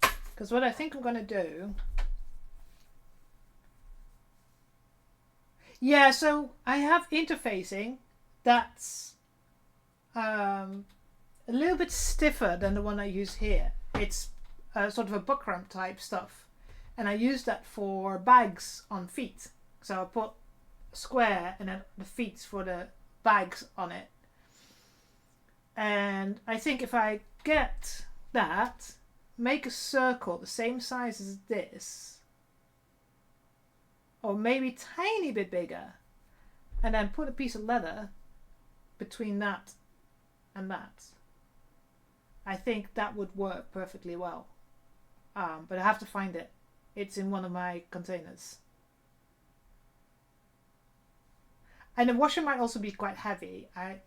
Because what I think I'm going to do... Yeah, so I have interfacing that's a little bit stiffer than the one I use here. It's sort of a buckram type stuff. And I use that for bags on feet. So I put square and then the feet for the bags on it. And I think if I get that, make a circle the same size as this, or maybe tiny bit bigger, and then put a piece of leather between that and that, I think that would work perfectly well. But I have to find it. It's in one of my containers. And the washer might also be quite heavy. Actually...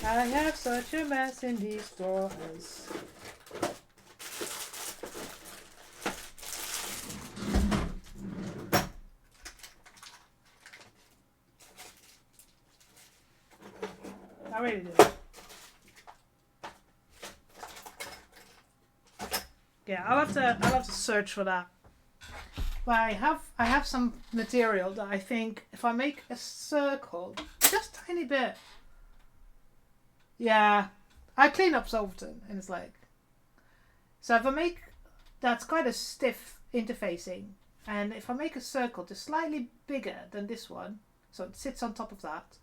I have such a mess in these drawers. I really do. Yeah, I'll have to search for that. But I have some material that I think if I make a circle, just a tiny bit. Yeah, I clean up so often, and it's like, so if I make, that's quite a stiff interfacing, and if I make a circle just slightly bigger than this one, so it sits on top of that,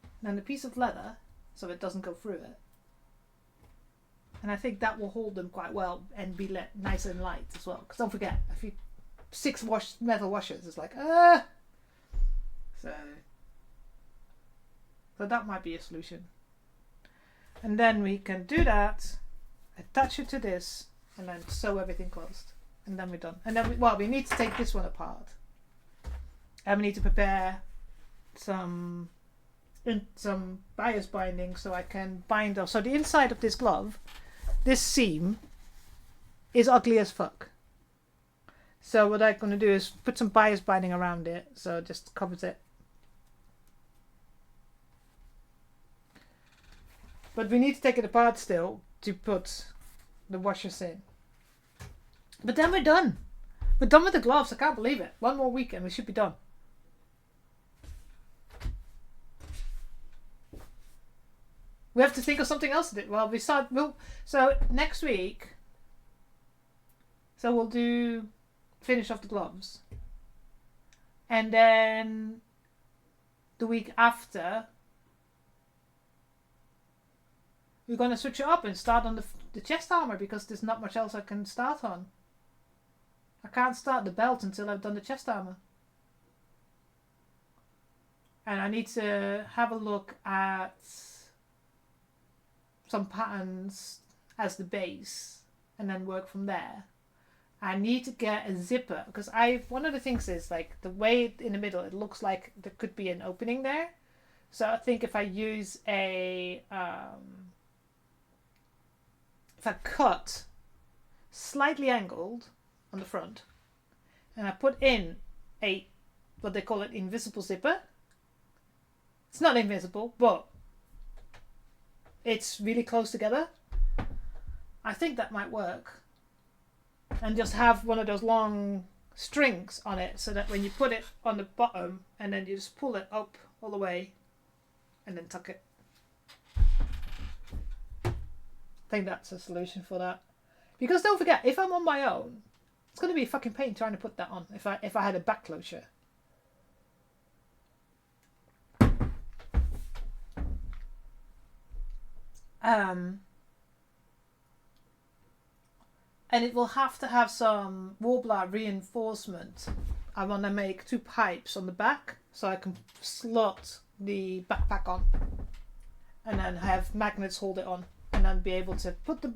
and then a piece of leather, so it doesn't go through it, and I think that will hold them quite well and be nice and light as well. Because don't forget, if you 6 metal washers, it's like so that might be a solution. And then we can do that, attach it to this, and then sew everything closed. And then we're done. And then, we need to take this one apart. And we need to prepare some bias binding so I can bind off. So the inside of this glove, this seam, is ugly as fuck. So what I'm going to do is put some bias binding around it, so it just covers it. But we need to take it apart still to put the washers in. But then we're done. We're done with the gloves. I can't believe it. 1 more week and we should be done. We have to think of something else to do. Well, so next week, so we'll finish off the gloves. And then the week after, we're going to switch it up and start on the chest armor, because there's not much else I can start on. I can't start the belt until I've done the chest armor. And I need to have a look at some patterns as the base and then work from there. I need to get a zipper, because one of the things is like the way in the middle it looks like there could be an opening there. So I think if I use if I cut slightly angled on the front and I put in what they call it, invisible zipper. It's not invisible, but it's really close together. I think that might work. And just have one of those long strings on it so that when you put it on the bottom and then you just pull it up all the way and then tuck it. I think that's a solution for that. Because don't forget, if I'm on my own, it's going to be a fucking pain trying to put that on if I had a back closure. And it will have to have some Warbler reinforcement. I want to make 2 pipes on the back so I can slot the backpack on and then have magnets hold it on and then be able to put the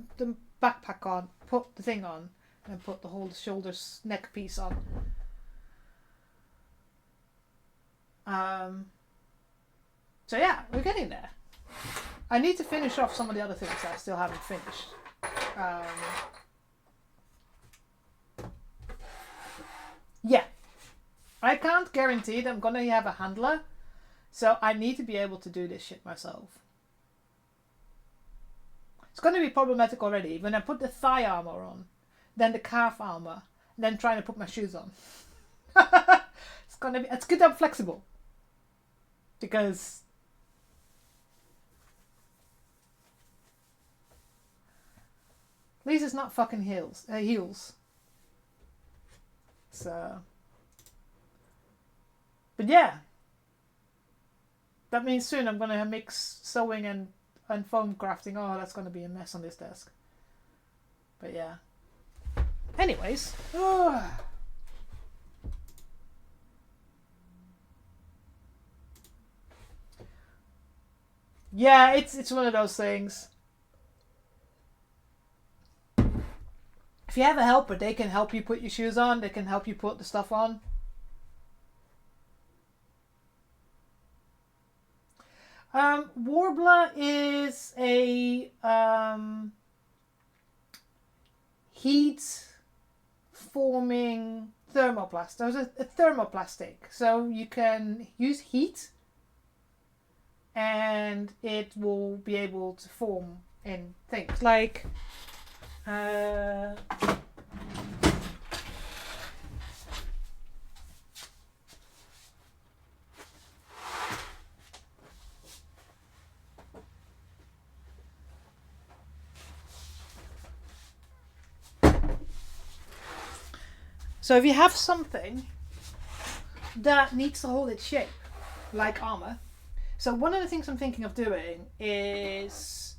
backpack on, put the thing on and put the whole shoulders neck piece on. So yeah, we're getting there. I need to finish off some of the other things that I still haven't finished. Yeah, I can't guarantee that I'm going to have a handler, so I need to be able to do this shit myself. It's going to be problematic already when I put the thigh armor on, then the calf armor, then trying to put my shoes on. It's good I'm flexible, because at least it's not fucking heels. So, but yeah, that means soon I'm going to mix sewing and foam crafting. Oh, that's going to be a mess on this desk. But yeah. Anyways. Yeah, it's one of those things. If you have a helper, they can help you put your shoes on. They can help you put the stuff on. Warbler is a heat-forming thermoplastic. There's a thermoplastic. So you can use heat and it will be able to form in things like... So if you have something that needs to hold its shape, like armor. So one of the things I'm thinking of doing is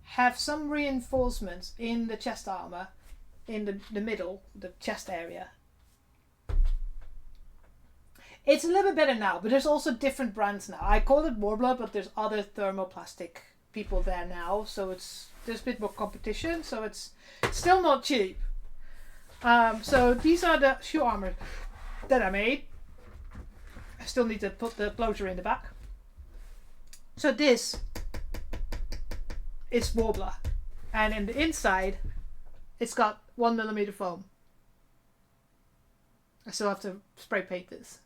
have some reinforcements in the chest armor, in the middle, the chest area. It's a little bit better now, but there's also different brands now. I call it Warbler, but there's other thermoplastic people there now, so there's a bit more competition, so it's still not cheap. So these are the shoe armor that I made. I still need to put the closure in the back. So this is Warbler, and in the inside it's got 1mm foam. I still have to spray paint this.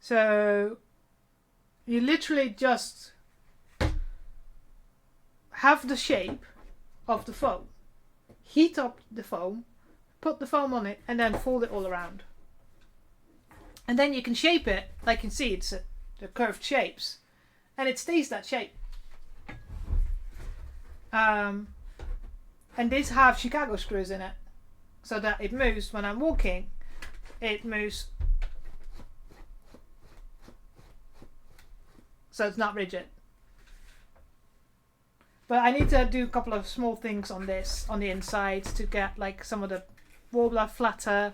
So you literally just have the shape of the foam, heat up the foam, put the foam on it, and then fold it all around. And then you can shape it, like you can see, it's the curved shapes, and it stays that shape. And these have Chicago screws in it, so that it moves when I'm walking. It moves, so it's not rigid. But I need to do a couple of small things on this, on the inside, to get like some of the Warbler flatter.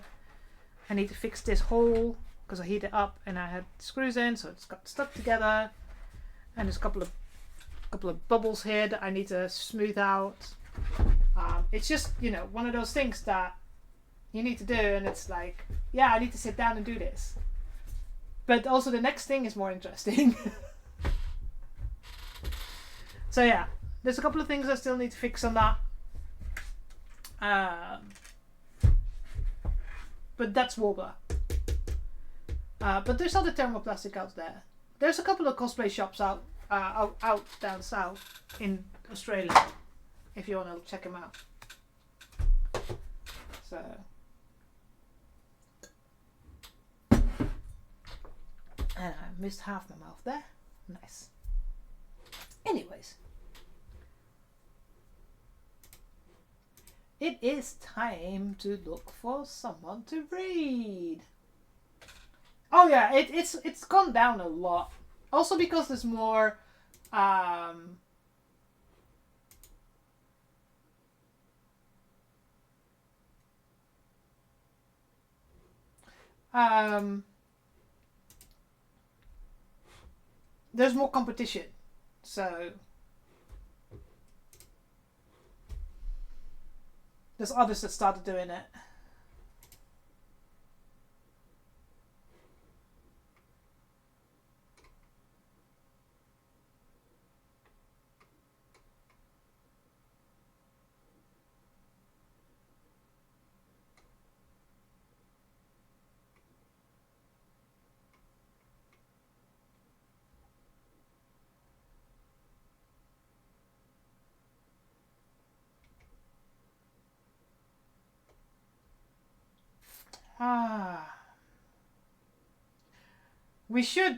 I need to fix this hole because I heat it up and I had screws in, so it's got stuck together. And there's a couple of bubbles here that I need to smooth out. It's just, you know, one of those things that you need to do, and it's like, yeah, I need to sit down and do this. But also the next thing is more interesting. So yeah, there's a couple of things I still need to fix on that. But that's Warbler. But there's other thermoplastic out there. There's a couple of cosplay shops out down south in Australia, if you want to check them out. So, and I missed half my mouth there. Nice. Anyways, it is time to look for someone to read. Oh yeah, it's gone down a lot. Also because there's more there's more competition. So there's others that started doing it.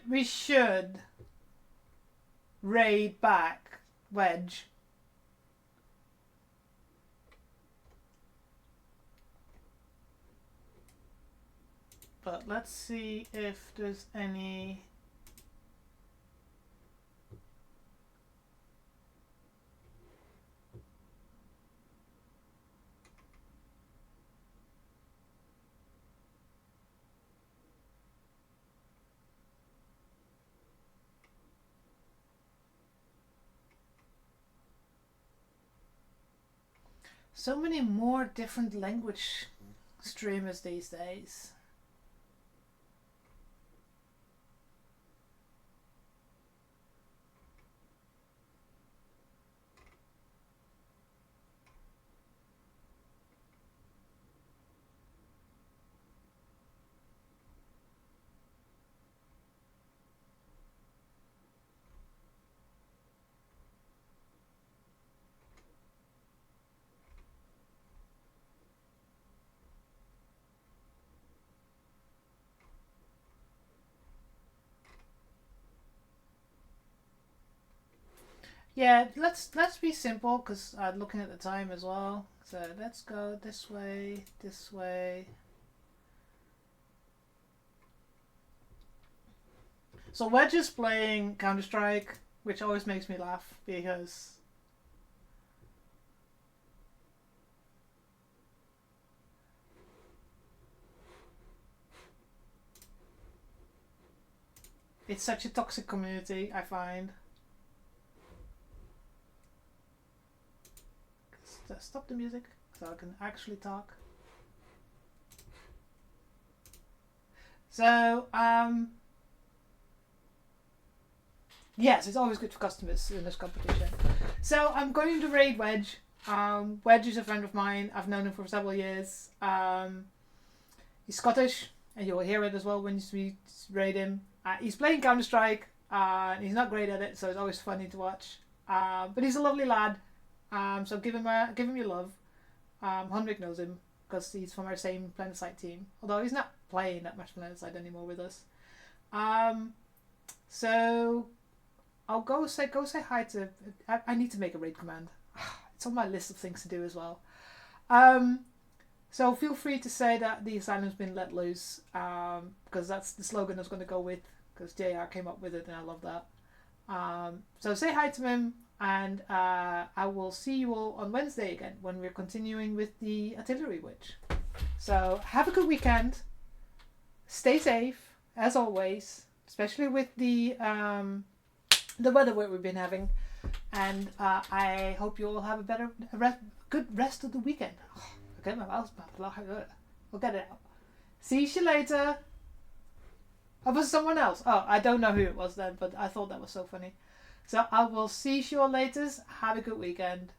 We should raid back Wedge. But let's see if there's any. So many more different language streamers these days. Yeah, let's be simple because I'm looking at the time as well. So let's go this way, this way. So we're just playing Counter-Strike, which always makes me laugh because it's such a toxic community, I find. Stop the music so I can actually talk. So, yes, it's always good for customers in this competition. So I'm going to raid Wedge. Wedge is a friend of mine. I've known him for several years. He's Scottish, and you'll hear it as well when you raid him. He's playing Counter-Strike. He's not great at it, so it's always funny to watch. But he's a lovely lad. So give him your love. Henrik knows him because he's from our same PlanetSide team. Although he's not playing that much PlanetSide anymore with us. So I'll go say hi to. I need to make a raid command. It's on my list of things to do as well. So feel free to say that the asylum's been let loose, because that's the slogan I was going to go with, because JR came up with it and I love that. So say hi to him, and I will see you all on Wednesday again when we're continuing with the Artillery Witch. So have a good weekend. Stay safe, as always, especially with the weather we've been having. And I hope you all have a good rest of the weekend. Okay, my mouth's I'll get it out. See you later. Oh, was someone else? Oh, I don't know who it was then, but I thought that was so funny. So I will see you all later. Have a good weekend.